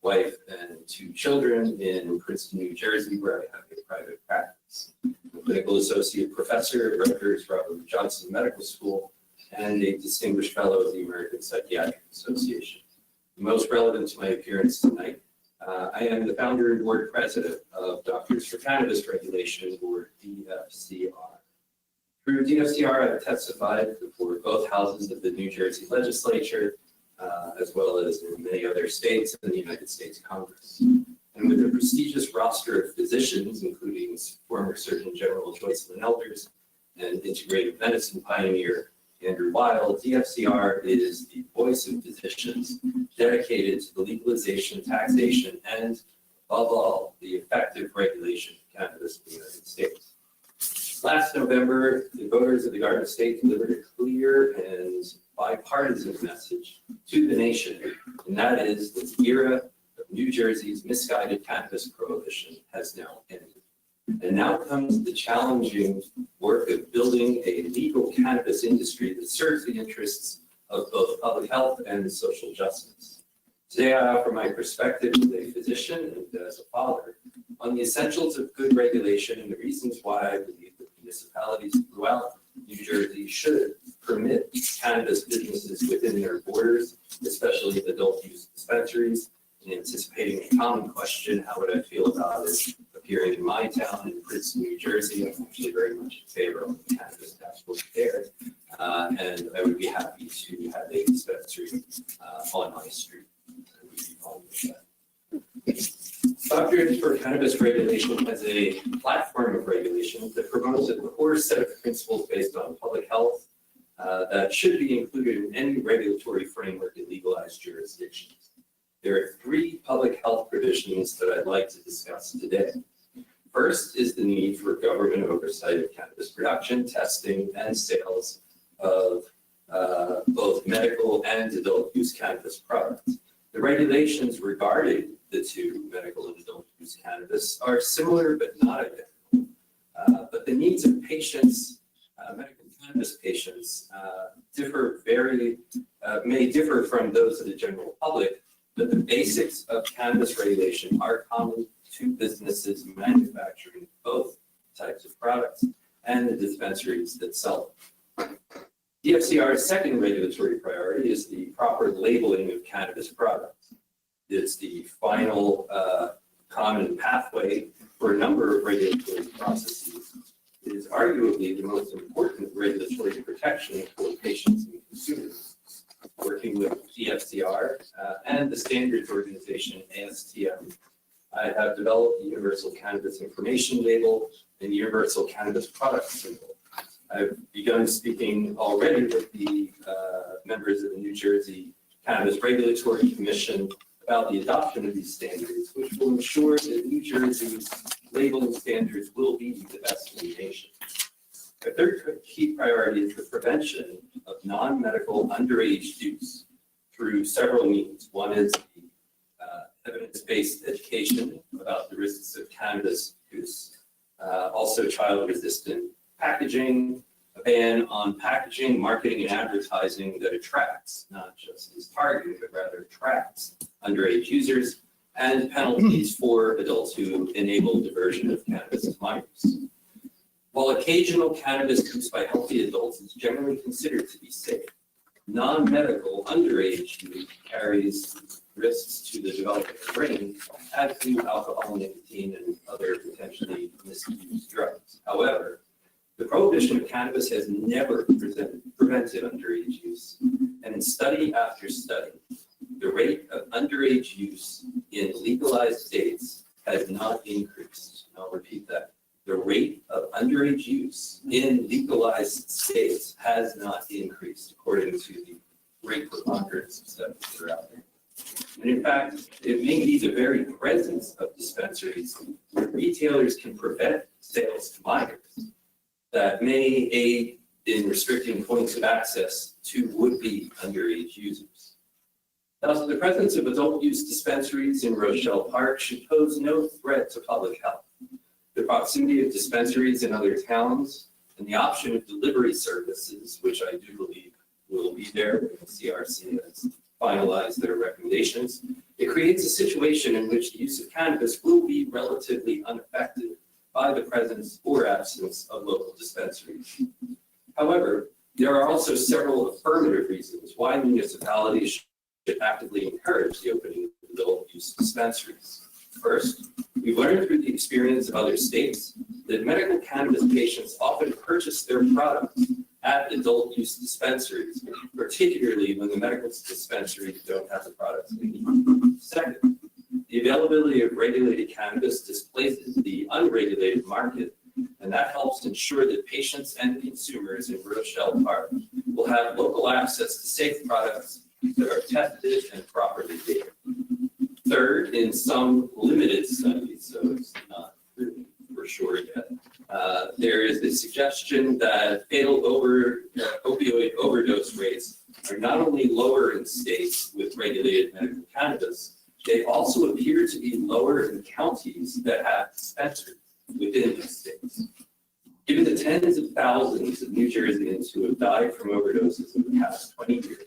wife and 2 children in Princeton, New Jersey, where I have a private practice. I'm a clinical associate professor at Rutgers Robert Johnson Medical School and a distinguished fellow of the American Psychiatric Association. Most relevant to my appearance tonight, I am the founder and board president of Doctors for Cannabis Regulation, or DFCR. Through DFCR, I've testified before both houses of the New Jersey legislature, as well as in many other states and the United States Congress. And with a prestigious roster of physicians, including former Surgeon General Joycelyn Elders and integrative medicine pioneer Andrew Weil, DFCR is the voice of physicians dedicated to the legalization, taxation, and above all, the effective regulation of cannabis in the United States. Last November, the voters of the Garden State delivered a clear and bipartisan message to the nation, and that is that the era of New Jersey's misguided cannabis prohibition has now ended. And now comes the challenging work of building a legal cannabis industry that serves the interests of both public health and social justice. Today, I offer my perspective as a physician and as a father on the essentials of good regulation and the reasons why I believe that municipalities throughout New Jersey should permit cannabis businesses within their borders, especially adult use dispensaries. In anticipating a common question, how would I feel about it appearing in my town in Princeton, New Jersey? I'm actually very much in favor of the cannabis tax board there, and I would be happy to have a dispensary on my street. Doctors for Cannabis Regulation has a platform of regulation that promotes a core set of principles based on public health that should be included in any regulatory framework in legalized jurisdictions. There are three public health provisions that I'd like to discuss today. First is the need for government oversight of cannabis production, testing, and sales of both medical and adult use cannabis products. The regulations regarding the two, medical and adult use cannabis, are similar but not identical. But the needs of patients, medical cannabis patients, may differ from those of the general public, but the basics of cannabis regulation are common to businesses manufacturing both types of products and the dispensaries that sell them. DFCR's second regulatory priority is the proper labeling of cannabis products. It's the final common pathway for a number of regulatory processes. It is arguably the most important regulatory protection for patients and consumers. Working with DFCR and the standards organization ASTM, I have developed the Universal Cannabis Information Label and Universal Cannabis Product Symbol. I've begun speaking already with the members of the New Jersey Cannabis Regulatory Commission about the adoption of these standards, which will ensure that New Jersey's labeling standards will be the best in the nation. The third key priority is the prevention of non-medical underage use through several means. One is the evidence-based education about the risks of cannabis use, also child-resistant packaging, a ban on packaging, marketing, and advertising that attracts, not just is targeted, but rather attracts underage users, and penalties for adults who enable diversion of cannabis to minors. While occasional cannabis use by healthy adults is generally considered to be safe, non-medical underage use carries risks to the developing brain, as do alcohol, nicotine, and other potentially misused drugs. However, the prohibition of cannabis has never prevented underage use, and in study after study, the rate of underage use in legalized states has not increased. I'll repeat that. The rate of underage use in legalized states has not increased, according to the rate preponderance studies that are out there. And in fact, it may be the very presence of dispensaries where retailers can prevent sales to minors that may aid in restricting points of access to would-be underage users. Thus, the presence of adult use dispensaries in Rochelle Park should pose no threat to public health. The proximity of dispensaries in other towns and the option of delivery services, which I do believe will be there when the CRC has finalized their recommendations, it creates a situation in which the use of cannabis will be relatively unaffected by the presence or absence of local dispensaries. However, there are also several affirmative reasons why municipalities should actively encourage the opening of adult use dispensaries. First, we've learned through the experience of other states that medical cannabis patients often purchase their products at adult use dispensaries, particularly when the medical dispensaries don't have the products they need. Second, the availability of regulated cannabis displaces the unregulated market, and that helps ensure that patients and consumers in Rochelle Park will have local access to safe products that are tested and properly dated. Third, in some limited studies, so it's not proven for sure yet, there is the suggestion that fatal opioid overdose rates are not only lower in states with regulated medical cannabis, they also appear to be lower in counties that have dispensaries within these states. Given the tens of thousands of New Jerseyans who have died from overdoses in the past 20 years,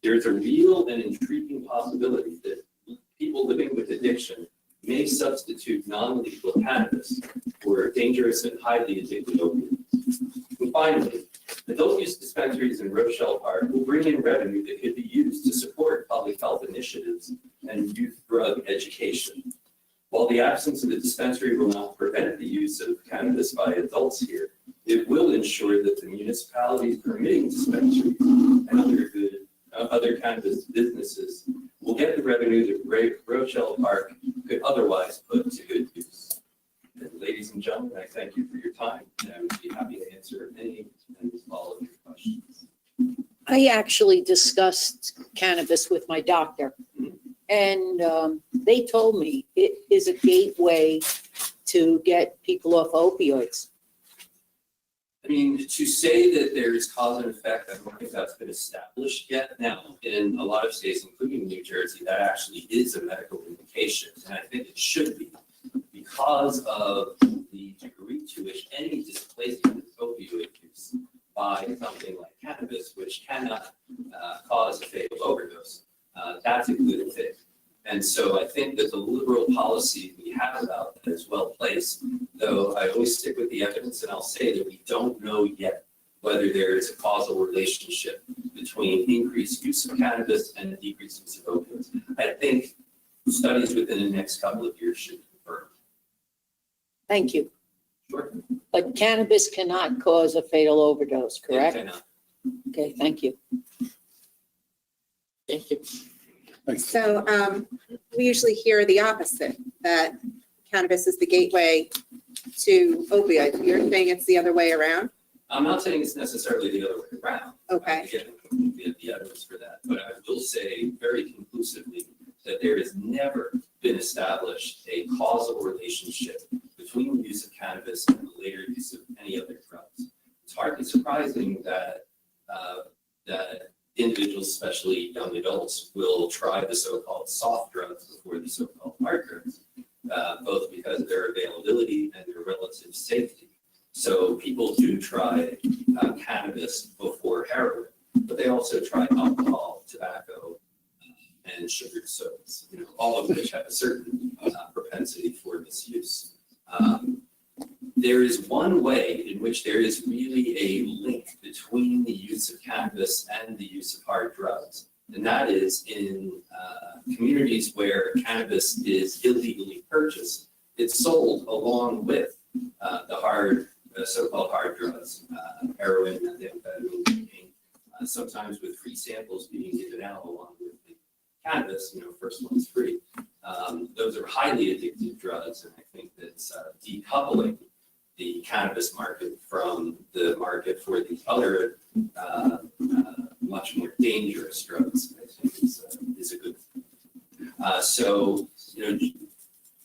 there is a real and intriguing possibility that people living with addiction may substitute non-lethal cannabis for dangerous and highly addictive opioids. And finally, adult use dispensaries in Rochelle Park will bring in revenue that could be used to support public health initiatives and youth drug education. While the absence of a dispensary will not prevent the use of cannabis by adults here, it will ensure that the municipalities permitting dispensaries and other cannabis businesses will get the revenue that Rochelle Park could otherwise put to good use. And ladies and gentlemen, I thank you for your time, and I would be happy to answer any and all of your questions. I actually discussed cannabis with my doctor, And they told me it is a gateway to get people off opioids. I mean, to say that there is cause and effect, I don't think that's been established yet. Now, in a lot of states, including New Jersey, that actually is a medical indication, and I think it should be because of the degree to which any displacement of opioid use by something like cannabis, which cannot cause a fatal overdose. That's a good thing. And so I think that the liberal policy we have about that is well placed, though I always stick with the evidence, and I'll say that we don't know yet whether there is a causal relationship between increased use of cannabis and decreased use of opioids. I think studies within the next couple of years should confirm. Thank you. Sure. But cannabis cannot cause a fatal overdose, correct? It cannot. Okay, thank you. Thank you. So we usually hear the opposite, that cannabis is the gateway to opioids. You're saying it's the other way around? I'm not saying it's necessarily the other way around. Okay. Again, the evidence for that, but I will say very conclusively that there has never been established a causal relationship between the use of cannabis and the later use of any other drugs. It's hardly surprising that individuals, especially young adults, will try the so-called soft drugs before the so-called hard drugs, both because of their availability and their relative safety. So people do try cannabis before heroin, but they also try alcohol, tobacco, and sugared sodas, all of which have a certain propensity for misuse. There is one way in which there is really a link between the use of cannabis and the use of hard drugs, and that is in communities where cannabis is illegally purchased. It's sold along with the so-called hard drugs, heroin, methamphetamine, cocaine, sometimes with free samples being given out along with the cannabis, first one's free. Those are highly addictive drugs, and I think that decoupling the cannabis market from the market for the other much more dangerous drugs, I think is a good thing. So,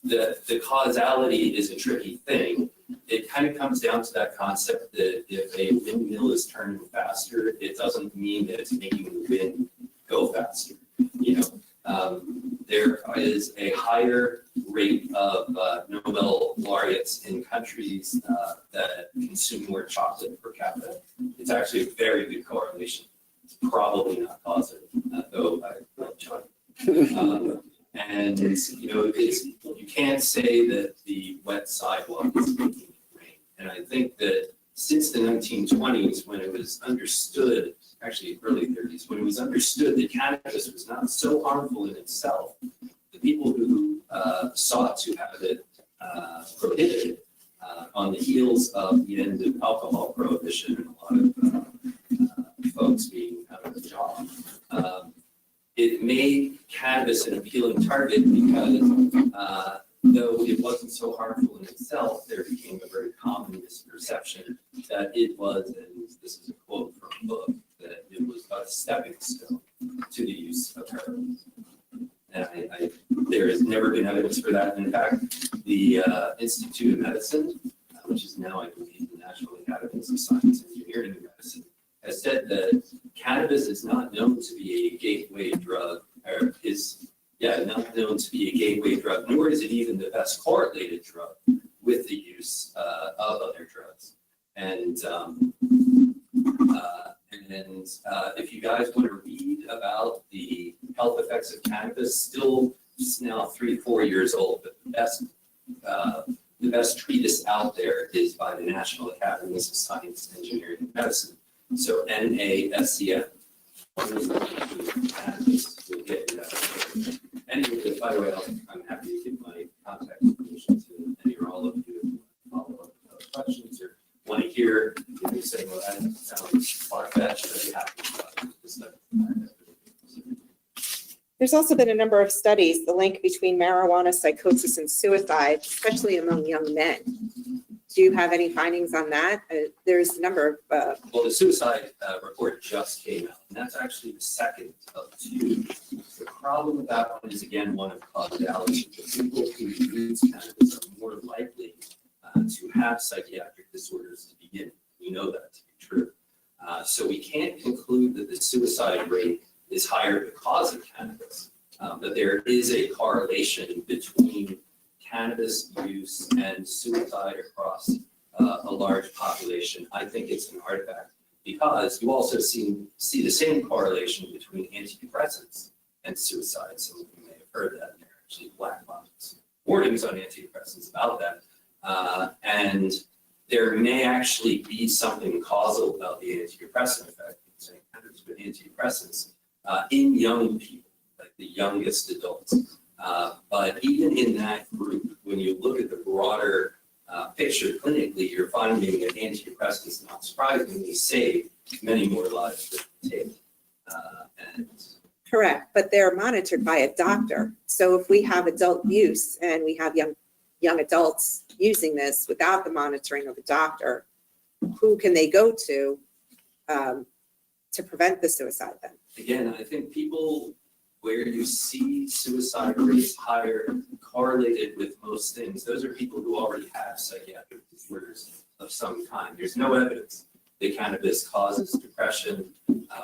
the causality is a tricky thing. It kind of comes down to that concept that if a windmill is turning faster, it doesn't mean that it's making the wind go faster. There is a higher rate of Nobel laureates in countries that consume more chocolate per capita. It's actually a very good correlation. It's probably not positive, though I like chocolate. And you can't say that the wet sidewalk is making it rain. And I think that since the 1920s, when it was understood, actually early 30s, when it was understood that cannabis was not so harmful in itself, the people who sought to have it prohibited on the heels of the end of alcohol prohibition and a lot of folks being out of the job, it made cannabis an appealing target because though it wasn't so harmful in itself, there became a very common misperception that it was, and this is a quote from a book, that it was a stepping stone to the use of heroin. And there has never been evidence for that. In fact, the Institute of Medicine, which is now, I believe, the National Academy of Science, Engineering, and Medicine, has said that cannabis is not known to be a gateway drug, or is not known to be a gateway drug, nor is it even the best correlated drug with the use of other drugs. And if you guys want to read about the health effects of cannabis, still it's now 3-4 years old, but the best treatise out there is by the National Academies of Science, Engineering, and Medicine. So NASCM. Cannabis will get you that. Anyway, by the way, I'm happy to give my contact information to any or all of you if you follow up with questions or want to hear if you say, well, that sounds far-fetched, I'd be happy to talk about this stuff. There's also been a number of studies, the link between marijuana, psychosis, and suicide, especially among young men. Do you have any findings on that? There's a number of... Well, the suicide report just came out, and that's actually the second of two. The problem with that one is again one of causality. The people who use cannabis are more likely to have psychiatric disorders to begin. We know that to be true. So we can't conclude that the suicide rate is higher because of cannabis, but there is a correlation between cannabis use and suicide across a large population. I think it's an artifact because you also see the same correlation between antidepressants and suicide. Some of you may have heard that. There are actually black box warnings on antidepressants about that. And there may actually be something causal about the antidepressant effect, saying cannabis with antidepressants in young people, like the youngest adults. But even in that group, when you look at the broader picture clinically, you're finding that antidepressants, not surprisingly, save many more lives than they take. Correct, but they're monitored by a doctor. So if we have adult use and we have young adults using this without the monitoring of a doctor, who can they go to prevent the suicide then? Again, I think people where you see suicide rates higher correlated with most things, those are people who already have psychiatric disorders of some kind. There's no evidence that cannabis causes depression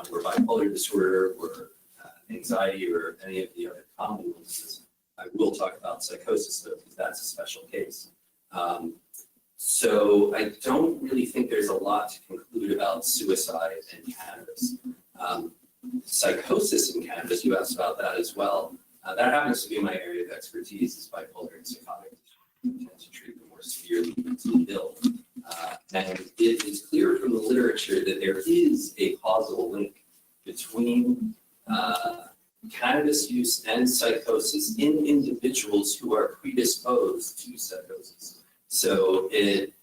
or bipolar disorder or anxiety or any of the other common illnesses. I will talk about psychosis though, because that's a special case. So I don't really think there's a lot to conclude about suicide and cannabis. Psychosis in cannabis, you asked about that as well. That happens to be my area of expertise, is bipolar and psychotic. I tend to treat the more severely mentally ill. And it is clear from the literature that there is a causal link between cannabis use and psychosis in individuals who are predisposed to psychosis. So it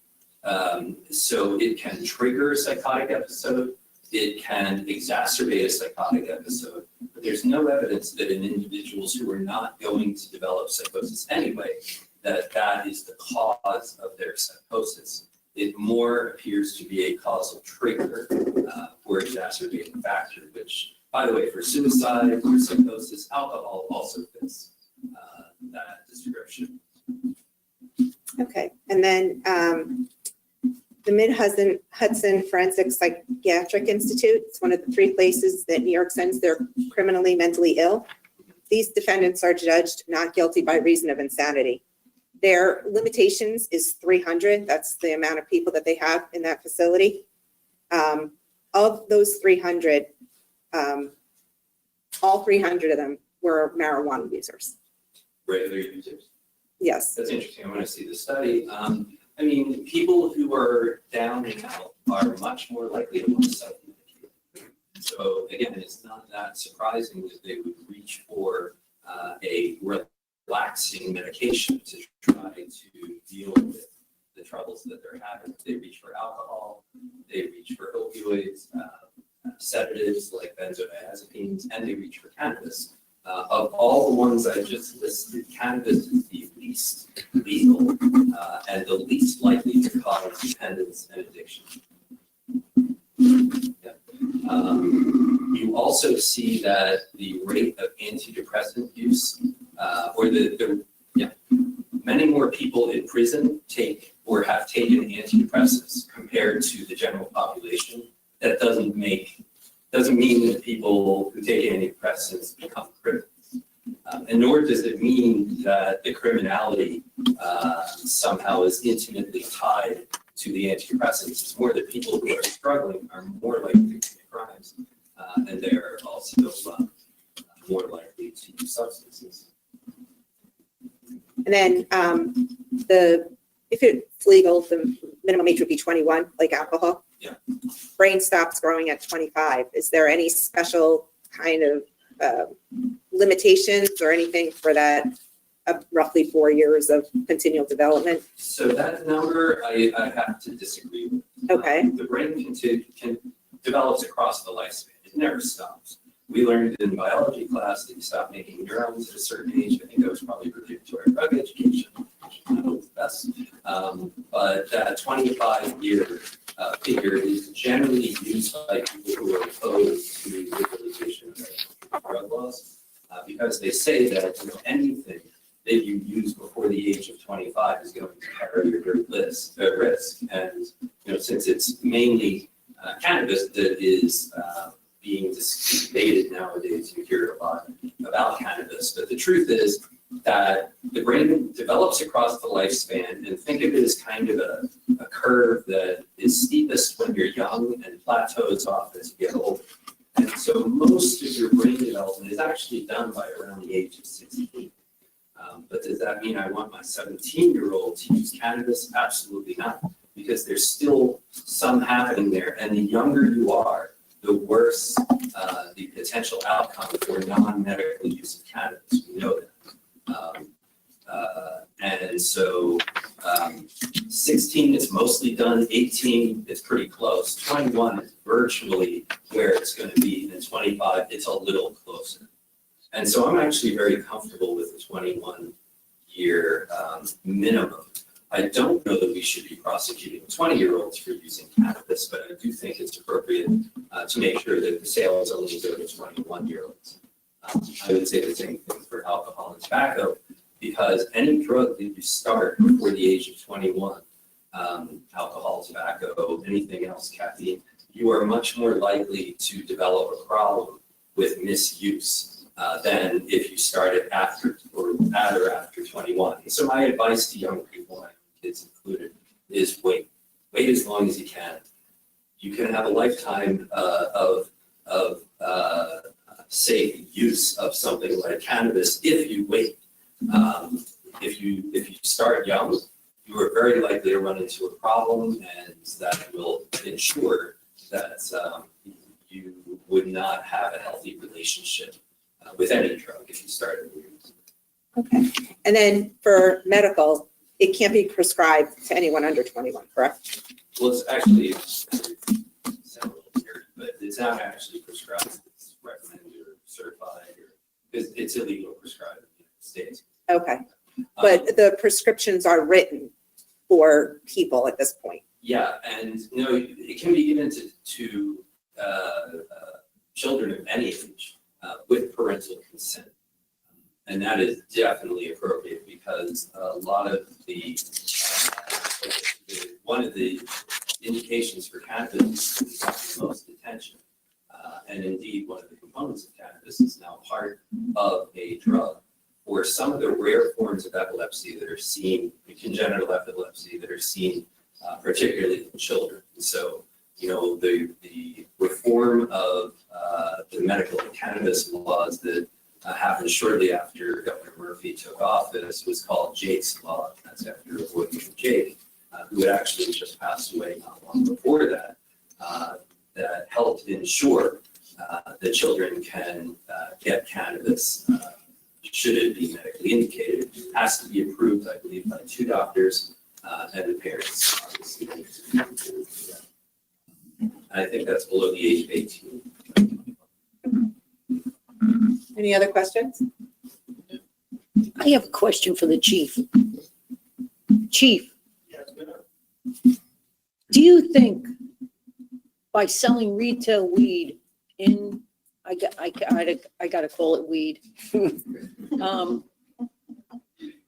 can trigger a psychotic episode. It can exacerbate a psychotic episode, but there's no evidence that in individuals who are not going to develop psychosis anyway, that is the cause of their psychosis. It more appears to be a causal trigger or exacerbating factor, which, by the way, for suicide, for psychosis, alcohol also fits that description. Okay, and then the Mid-Hudson Forensic Psychiatric Institute, it's one of the 3 places that New York sends their criminally mentally ill. These defendants are judged not guilty by reason of insanity. Their limitations is 300. That's the amount of people that they have in that facility. Of those 300, all 300 of them were marijuana users. Regular users? Yes. That's interesting. I want to see the study. I mean, people who are down and out are much more likely to want to self-medicate. So again, it's not that surprising that they would reach for a relaxing medication to try to deal with the troubles that they're having. They reach for alcohol, they reach for opioids, sedatives like benzodiazepines, and they reach for cannabis. Of all the ones I just listed, cannabis is the least legal and the least likely to cause dependence and addiction. Yeah. You also see that the rate of antidepressant use, many more people in prison take or have taken antidepressants compared to the general population. That doesn't mean that people who take antidepressants become criminals. And nor does it mean that the criminality somehow is intimately tied to the antidepressants. It's more that people who are struggling are more likely to commit crimes, and they're also more likely to use substances. And then if it's legal, the minimum age would be 21, like alcohol. Yeah. Brain stops growing at 25. Is there any special kind of limitations or anything for that roughly 4 years of continual development? So that number I have to disagree with. Okay. The brain can develops across the lifespan. It never stops. We learned in biology class that you stop making neurons at a certain age. I think that was probably related to our drug education, which I know is the best. But that 25-year figure is generally used by people who are opposed to legalization of drug laws because they say that anything that you use before the age of 25 is going to carry a great risk. And since it's mainly cannabis that is being debated nowadays, you hear a lot about cannabis. But the truth is that the brain develops across the lifespan, and think of it as kind of a curve that is steepest when you're young and plateaus off as you get older. And so most of your brain development is actually done by around the age of 16. But does that mean I want my 17-year-old to use cannabis? Absolutely not, because there's still some happening there. And the younger you are, the worse the potential outcome for non-medical use of cannabis. We know that. And so 16 is mostly done, 18 is pretty close, 21 is virtually where it's going to be, and 25 it's a little closer. And so I'm actually very comfortable with the 21-year minimum. I don't know that we should be prosecuting 20-year-olds for using cannabis, but I do think it's appropriate to make sure that the sales only go to 21-year-olds. I would say the same thing for alcohol and tobacco, because any drug that you start before the age of 21, alcohol, tobacco, anything else, caffeine, you are much more likely to develop a problem with misuse than if you started after or at or after 21. So my advice to young people, my kids included, is wait as long as you can. You can have a lifetime of safe use of something like cannabis if you wait. If you start young, you are very likely to run into a problem, and that will ensure that you would not have a healthy relationship with any drug if you started. Okay. And then for medical, it can't be prescribed to anyone under 21, correct? Well, it's actually several here, but it's not actually prescribed. It's recommended or certified, or it's illegal to prescribe in the United States. Okay. But the prescriptions are written for people at this point. Yeah, and it can be given to children of any age with parental consent. And that is definitely appropriate, because a lot of one of the indications for cannabis is the most attention. And indeed, one of the components of cannabis is now part of a drug for some of the rare forms of epilepsy that are seen, congenital epilepsy that are seen particularly in children. And so, the reform of the medical cannabis laws that happened shortly after Governor Murphy took office was called Jake's Law. That's after Ludwig and Jake, who had actually just passed away not long before that, that helped ensure that children can get cannabis should it be medically indicated. It has to be approved, I believe, by 2 doctors and the parents, obviously. I think that's below the age of 18. Any other questions? I have a question for the chief. Chief, do you think by selling retail weed in, I gotta call it weed,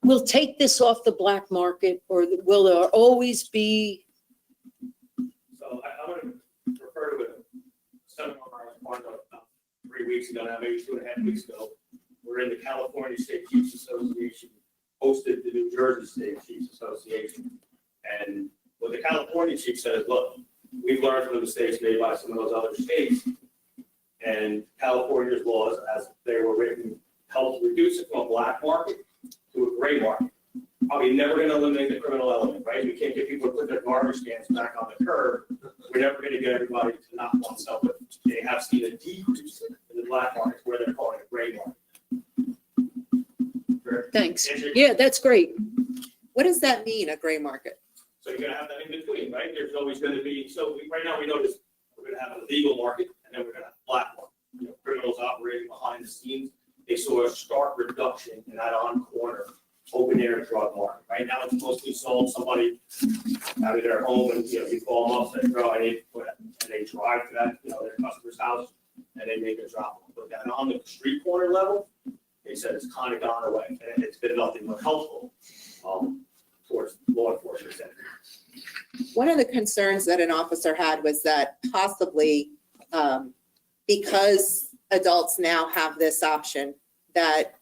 we'll take this off the black market, or will there always be? So I'm going to refer to a seminar I was part of about 3 weeks ago, now maybe 2.5 weeks ago. We're in the California State Chiefs Association, hosted the New Jersey State Chiefs Association. And what the California chief said, look, we've learned from the mistakes made by some of those other states, and California's laws, as they were written, helped reduce it from a black market to a gray market. Probably never going to eliminate the criminal element, right? We can't get people to put their garbage cans back on the curb. We're never going to get everybody to not want to sell, but they have seen a decrease in the black market where they're calling it gray market. Thanks. Yeah, that's great. What does that mean, a gray market? So you're going to have that in between, right? There's always going to be, right now we notice we're going to have a legal market, and then we're going to have a black market. Criminals operating behind the scenes. They saw a stark reduction in that on-corner open air drug market. Right now, it's mostly sold somebody out of their home, and you call them up, say, "Bro, I need," and they drive to that, their customer's house, and they make a drop. But then on the street corner level, they said it's kind of gone away, and it's been nothing but helpful towards law enforcement. One of the concerns that an officer had was that possibly, because adults now have this option, that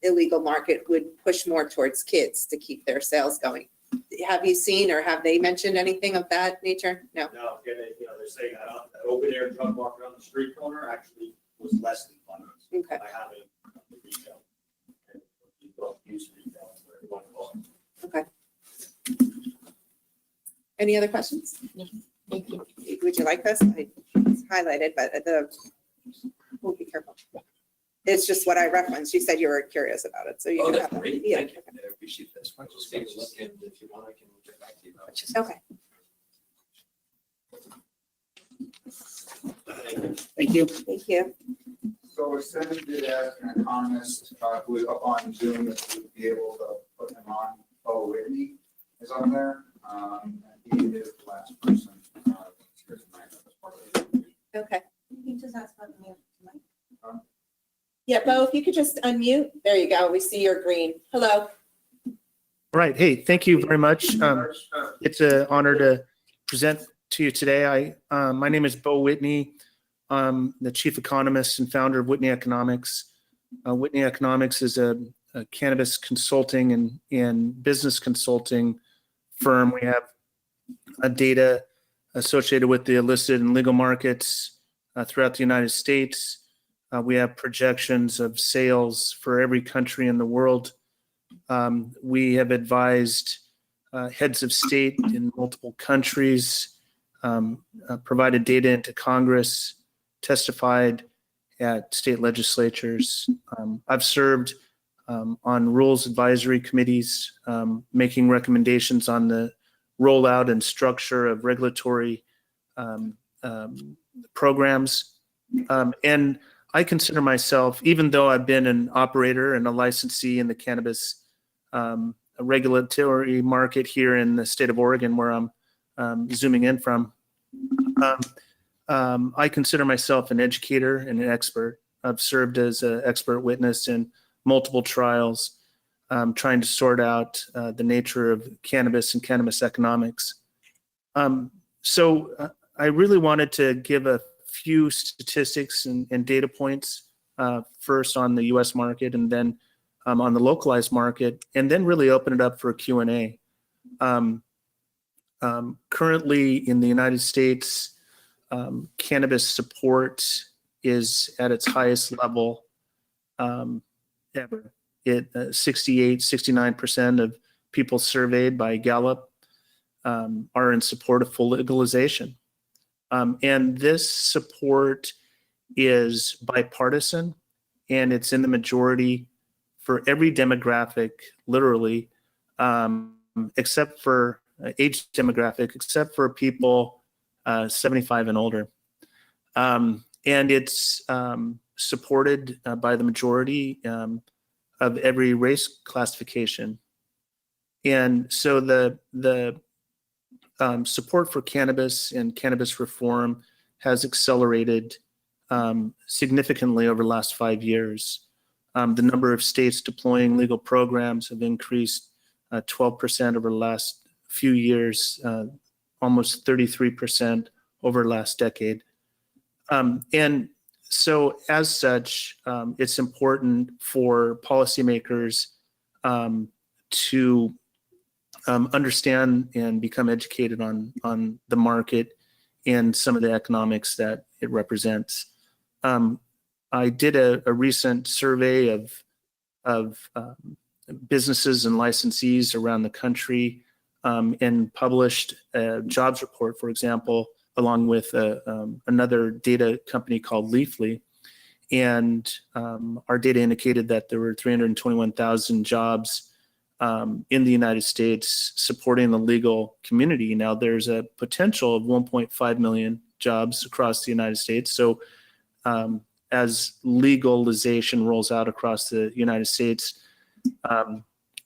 illegal market would push more towards kids to keep their sales going. Have you seen or have they mentioned anything of that nature? No. No, again, they're saying that open air drug market on the street corner actually was less than fundraising. Okay. By having the retail and adult use retail, whatever you want to call it. Okay. Any other questions? Thank you. Would you like this? It's highlighted, but we'll be careful. It's just what I referenced. You said you were curious about it, so you can have it. Great. Yeah. Thank you. I appreciate this. I'll just take a look, and if you want, I can get back to you about it. Okay. Thank you. Thank you. So Santi did ask an economist who was up on Zoom if we would be able to put him on. Oh, Whitney is on there. And he is the last person. Here tonight. That's part of the interview. Okay. You can just ask about the tonight. Yeah, Bo, if you could just unmute. There you go. We see your green. Hello. Right. Hey, thank you very much. It's an honor to present to you today. My name is Bo Whitney. I'm the chief economist and founder of Whitney Economics. Whitney Economics is a cannabis consulting and business consulting firm. We have data associated with the illicit and legal markets throughout the United States. We have projections of sales for every country in the world. We have advised heads of state in multiple countries, provided data into Congress, testified at state legislatures. I've served on rules advisory committees, making recommendations on the rollout and structure of regulatory programs. And I consider myself, even though I've been an operator and a licensee in the cannabis regulatory market here in the state of Oregon, where I'm zooming in from, I consider myself an educator and an expert. I've served as an expert witness in multiple trials, trying to sort out the nature of cannabis and cannabis economics. So I really wanted to give a few statistics and data points, first on the US market and then on the localized market, and then really open it up for a Q&A. Currently in the United States, cannabis support is at its highest level ever. 69% of people surveyed by Gallup are in support of full legalization. And this support is bipartisan, and it's in the majority for every demographic, literally, except for age demographic, except for people 75 and older. And it's supported by the majority of every race classification. And so the support for cannabis and cannabis reform has accelerated significantly over the last 5 years. The number of states deploying legal programs have increased 12% over the last few years, almost 33% over the last decade. And so as such, it's important for policymakers to understand and become educated on the market and some of the economics that it represents. I did a recent survey of businesses and licensees around the country and published a jobs report, for example, along with another data company called Leafly. And our data indicated that there were 321,000 jobs in the United States supporting the legal community. Now there's a potential of 1.5 million jobs across the United States. So as legalization rolls out across the United States,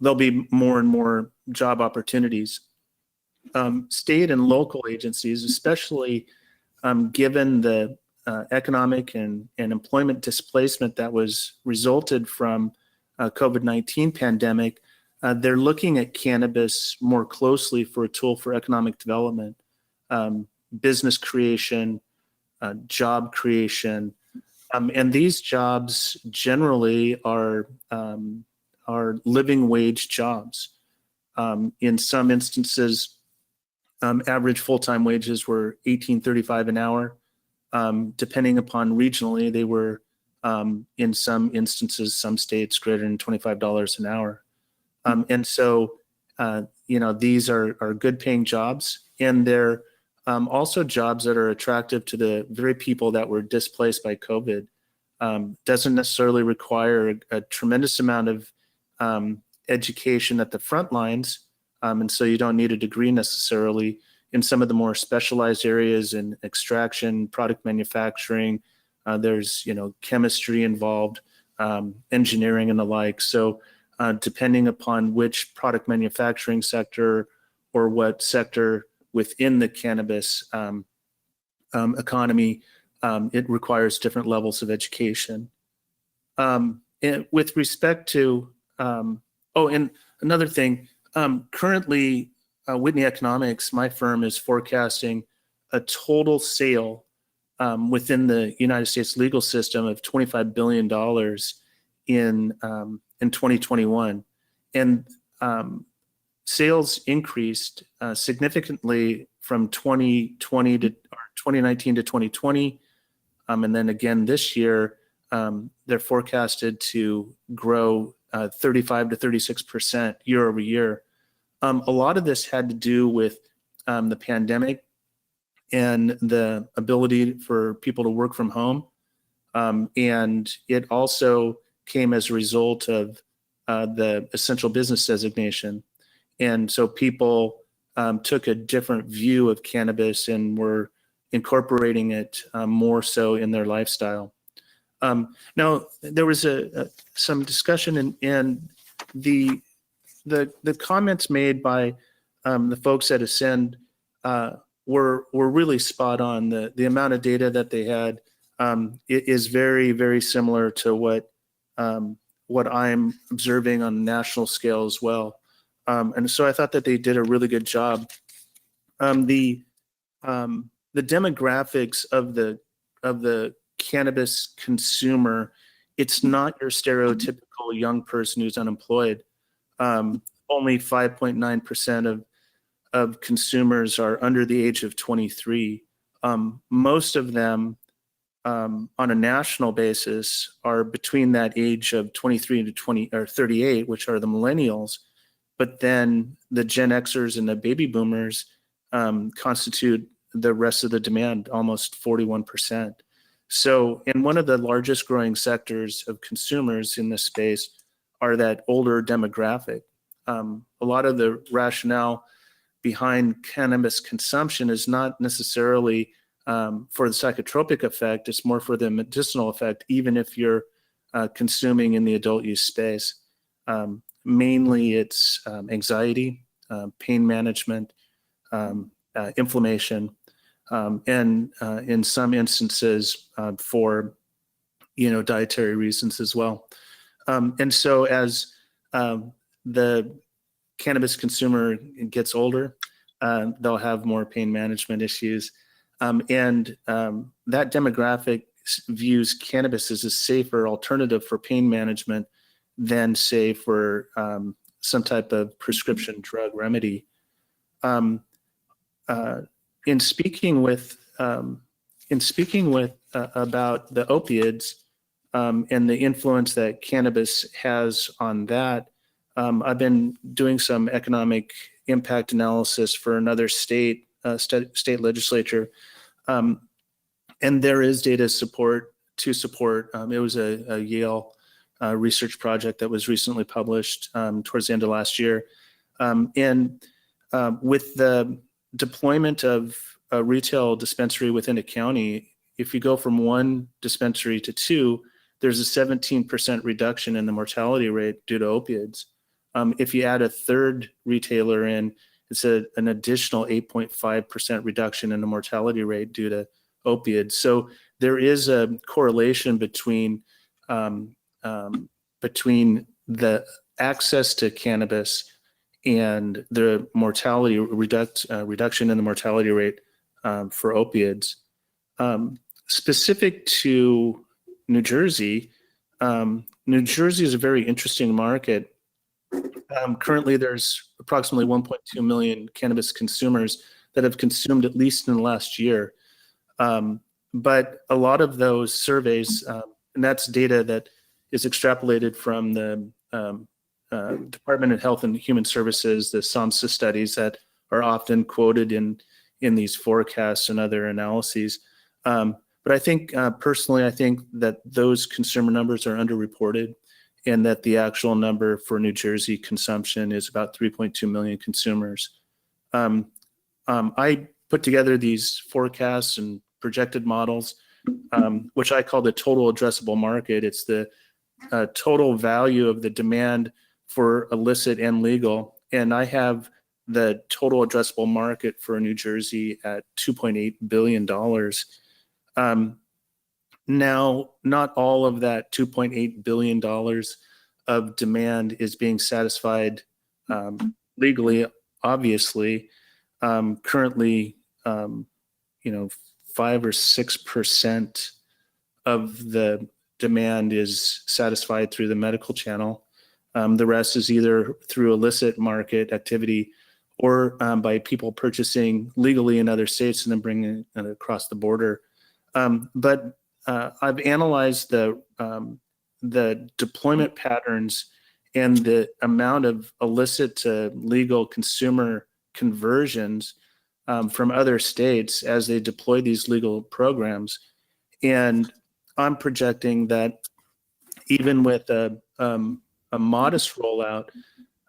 there'll be more and more job opportunities. State and local agencies, especially given the economic and employment displacement that was resulted from COVID-19 pandemic, they're looking at cannabis more closely for a tool for economic development, business creation, job creation, and these jobs generally are living wage jobs. In some instances, average full-time wages were $18.35 an hour. Depending upon regionally, they were in some instances, some states greater than $25 an hour. And so, these are good paying jobs, and they're also jobs that are attractive to the very people that were displaced by COVID. Doesn't necessarily require a tremendous amount of education at the front lines. And so you don't need a degree necessarily. In some of the more specialized areas in extraction, product manufacturing, there's, chemistry involved, engineering and the like. So depending upon which product manufacturing sector or what sector within the cannabis economy, it requires different levels of education. And with respect to, and another thing, currently Whitney Economics, my firm, is forecasting a total sale within the United States legal system of $25 billion in 2021. And sales increased significantly from 2019 to 2020. And then again this year, they're forecasted to grow 35 to 36% year over year. A lot of this had to do with the pandemic and the ability for people to work from home. And it also came as a result of the essential business designation. And so people took a different view of cannabis and were incorporating it more so in their lifestyle. Now, there was some discussion and the comments made by the folks at Ascend were really spot on. The amount of data that they had is very, very similar to what I'm observing on a national scale as well. And so I thought that they did a really good job. The demographics of the cannabis consumer, it's not your stereotypical young person who's unemployed. Only 5.9% of consumers are under the age of 23. Most of them, on a national basis, are between that age of 23 to 38, which are the millennials. But then the Gen Xers and the baby boomers constitute the rest of the demand, almost 41%. So, and one of the largest growing sectors of consumers in this space are that older demographic. A lot of the rationale behind cannabis consumption is not necessarily for the psychotropic effect, it's more for the medicinal effect, even if you're consuming in the adult use space. Mainly it's anxiety, pain management, inflammation, and in some instances for dietary reasons as well. And so as the cannabis consumer gets older, they'll have more pain management issues. And that demographic views cannabis as a safer alternative for pain management than, say, for some type of prescription drug remedy. In speaking with about the opioids and the influence that cannabis has on that, I've been doing some economic impact analysis for another state legislature, and there is data support. It was a Yale research project that was recently published towards the end of last year, and with the deployment of a retail dispensary within a county, if you go from one dispensary to two, there's a 17% reduction in the mortality rate due to opioids. If you add a third retailer in, it's an additional 8.5% reduction in the mortality rate due to opiates. So there is a correlation between the access to cannabis and the mortality reduction in the mortality rate for opiates. Specific to New Jersey, New Jersey is a very interesting market. Currently, there's approximately 1.2 million cannabis consumers that have consumed at least in the last year. But a lot of those surveys, and that's data that is extrapolated from the Department of Health and Human Services, the SAMHSA studies that are often quoted in these forecasts and other analyses. But I think personally, I think that those consumer numbers are underreported, and that the actual number for New Jersey consumption is about 3.2 million consumers. I put together these forecasts and projected models, which I call the total addressable market. It's the total value of the demand for illicit and legal. And I have the total addressable market for New Jersey at $2.8 billion. Now, not all of that $2.8 billion of demand is being satisfied legally, obviously. Currently, 5 or 6% of the demand is satisfied through the medical channel. The rest is either through illicit market activity or by people purchasing legally in other states and then bringing it across the border. But I've analyzed the deployment patterns and the amount of illicit to legal consumer conversions from other states as they deploy these legal programs. And I'm projecting that even with a modest rollout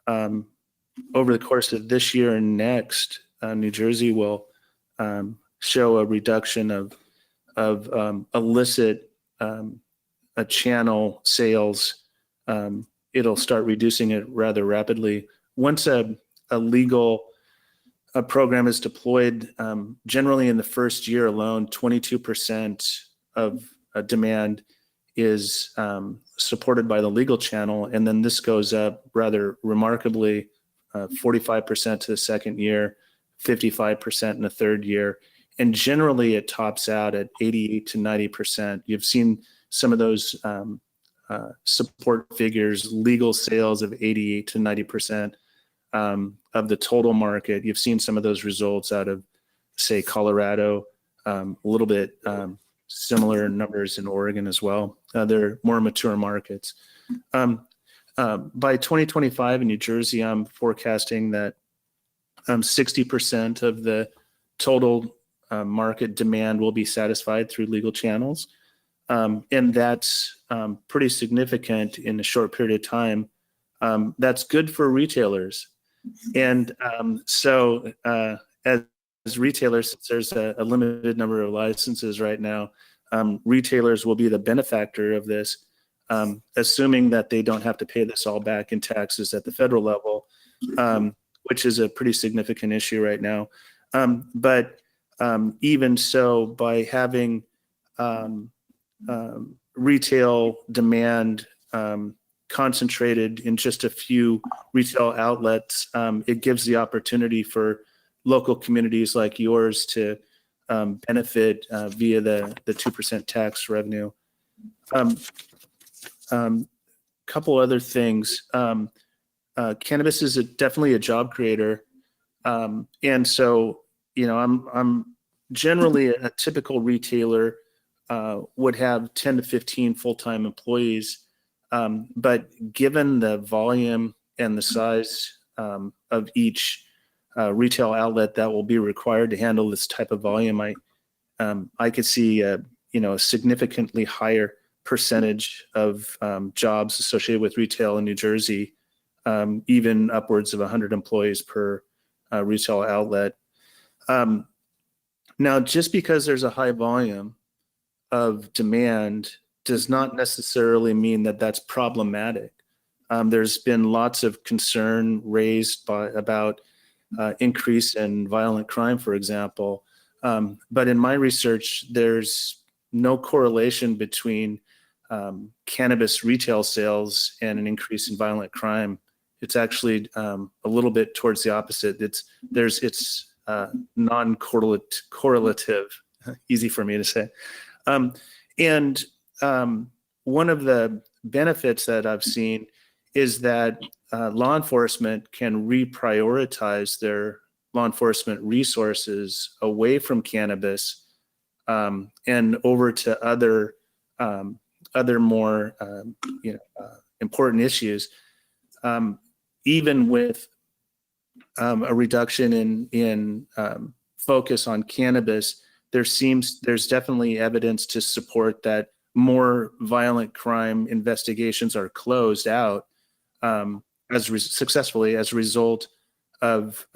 over the course of this year and next, New Jersey will show a reduction of illicit channel sales. It'll start reducing it rather rapidly. Once a legal program is deployed, generally in the first year alone, 22% of demand is supported by the legal channel. And then this goes up rather remarkably, 45% to the second year, 55% in the third year. And generally it tops out at 88 to 90%. You've seen some of those support figures, legal sales of 88 to 90% of the total market. You've seen some of those results out of, say, Colorado, a little bit similar numbers in Oregon as well. They're more mature markets. By 2025 in New Jersey, I'm forecasting that 60% of the total market demand will be satisfied through legal channels. And that's pretty significant in a short period of time. That's good for retailers. And so as retailers, since there's a limited number of licenses right now, retailers will be the benefactor of this, assuming that they don't have to pay this all back in taxes at the federal level, which is a pretty significant issue right now. But even so, by having retail demand concentrated in just a few retail outlets, it gives the opportunity for local communities like yours to benefit via the 2% tax revenue. Couple other things. Cannabis is definitely a job creator. And so, I'm generally a typical retailer would have 10 to 15 full-time employees. But given the volume and the size of each retail outlet that will be required to handle this type of volume, I could see a significantly higher percentage of jobs associated with retail in New Jersey, even upwards of 100 employees per retail outlet. Now, just because there's a high volume of demand does not necessarily mean that that's problematic. There's been lots of concern raised about increase in violent crime, for example. But in my research, there's no correlation between cannabis retail sales and an increase in violent crime. It's actually a little bit towards the opposite. It's non-correlative, easy for me to say. And one of the benefits that I've seen is that law enforcement can reprioritize their law enforcement resources away from cannabis and over to other more important issues. Even with a reduction in focus on cannabis, there's definitely evidence to support that more violent crime investigations are closed out successfully as a result of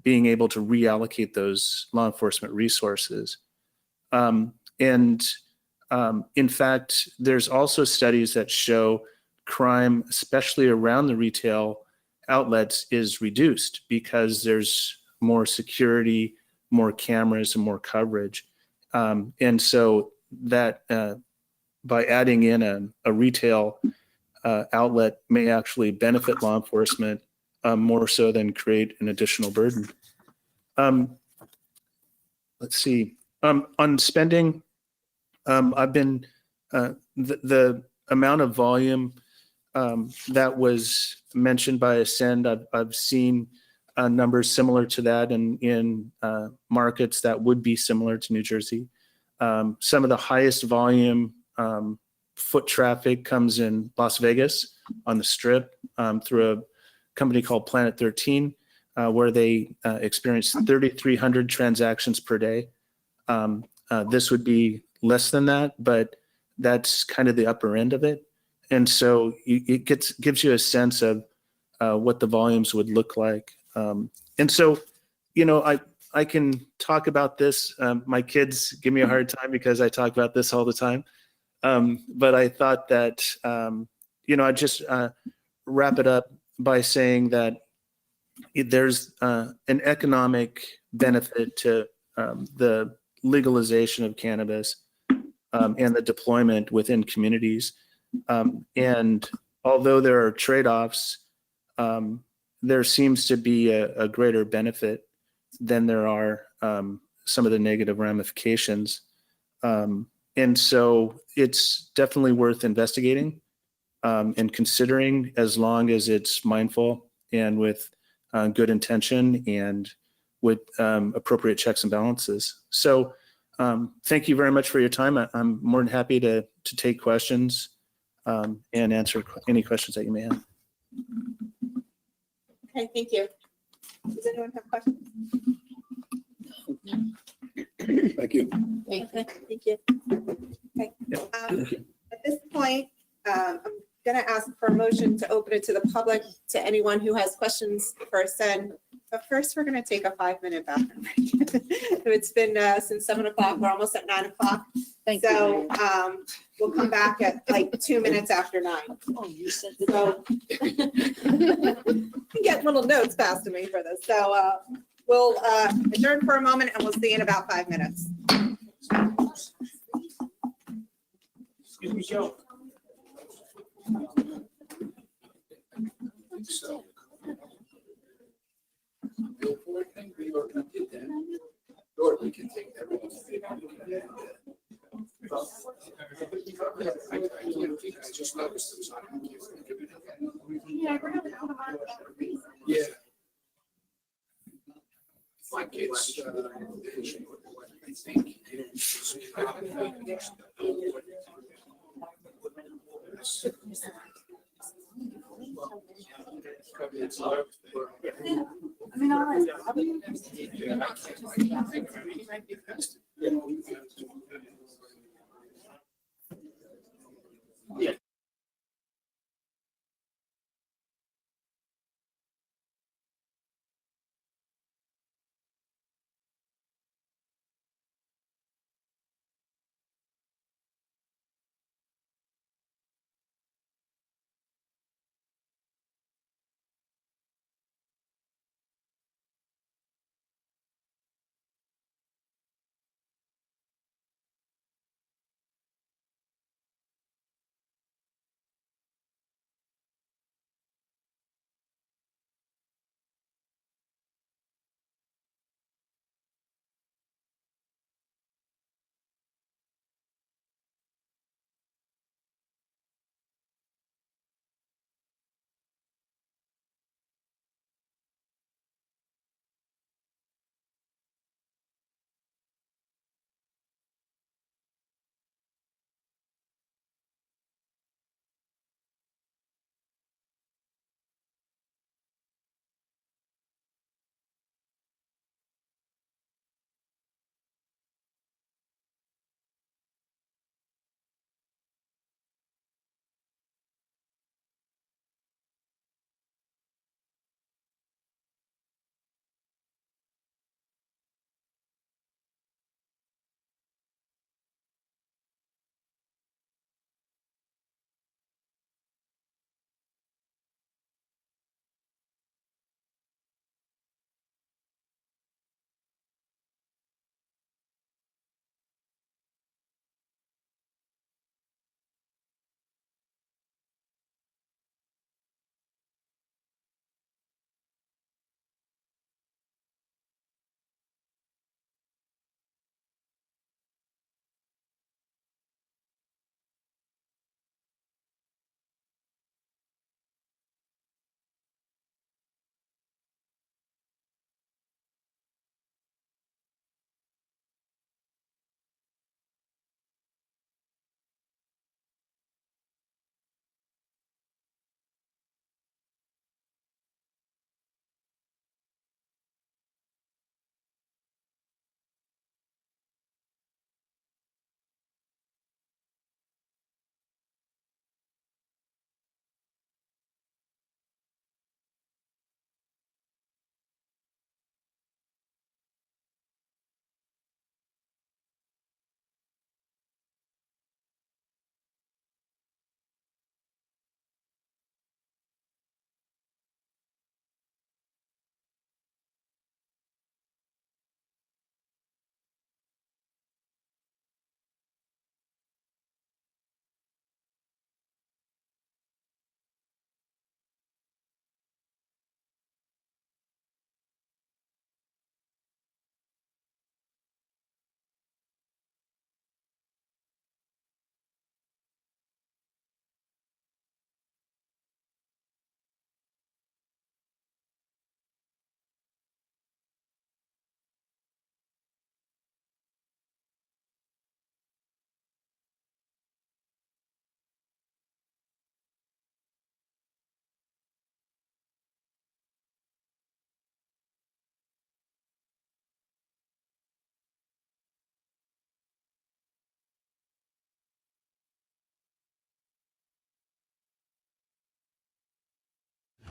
being able to reallocate those law enforcement resources. In fact, there's also studies that show crime, especially around the retail outlets, is reduced because there's more security, more cameras, and more coverage. And so that by adding in a retail outlet may actually benefit law enforcement more so than create an additional burden. Let's see. On spending, I've been, the amount of volume that was mentioned by Ascend, I've seen numbers similar to that in markets that would be similar to New Jersey. Some of the highest volume foot traffic comes in Las Vegas on the Strip through a company called Planet 13, where they experience 3,300 transactions per day. This would be less than that, but that's kind of the upper end of it. And so it gives you a sense of what the volumes would look like. And so, I can talk about this. My kids give me a hard time because I talk about this all the time. But I thought that, I'd just wrap it up by saying that there's an economic benefit to the legalization of cannabis and the deployment within communities. And although there are trade-offs, there seems to be a greater benefit than there are some of the negative ramifications. And so it's definitely worth investigating and considering, as long as it's mindful and with good intention and with appropriate checks and balances. So thank you very much for your time. I'm more than happy to take questions and answer any questions that you may have. Okay, thank you. Does anyone have questions? Thank you. Okay, thank you. Okay. At this point, I'm going to ask for a motion to open it to the public, to anyone who has questions for Ascend. But first, we're going to take a 5-minute bathroom break. It's been since 7 o'clock. We're almost at 9 o'clock. So we'll come back at like 2 minutes after 9. Oh, you said So you get little notes passed to me for this. So we'll adjourn for a moment and we'll see you in about 5 minutes. Excuse me, Joe. So. We can take everyone. I just noticed it was on. Yeah. My kids, I think. Yeah.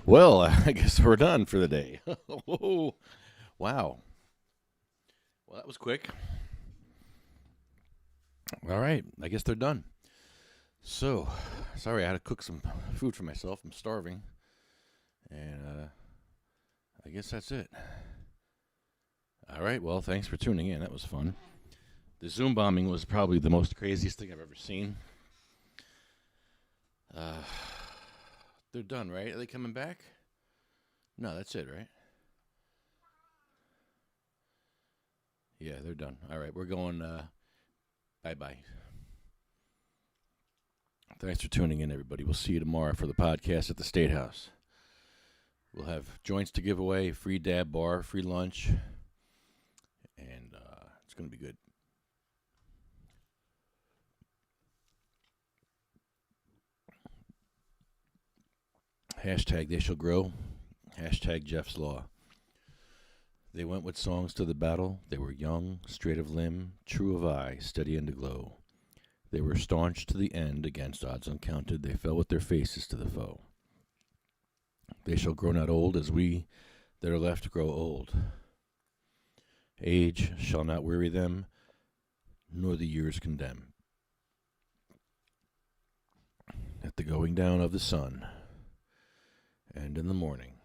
Well, I guess we're done for the day. Whoa. Wow. Well, that was quick. All right. I guess they're done. So, sorry, I had to cook some food for myself. I'm starving. And I guess that's it. All right. Well, thanks for tuning in. That was fun. The Zoom bombing was probably the most craziest thing I've ever seen. They're done, right? Are they coming back? No, that's it, right? Yeah, they're done. All right, we're going bye-bye. Thanks for tuning in, everybody. We'll see you tomorrow for the podcast at the State House. We'll have joints to give away, free dab bar, free lunch, and it's going to be good. Hashtag they shall grow. Hashtag Jeff's Law. They went with songs to the battle. They were young, straight of limb, true of eye, steady and aglow. They were staunch to the end against odds uncounted. They fell with their faces to the foe. They shall grow not old as we that are left grow old. Age shall not weary them, nor the years condemn. At the going down of the sun, and in the morning,